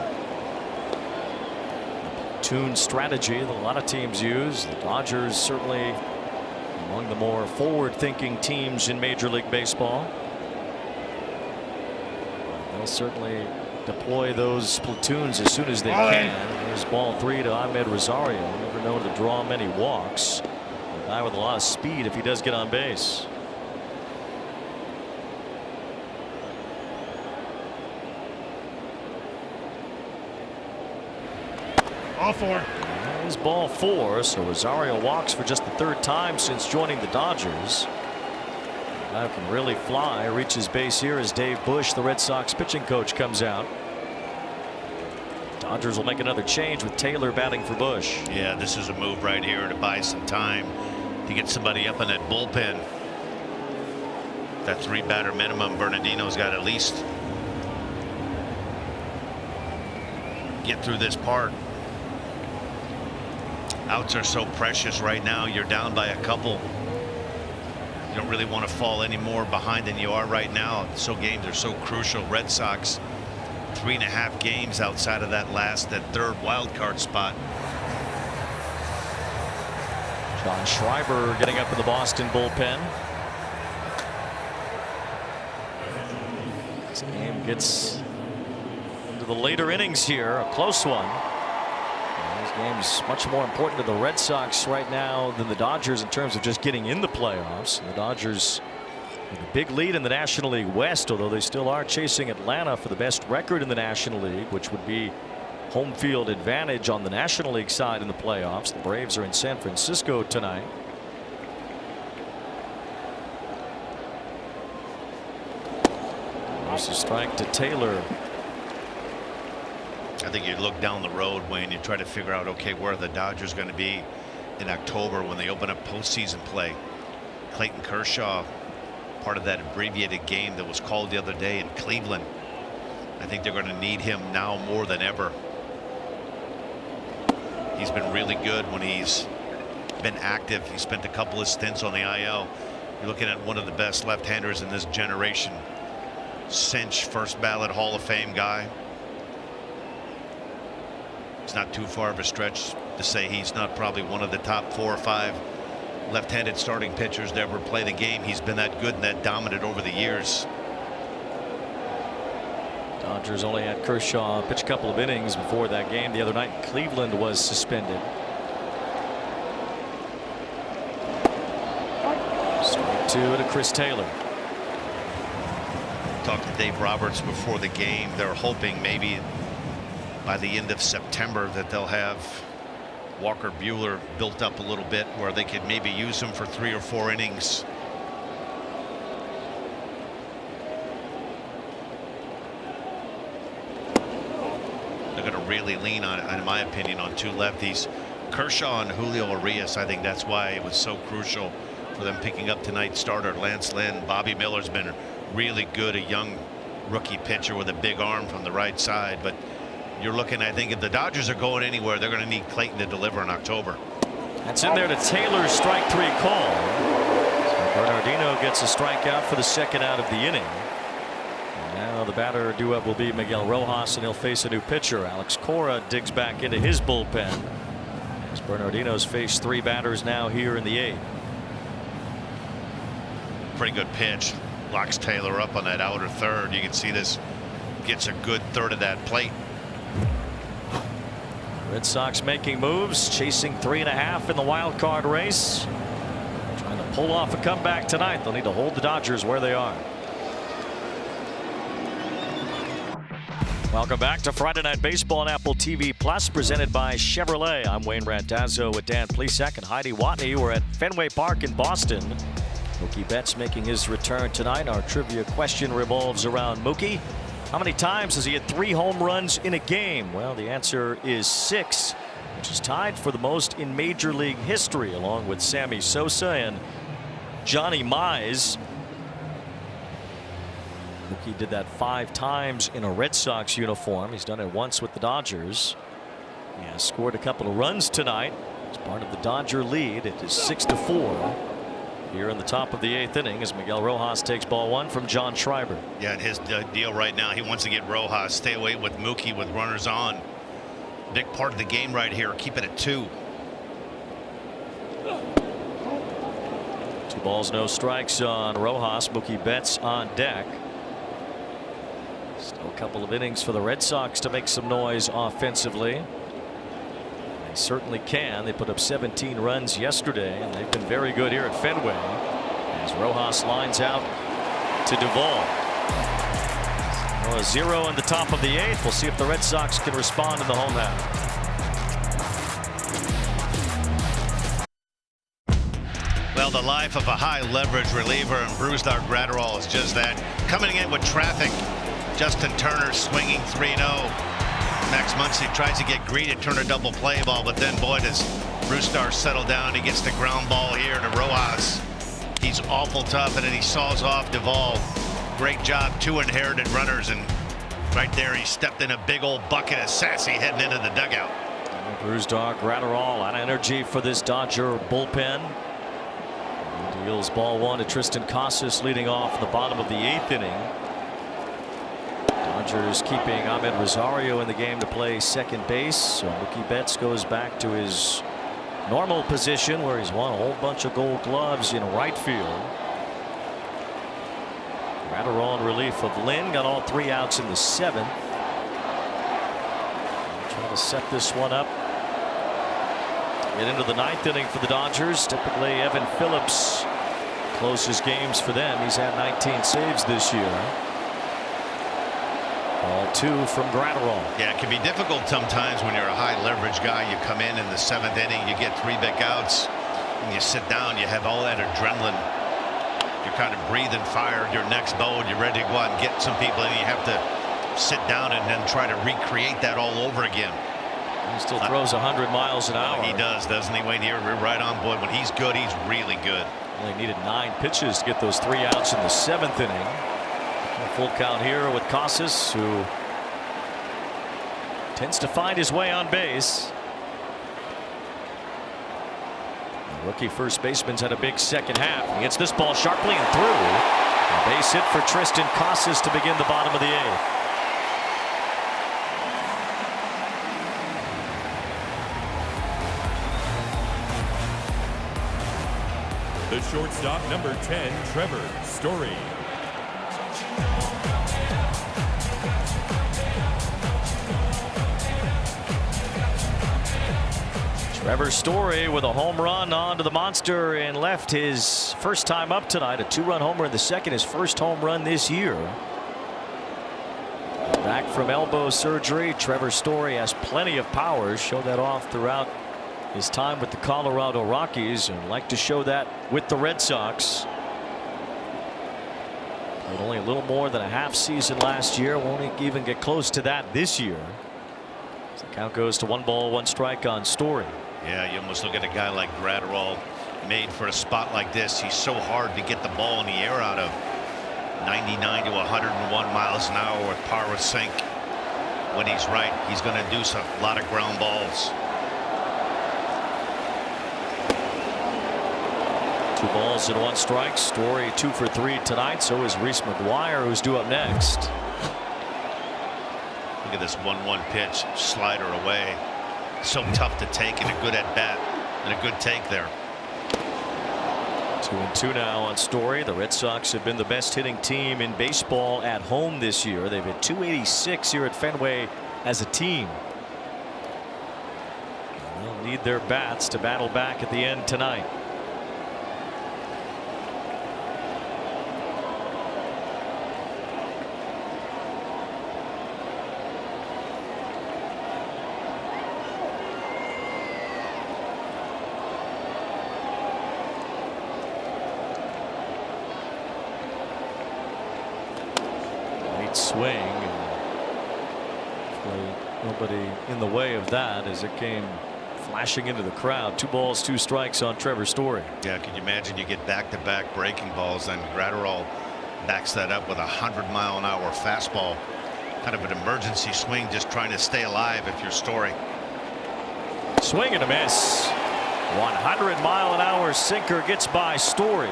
Platoon strategy that a lot of teams use. The Dodgers certainly among the more forward-thinking teams in Major League Baseball. They'll certainly deploy those platoons as soon as they can. There's ball 3 to Ahmed Rosario. Never known to draw many walks. A guy with a lot of speed if he does get on base. All 4. Here's ball 4. So Rosario walks for just the 3rd time since joining the Dodgers. The guy who can really fly reaches base here as Dave Bush, the Red Sox pitching coach, comes out. Dodgers will make another change with Taylor batting for Bush. Yeah, this is a move right here to buy some time to get somebody up in that bullpen. That 3-batter minimum, Bernardino's got at least get through this part. Outs are so precious right now. You're down by a couple. You don't really want to fall any more behind than you are right now. So games are so crucial. Red Sox 3.5 games outside of that 3rd wild card spot. John Schreiber getting up in the Boston bullpen. This game gets into the later innings here. A close one. This game's much more important to the Red Sox right now than the Dodgers in terms of just getting in the playoffs. The Dodgers with a big lead in the National League West, although they still are chasing Atlanta for the best record in the National League, which would be home field advantage on the National League side in the playoffs. The Braves are in San Francisco tonight. There's a strike to Taylor. I think you look down the road, Wayne, you try to figure out, okay, where are the Dodgers going to be in October when they open up postseason play. Clayton Kershaw, part of that abbreviated game that was called the other day in Cleveland. I think they're going to need him now more than ever. He's been really good when he's been active. He spent a couple of stints on the IL. You're looking at one of the best left-handers in this generation. Cinch, first ballot Hall of Fame guy. It's not too far of a stretch to say he's not probably one of the top 4 or 5 left-handed starting pitchers to ever play the game. He's been that good and that dominant over the years. Dodgers only had Kershaw pitch a couple of innings before that game the other night. Cleveland was suspended. 0-2 to Chris Taylor. Talked to Dave Roberts before the game. They're hoping maybe by the end of September that they'll have Walker Buehler built up a little bit where they could maybe use him for 3 or 4 innings. They're going to really lean on, in my opinion, on 2 lefties. Kershaw and Julio Urias. I think that's why it was so crucial for them picking up tonight's starter Lance Lynn. Bobby Miller's been really good, a young rookie pitcher with a big arm from the right side. But you're looking, I think, if the Dodgers are going anywhere, they're going to need Clayton to deliver in October. That's in there to Taylor's strike 3 call. So Bernardino gets a strikeout for the 2nd out of the inning. And now the batter due-up will be Miguel Rojas, and he'll face a new pitcher. Alex Cora digs back into his bullpen. As Bernardino's faced 3 batters now here in the 8th. Pretty good pitch. Locks Taylor up on that outer third. You can see this gets a good third of that plate. Red Sox making moves, chasing 3.5 in the wild card race. Trying to pull off a comeback tonight. They'll need to hold the Dodgers where they are. Welcome back to Friday Night Baseball on Apple TV Plus, presented by Chevrolet. I'm Wayne Randazzo with Dan Plesac and Heidi Watney. We're at Fenway Park in Boston. Mookie Betts making his return tonight. Our trivia question revolves around Mookie. How many times has he had 3 home runs in a game? Well, the answer is 6, which is tied for the most in Major League history, along with Sammy Sosa and Johnny Mize. Mookie did that 5 times in a Red Sox uniform. He's done it once with the Dodgers. He has scored a couple of runs tonight as part of the Dodger lead. It is 6-4 here in the top of the 8th inning as Miguel Rojas takes ball 1 from John Schreiber. Yeah, and his deal right now, he wants to get Rojas, stay away with Mookie with runners on. Big part of the game right here. Keep it at 2. 2 balls, no strikes on Rojas. Mookie Betts on deck. Still a couple of innings for the Red Sox to make some noise offensively. They certainly can. They put up 17 runs yesterday, and they've been very good here at Fenway as Rojas lines out to Duvall. Well, a 0 in the top of the 8th. We'll see if the Red Sox can respond in the home half. Well, the life of a high leverage reliever, and Brusdar Graterol is just that. Coming in with traffic, Justin Turner swinging 3-0. Max Muncy tries to get greedy, turn a double play ball, but then boy does Brusdar settle down. He gets the ground ball here to Rojas. He's awful tough, and then he saws off Duvall. Great job, 2 inherited runners, and right there he stepped in a big old bucket of sassy heading into the dugout. Brusdar Graterol out of energy for this Dodger bullpen. He deals ball 1 to Tristan Casas leading off the bottom of the 8th inning. Dodgers keeping Ahmed Rosario in the game to play second base. So Mookie Betts goes back to his normal position where he's won a whole bunch of Gold Gloves in right field. Graterol in relief of Lynn, got all 3 outs in the 7th. Trying to set this one up. Get into the 9th inning for the Dodgers. Typically Evan Phillips closes games for them. He's had 19 saves this year. Ball 2 from Graterol. Yeah, it can be difficult sometimes when you're a high leverage guy. You come in the 7th inning, you get 3 big outs, and you sit down, you have all that adrenaline. You're kind of breathing fire, your next mode, you're ready to go out and get some people, and you have to sit down and then try to recreate that all over again. He still throws 100 miles an hour. He does, doesn't he, Wayne? You're right on, boy. When he's good, he's really good. Only needed 9 pitches to get those 3 outs in the 7th inning. A full count here with Casas, who tends to find his way on base. The rookie first baseman's had a big second half. He hits this ball sharply and through. A base hit for Tristan Casas to begin the bottom of the 8th. The shortstop, number 10, Trevor Story. Trevor Story with a home run onto the monster and left his first time up tonight. A 2-run homer in the second, his first home run this year. Back from elbow surgery, Trevor Story has plenty of power. Showed that off throughout his time with the Colorado Rockies and like to show that with the Red Sox. Played only a little more than a half season last year. Won't even get close to that this year. So the count goes to 1 ball 1 strike on Story. Yeah, you almost look at a guy like Gratterall, made for a spot like this. He's so hard to get the ball in the air out of. 99 to 101 miles an hour with power with sink. When he's right, he's going to do a lot of ground balls. 2 balls and 1 strike. Story 2 for 3 tonight. So is Reese McGuire, who's due up next. Look at this 1-1 pitch, slider away. So tough to take, and a good at bat and a good take there. 2-2 now on Story. The Red Sox have been the best hitting team in baseball at home this year. They've hit .286 here at Fenway as a team. They'll need their bats to battle back at the end tonight. Swing, and nobody in the way of that as it came flashing into the crowd. 2 balls 2 strikes on Trevor Story. Yeah, can you imagine you get back-to-back breaking balls, and Gratterall backs that up with a 100-mile-an-hour fastball. Kind of an emergency swing, just trying to stay alive if you're Story. Swing and a miss. 100-mile-an-hour sinker gets by Story.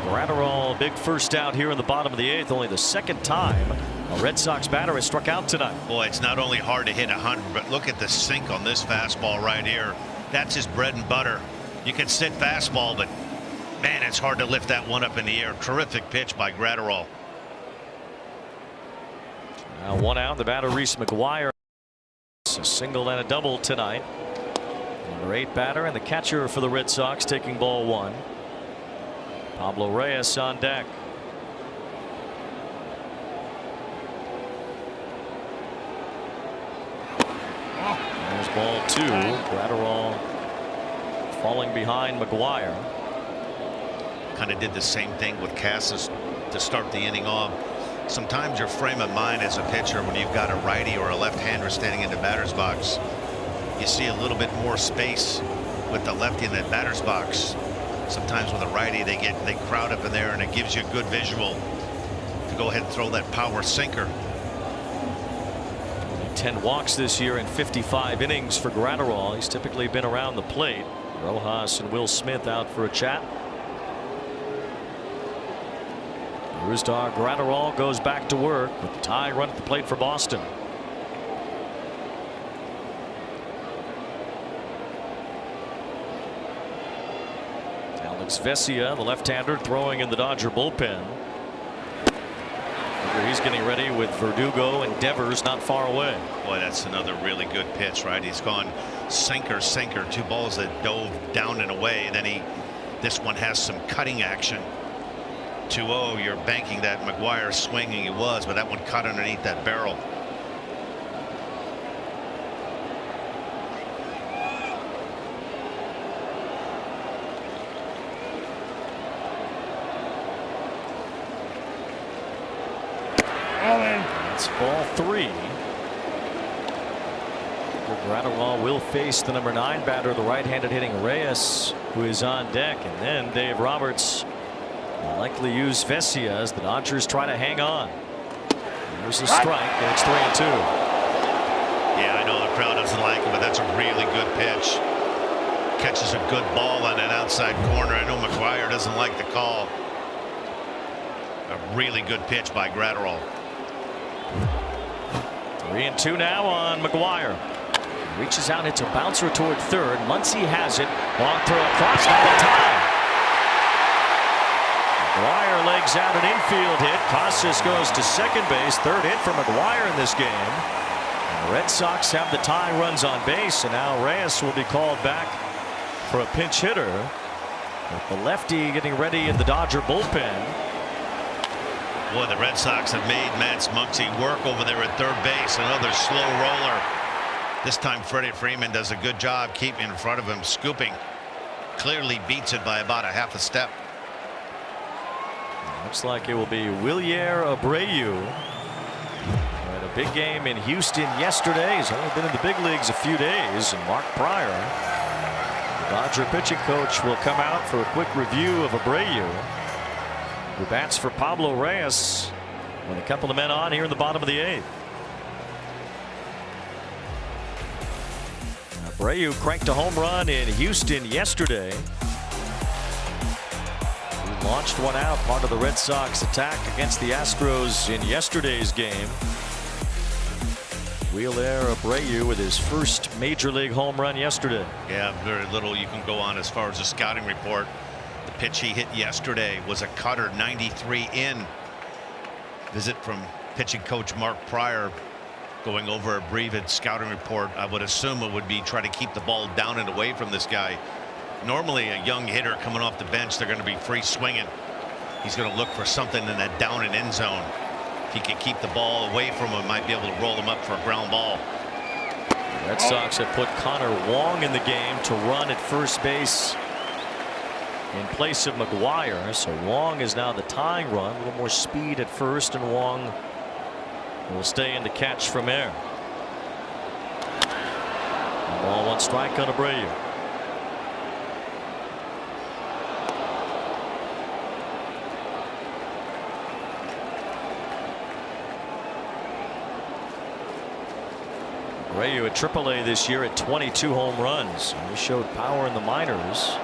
Gratterall, big first out here in the bottom of the 8th. Only the second time a Red Sox batter has struck out tonight. Boy, it's not only hard to hit 100, but look at the sink on this fastball right here. That's his bread and butter. You can sit fastball, but man, it's hard to lift that one up in the air. Terrific pitch by Gratterall. Now 1 out. The batter, Reese McGuire. A single and a double tonight. Number 8 batter and the catcher for the Red Sox taking ball 1. Pablo Reyes on deck. There's ball 2. Gratterall falling behind McGuire. Kind of did the same thing with Casas to start the inning off. Sometimes your frame of mind as a pitcher, when you've got a righty or a left-hander standing in the batter's box, you see a little bit more space with the lefty in the batter's box. Sometimes with a righty, they crowd up in there, and it gives you a good visual to go ahead and throw that power sinker. 10 walks this year in 55 innings for Gratterall. He's typically been around the plate. Rojas and Will Smith out for a chat. Brusdar Gratterall goes back to work with the tying run at the plate for Boston. Vesia, the left-hander, throwing in the Dodger bullpen. He's getting ready with Verdugo and Devers not far away. Boy, that's another really good pitch, right? He's gone sinker, 2 balls that dove down and away, and then this one has some cutting action. 2-0, you're banking that McGuire swinging, he was, but that one cut underneath that barrel. It's ball 3. Gratterall will face the number 9 batter, the right-handed hitting Reyes, who is on deck, and then Dave Roberts will likely use Vesia as the Dodgers try to hang on. There's a strike, and it's 3-2. Yeah, I know the crowd doesn't like it, but that's a really good pitch. Catches a good ball on that outside corner. I know McGuire doesn't like the call. A really good pitch by Gratterall. 3-2 now on McGuire. Reaches out, hits a bouncer toward third. Muncy has it. Long throw across, not in time. McGuire legs out an infield hit. Casas goes to second base. Third hit for McGuire in this game. The Red Sox have the tying runs on base, and now Reyes will be called back for a pinch hitter. With the lefty getting ready in the Dodger bullpen. Boy, the Red Sox have made Matt Muncy work over there at third base. Another slow roller. This time Freddie Freeman does a good job keeping in front of him, scooping. Clearly beats it by about a half a step. Looks like it will be Wilyer Abreu. Had a big game in Houston yesterday. He's only been in the big leagues a few days. And Mark Pryor, the Dodger pitching coach, will come out for a quick review of Abreu, who bats for Pablo Reyes with a couple of men on here in the bottom of the 8th. Abreu cranked a home run in Houston yesterday. He launched one out, part of the Red Sox attack against the Astros in yesterday's game. Wilyer Abreu with his first major league home run yesterday. Yeah, very little you can go on as far as a scouting report. The pitch he hit yesterday was a cutter, 93 in. Visit from pitching coach Mark Pryor, going over a brief scouting report. I would assume it would be try to keep the ball down and away from this guy. Normally a young hitter coming off the bench, they're going to be free swinging. He's going to look for something in that down and end zone. If he can keep the ball away from him, might be able to roll him up for a ground ball. The Red Sox have put Connor Wong in the game to run at first base in place of McGuire. So Wong is now the tying run. A little more speed at first, and Wong will stay in to catch from there. Ball, 1 strike on Abreu. Abreu at AAA this year at 22 home runs. He showed power in the minors.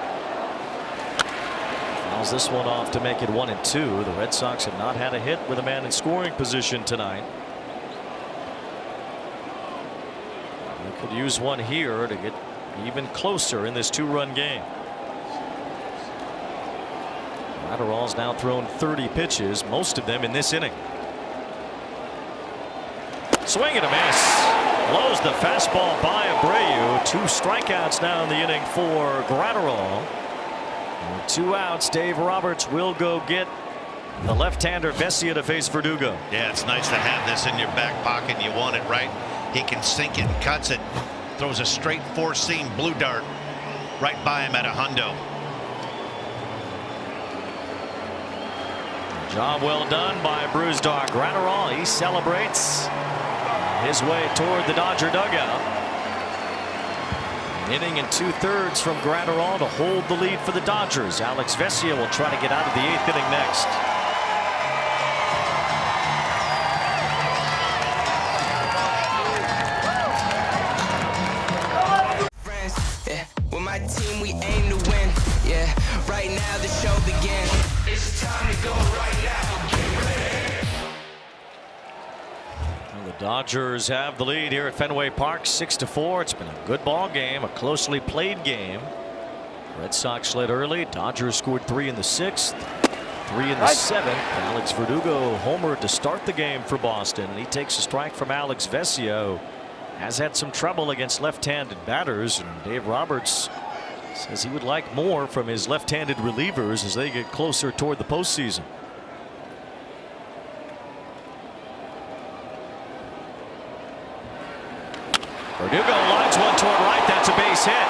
Fouls this one off to make it 1-2. The Red Sox have not had a hit with a man in scoring position tonight. They could use one here to get even closer in this 2-run game. Adderall's now thrown 30 pitches, most of them in this inning. Swing and a miss. Blows the fastball by Abreu. 2 strikeouts now in the inning for Gratterall. With 2 outs, Dave Roberts will go get the left-hander Vesia to face Verdugo. Yeah, it's nice to have this in your back pocket, and you want it right. He can sink it and cuts it. Throws a straight 4-seam blue dart right by him at a hundo. Job well done by Bruce Dog Gratterall. He celebrates his way toward the Dodger dugout. Inning and 2/3 from Gratterall to hold the lead for the Dodgers. Alex Vesia will try to get out of the 8th inning next. With my team, we aim to win. Yeah, right now the show begins. It's time to go right now. Get ready. Well, the Dodgers have the lead here at Fenway Park, 6-4. It's been a good ball game, a closely played game. Red Sox led early. Dodgers scored 3 in the 6th, 3 in the 7th. Alex Verdugo homered to start the game for Boston, and he takes a strike from Alex Vesia, who has had some trouble against left-handed batters, and Dave Roberts says he would like more from his left-handed relievers as they get closer toward the postseason. Verdugo lines one toward right. That's a base hit.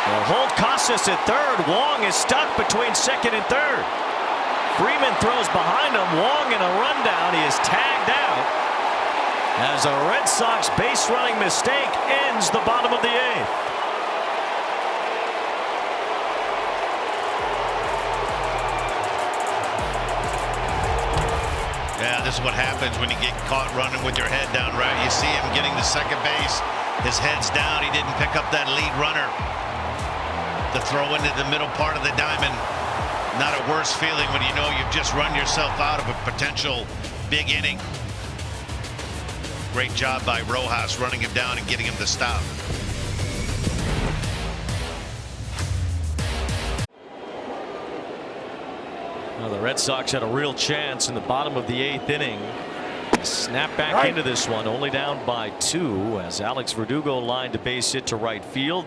They'll hold Casas at third. Wong is stuck between second and third. Freeman throws behind him. Wong in a rundown. He is tagged out as a Red Sox base running mistake ends the bottom of the 8th. Yeah, this is what happens when you get caught running with your head down right. You see him getting to second base. His head's down. He didn't pick up that lead runner. The throw into the middle part of the diamond. Not a worse feeling when you know you've just run yourself out of a potential big inning. Great job by Rojas running him down and getting him to stop. Well, the Red Sox had a real chance in the bottom of the 8th inning Snap back into this one, only down by 2 as Alex Verdugo lined a base hit to right field.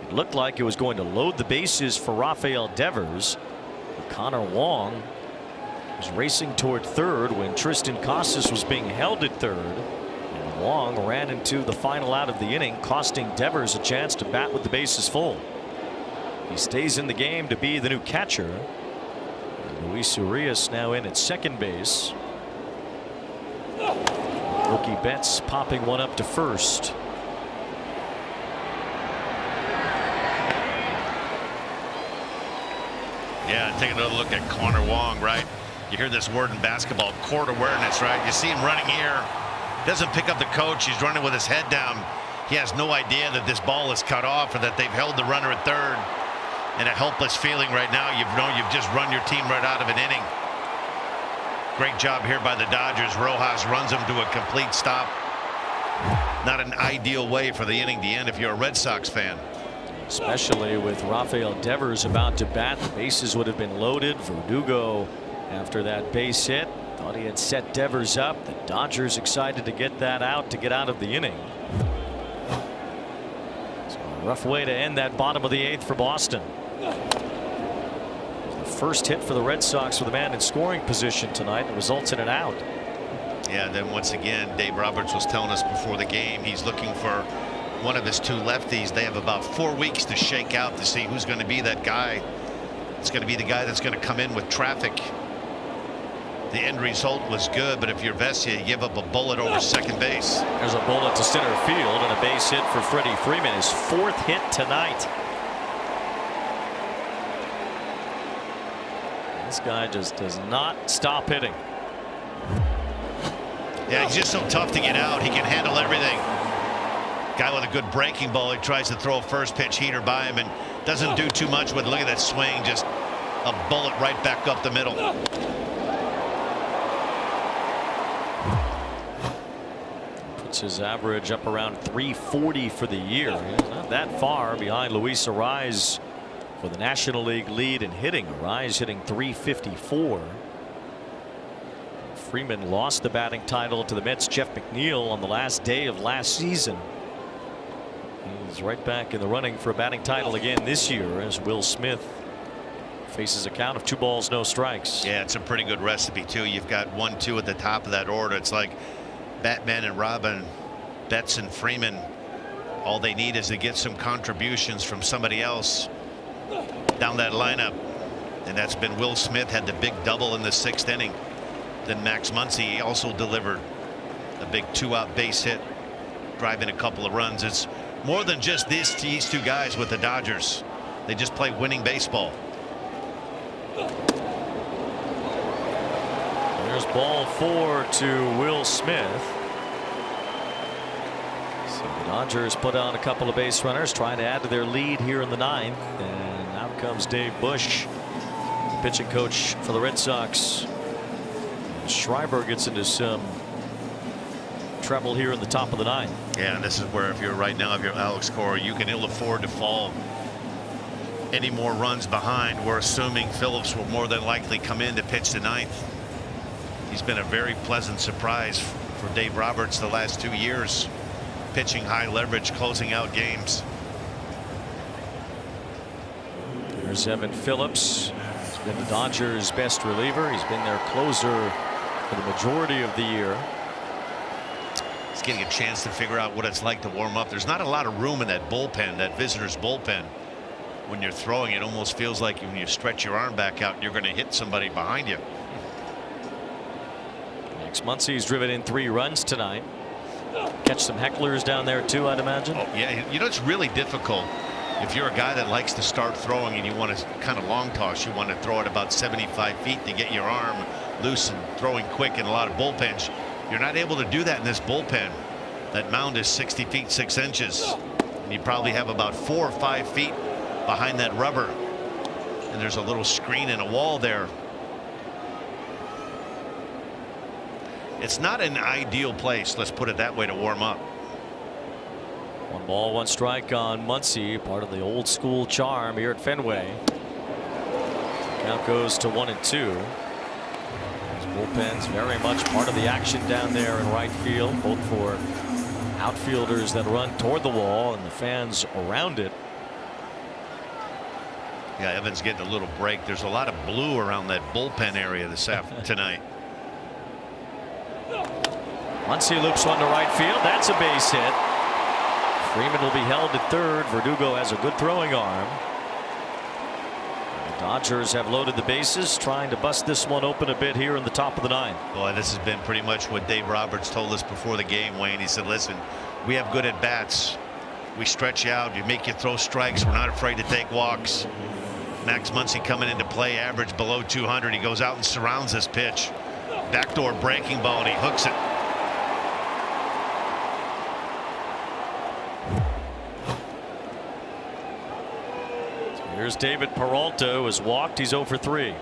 It looked like it was going to load the bases for Rafael Devers. But Connor Wong was racing toward third when Tristan Casas was being held at third. And Wong ran into the final out of the inning, costing Devers a chance to bat with the bases full. He stays in the game to be the new catcher. And Luis Urias now in at second base. Mookie Betts popping one up to first. Yeah, take another look at Connor Wong, right? You hear this word in basketball, court awareness, right? You see him running here, doesn't pick up the coach. He's running with his head down. He has no idea that this ball is cut off or that they've held the runner at third. And a helpless feeling right now. You've just run your team right out of an inning. Great job here by the Dodgers. Rojas runs them to a complete stop. Not an ideal way for the inning to end if you're a Red Sox fan. Especially with Rafael Devers about to bat. The bases would have been loaded. Verdugo, after that base hit, thought he had set Devers up. The Dodgers excited to get that out, to get out of the inning. So a rough way to end that bottom of the 8th for Boston. The first hit for the Red Sox with a man in scoring position tonight. It results in an out. Yeah, then once again, Dave Roberts was telling us before the game he's looking for one of his 2 lefties. They have about 4 weeks to shake out to see who's going to be that guy. It's going to be the guy that's going to come in with traffic. The end result was good, but if you're Vesia, you give up a bullet over second base. There's a bullet to center field and a base hit for Freddie Freeman, his 4th hit tonight. This guy just does not stop hitting. Yeah, he's just so tough to get out. He can handle everything. Guy with a good breaking ball. He tries to throw a first pitch heater by him and doesn't do too much with. Look at that swing. Just a bullet right back up the middle. Puts his average up around 340 for the year. He's not that far behind Luis Urias for the National League lead in hitting. Urias hitting 354. Freeman lost the batting title to the Mets' Jeff McNeil on the last day of last season. He's right back in the running for a batting title again this year as Will Smith faces a count of 2 balls, no strikes. Yeah, it's a pretty good recipe too. You've got 1-2 at the top of that order. It's like Batman and Robin, Betts and Freeman. All they need is to get some contributions from somebody else down that lineup, and that's been Will Smith. Had the big double in the 6th inning. Then Max Muncy also delivered a big 2-out base hit, driving a couple of runs. It's more than just these 2 guys with the Dodgers. They just play winning baseball. There's ball 4 to Will Smith. So the Dodgers put on a couple of base runners, trying to add to their lead here in the 9th. And out comes Dave Bush, pitching coach for the Red Sox. Schreiber gets into some trouble here in the top of the 9th. Yeah, and this is where, if you're right now, if you're Alex Cora, you can ill afford to fall any more runs behind. We're assuming Phillips will more than likely come in to pitch the 9th. He's been a very pleasant surprise for Dave Roberts the last 2 years, pitching high leverage, closing out games. There's Evan Phillips. He's been the Dodgers' best reliever. He's been their closer for the majority of the year. He's getting a chance to figure out what it's like to warm up. There's not a lot of room in that bullpen, that visitor's bullpen. When you're throwing, it almost feels like when you stretch your arm back out, you're going to hit somebody behind you. Max Muncy's driven in 3 runs tonight. Catch some hecklers down there too, I'd imagine. Oh, yeah, you know, it's really difficult if you're a guy that likes to start throwing and you want to kind of long toss. You want to throw it about 75 feet to get your arm loose and throwing quick in a lot of bullpens. You're not able to do that in this bullpen. That mound is 60 feet 6 inches, and you probably have about 4 or 5 feet behind that rubber, and there's a little screen and a wall there. It's not an ideal place, let's put it that way, to warm up. 1 ball, 1 strike on Muncy, part of the old school charm here at Fenway. Count goes to 1-2. Bullpen's very much part of the action down there in right field, both for outfielders that run toward the wall and the fans around it. Yeah, Evans getting a little break. There's a lot of blue around that bullpen area tonight. Once he loops one to right field, that's a base hit. Freeman will be held at third. Verdugo has a good throwing arm. The Dodgers have loaded the bases, trying to bust this one open a bit here in the top of the ninth. Boy, this has been pretty much what Dave Roberts told us before the game, Wayne. He said, listen, we have good at bats. We stretch you out. You make you throw strikes. We're not afraid to take walks. Max Muncy coming into play, average below 200. He goes out and surrounds this pitch. Backdoor breaking ball, and he hooks it. Here's David Peralta, who has walked. He's 0 for 3.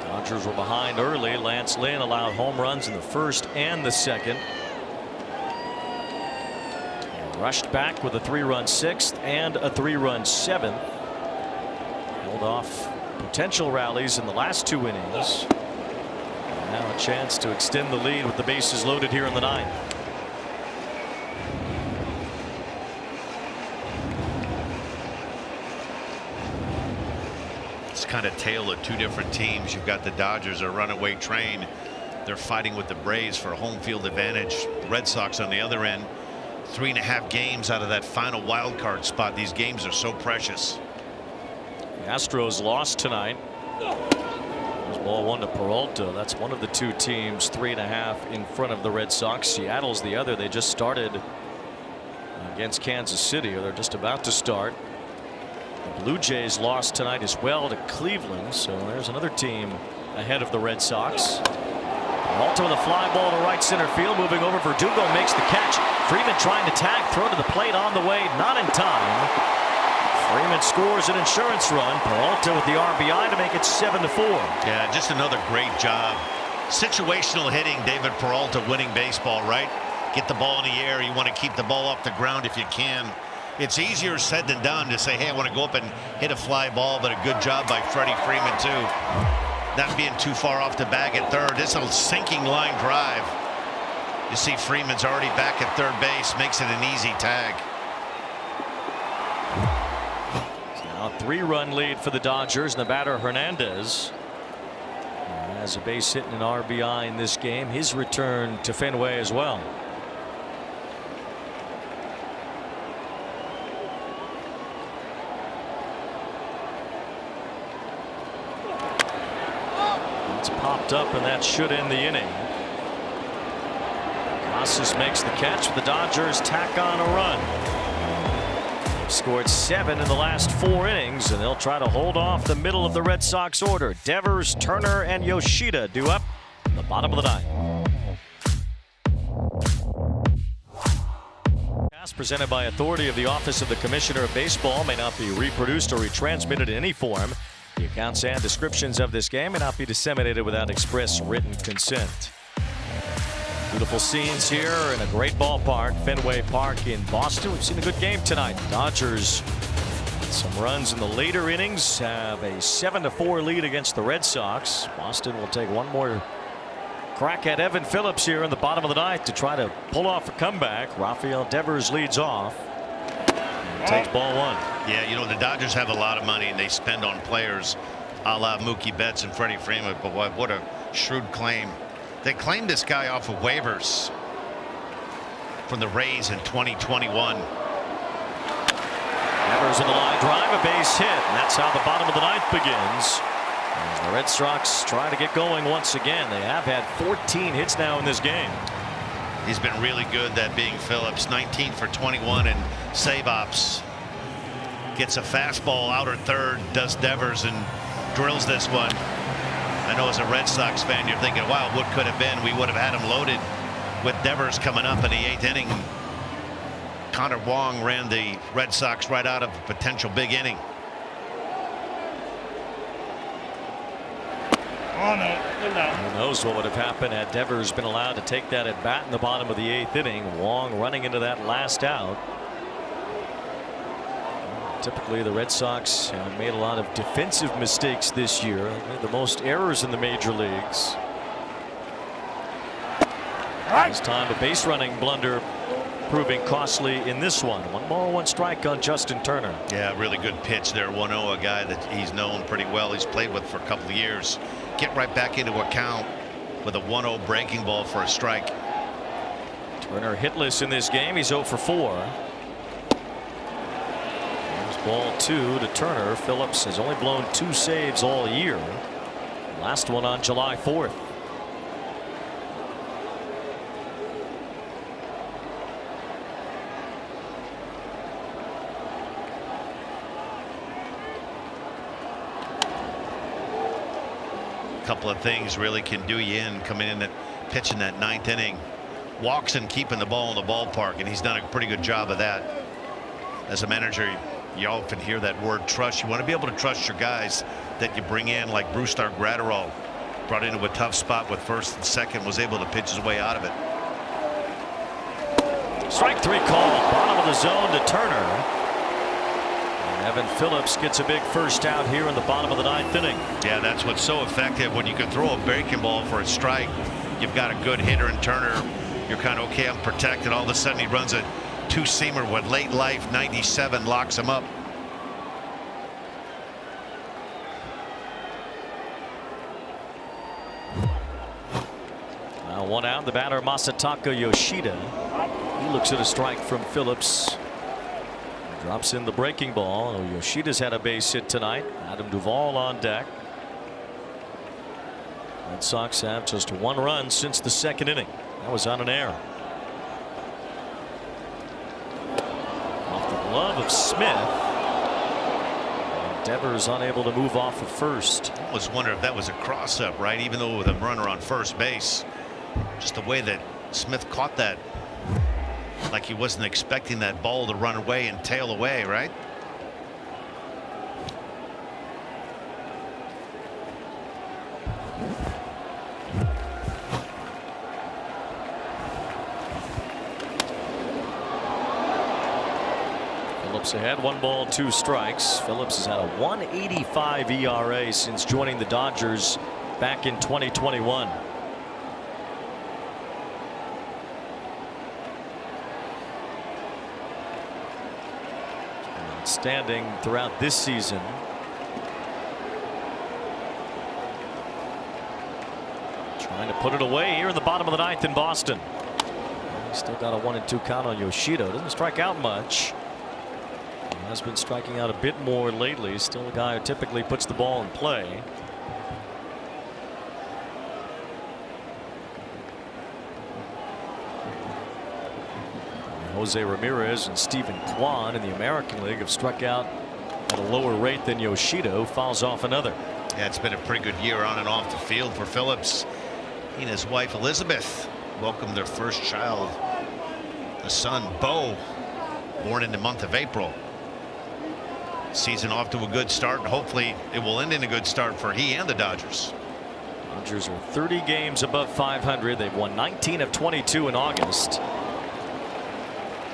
Dodgers were behind early. Lance Lynn allowed home runs in the first and the second. And rushed back with a 3-run 6th and a 3-run 7th. Held off potential rallies in the last 2 innings. And now a chance to extend the lead with the bases loaded here in the ninth. Kind of tale of two different teams. You've got the Dodgers, a runaway train. They're fighting with the Braves for home field advantage. The Red Sox on the other end, 3.5 games out of that final wild card spot. These games are so precious. The Astros lost tonight. There's ball 1 to Peralta. That's one of the two teams 3.5 in front of the Red Sox. Seattle's the other. They just started against Kansas City, or they're just about to start. The Blue Jays lost tonight as well to Cleveland, so there's another team ahead of the Red Sox. Peralta with a fly ball to right center field, moving over. Verdugo makes the catch. Freeman trying to tag, throw to the plate on the way, not in time. Freeman scores an insurance run. Peralta with the RBI to make it 7-4. Yeah, just another great job. Situational hitting. David Peralta winning baseball, right? Get the ball in the air. You want to keep the ball off the ground if you can. It's easier said than done to say, hey, I want to go up and hit a fly ball, but a good job by Freddie Freeman, too. Not being too far off the bag at third. This is a sinking line drive. You see Freeman's already back at third base, makes it an easy tag. Now a 3-run lead for the Dodgers, and the batter Hernandez has a base hit and an RBI in this game. His return to Fenway as well. Popped up, and that should end the inning. Casas makes the catch. The Dodgers tack on a run. They've scored 7 in the last 4 innings, and they'll try to hold off the middle of the Red Sox order. Devers, Turner, and Yoshida due up in the bottom of the ninth. Presented by authority of the Office of the Commissioner of Baseball, may not be reproduced or retransmitted in any form. The accounts and descriptions of this game may not be disseminated without express written consent. Beautiful scenes here in a great ballpark, Fenway Park in Boston. We've seen a good game tonight. Dodgers, some runs in the later innings, have a 7-4 lead against the Red Sox. Boston will take one more crack at Evan Phillips here in the bottom of the ninth to try to pull off a comeback. Rafael Devers leads off. Takes ball 1. Yeah, you know, the Dodgers have a lot of money and they spend on players a la Mookie Betts and Freddie Freeman, but what a shrewd claim. They claimed this guy off of waivers from the Rays in 2021. Devers in the line drive, a base hit, and that's how the bottom of the ninth begins. As the Red Sox try to get going once again. They have had 14 hits now in this game. He's been really good, that being Phillips. 19 for 21 in save ops. Gets a fastball outer third, does Devers, and drills this one. I know as a Red Sox fan you're thinking, wow, what could have been? We would have had him loaded with Devers coming up in the 8th inning. Connor Wong ran the Red Sox right out of a potential big inning. Oh, no. Who knows what would have happened had Devers been allowed to take that at bat in the bottom of the 8th inning. Wong running into that last out. Typically, the Red Sox have made a lot of defensive mistakes this year. They made the most errors in the major leagues. This time, a base running blunder proving costly in this one. 1-1 strike on Justin Turner. Yeah, really good pitch there. 1-0, a guy that he's known pretty well. He's played with for a couple of years. Get right back into account with a 1-0 breaking ball for a strike. Turner hitless in this game. He's 0 for 4. Ball 2 to Turner. Phillips has only blown 2 saves all year. Last one on July 4th. A couple of things really can do you in coming in and pitching that 9th inning. Walks and keeping the ball in the ballpark, and he's done a pretty good job of that. As a manager, you often hear that word trust. You want to be able to trust your guys that you bring in, like Brusdar Graterol, brought into a tough spot with first and second, was able to pitch his way out of it. Strike 3 call, bottom of the zone to Turner. And Evan Phillips gets a big first out here in the bottom of the 9th inning. Yeah, that's what's so effective. When you can throw a breaking ball for a strike, you've got a good hitter in Turner. You're kind of okay, I'm protected. All of a sudden he runs a 2-seamer with late life 97, locks him up. Now 1 out. The batter Masataka Yoshida. He looks at a strike from Phillips. Drops in the breaking ball. Yoshida's had a base hit tonight. Adam Duvall on deck. Red Sox have just 1 run since the 2nd inning. That was on an error. Glove of Smith. And Devers unable to move off of first. I was wondering if that was a cross up, right? Even though with a runner on first base, just the way that Smith caught that, like he wasn't expecting that ball to run away and tail away, right? Phillips ahead, 1 ball, 2 strikes. Phillips has had a 1.85 ERA since joining the Dodgers back in 2021. Outstanding throughout this season. Trying to put it away here in the bottom of the 9th in Boston. He's still got a 1-2 count on Yoshida. Doesn't strike out much. Has been striking out a bit more lately. Still a guy who typically puts the ball in play. Jose Ramirez and Stephen Kwan in the American League have struck out at a lower rate than Yoshida, who fouls off another. Yeah, it's been a pretty good year on and off the field for Phillips. He and his wife Elizabeth welcomed their first child, a son, Bo, born in the month of April. Season off to a good start, and hopefully it will end in a good start for he and the Dodgers. Dodgers are 30 games above 500. They've won 19 of 22 in August.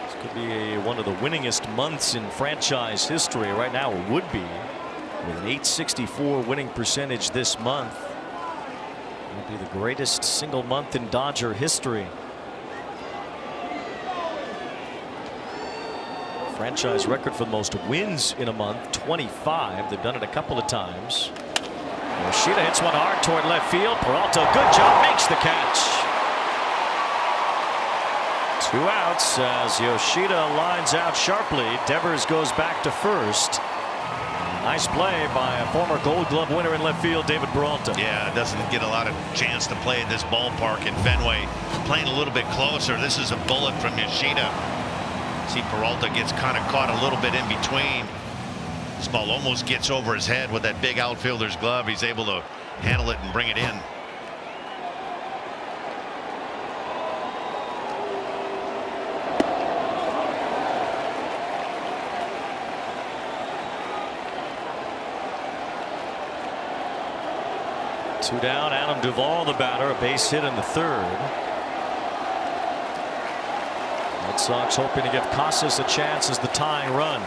This could be one of the winningest months in franchise history. Right now it would be, with an .864 winning percentage this month. It would be the greatest single month in Dodger history. Franchise record for the most wins in a month, 25. They've done it a couple of times. Yoshida hits one hard toward left field. Peralta, good job, makes the catch. 2 outs as Yoshida lines out sharply. Devers goes back to first. Nice play by a former Gold Glove winner in left field, David Peralta. Yeah, doesn't get a lot of chance to play at this ballpark in Fenway. Playing a little bit closer. This is a bullet from Yoshida. See, Peralta gets kind of caught a little bit in between. This ball almost gets over his head with that big outfielder's glove. He's able to handle it and bring it in. Two down. Adam Duvall, the batter, a base hit in the 3rd. Red Sox hoping to give Casas a chance as the tying run.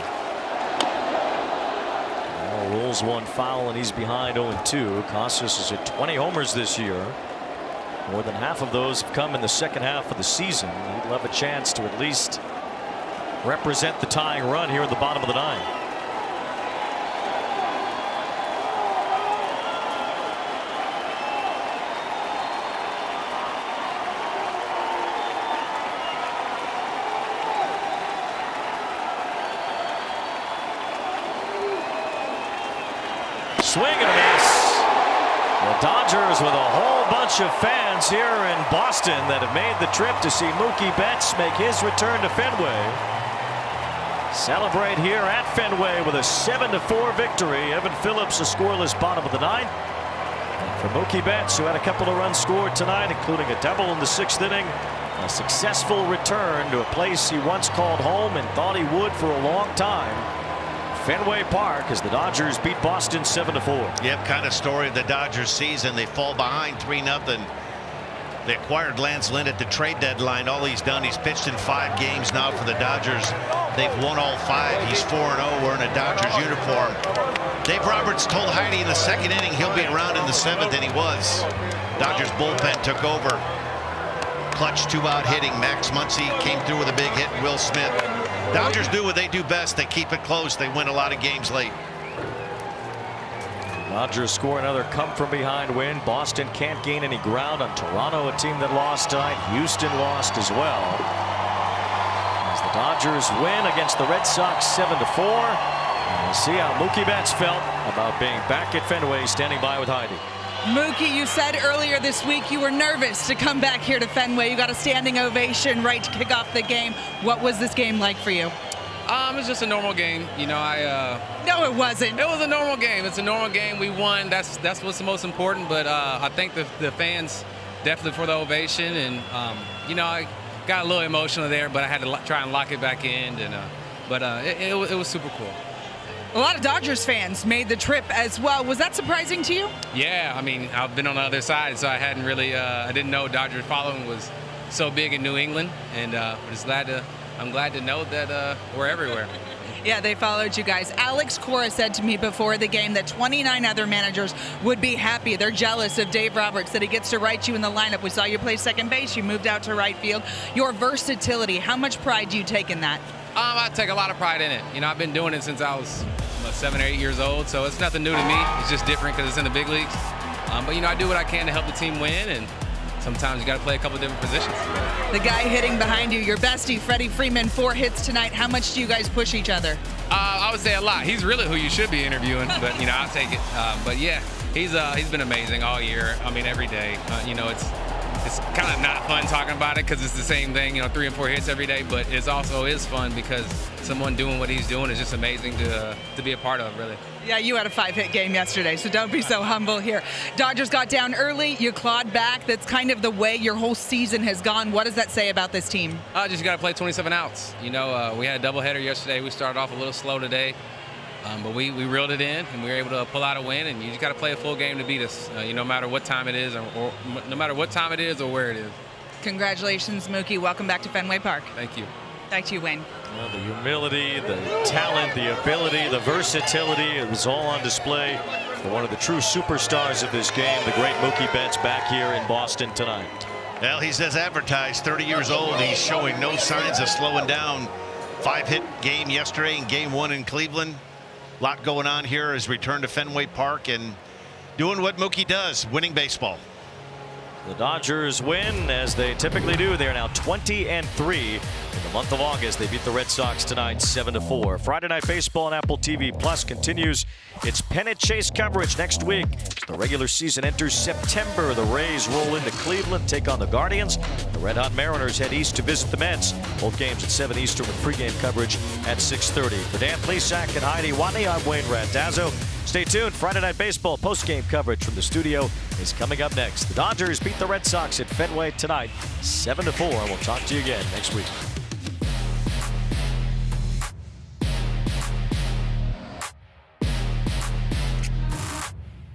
doubles, 1 foul, and he's behind 0-2. Costas is at 20 homers this year. More than half of those have come in the second half of the season. He'll have a chance to at least represent the tying run here at the bottom of the 9th. Swing and a miss. The Dodgers with a whole bunch of fans here in Boston that have made the trip to see Mookie Betts make his return to Fenway. Celebrate here at Fenway with a 7-4 victory. Evan Phillips, a scoreless bottom of the 9th. And for Mookie Betts, who had a couple of runs scored tonight, including a double in the 6th inning, a successful return to a place he once called home and thought he would for a long time. Fenway Park as the Dodgers beat Boston 7-4. Yep, kind of story of the Dodgers season. They fall behind 3-0. They acquired Lance Lynn at the trade deadline. All he's done, he's pitched in 5 games now for the Dodgers. They've won all 5. He's 4-0 wearing a Dodgers uniform. Dave Roberts told Heidi in the 2nd inning he'll be around in the 7th, and he was. Dodgers bullpen took over. Clutch 2-out hitting. Max Muncy came through with a big hit. Will Smith. Dodgers do what they do best. They keep it close. They win a lot of games late. Dodgers score another come-from-behind win. Boston can't gain any ground on Toronto, a team that lost tonight. Houston lost as well. As the Dodgers win against the Red Sox 7-4. And we'll see how Mookie Betts felt about being back at Fenway, standing by with Heidi. Mookie, you said earlier this week you were nervous to come back here to Fenway. You got a standing ovation right to kick off the game. What was this game like for you? It was just a normal game. You know, No, it wasn't. It was a normal game. It's a normal game. We won. That's what's the most important. But I think the fans definitely for the ovation. And, you know, I got a little emotional there, but I had to try and lock it back in. And it was super cool. A lot of Dodgers fans made the trip as well. Was that surprising to you? Yeah, I mean, I've been on the other side, so I hadn't really, I didn't know Dodgers following was so big in New England, and I'm glad to know that we're everywhere. Yeah, they followed you guys. Alex Cora said to me before the game that 29 other managers would be happy. They're jealous of Dave Roberts, that he gets to write you in the lineup. We saw you play second base. You moved out to right field. Your versatility, how much pride do you take in that? I take a lot of pride in it. You know, I've been doing it since I was 7 or 8 years old, so it's nothing new to me. It's just different because it's in the big leagues. But, you know, I do what I can to help the team win, and sometimes you got to play a couple different positions. The guy hitting behind you, your bestie, Freddie Freeman, 4 hits tonight. How much do you guys push each other? I would say a lot. He's really who you should be interviewing, but, you know, I'll take it. But, yeah, he's been amazing all year. I mean, every day. You know, it's kind of not fun talking about it because it's the same thing, you know, 3 and 4 hits every day, but it also is fun because someone doing what he's doing is just amazing to be a part of, really. Yeah, you had a 5-hit game yesterday, so don't be so humble here. Dodgers got down early, you clawed back. That's kind of the way your whole season has gone. What does that say about this team? Just got to play 27 outs. You know, we had a doubleheader yesterday. We started off a little slow today. But we reeled it in, and we were able to pull out a win. And you just got to play a full game to beat us, no matter what time it is, or no matter what time it is or where it is. Congratulations, Mookie. Welcome back to Fenway Park. Thank you. Back to you, Wayne. Well, the humility, the talent, the ability, the versatility, it was all on display for one of the true superstars of this game, the great Mookie Betts, back here in Boston tonight. Well, he's as advertised, 30 years old. He's showing no signs of slowing down. 5-hit game yesterday in Game 1 in Cleveland. A lot going on here. His return to Fenway Park and doing what Mookie does, winning baseball. The Dodgers win as they typically do. They are now 20-3 in the month of August. They beat the Red Sox tonight 7-4. Friday Night Baseball on Apple TV Plus continues its pennant chase coverage next week. The regular season enters September. The Rays roll into Cleveland, take on the Guardians. The Red Hot Mariners head east to visit the Mets. Both games at 7 Eastern with pregame coverage at 6:30. For Dan Plesac and Heidi Watney, I'm Wayne Randazzo. Stay tuned. Friday Night Baseball post-game coverage from the studio is coming up next. The Dodgers beat the Red Sox at Fenway tonight 7-4. We'll talk to you again next week.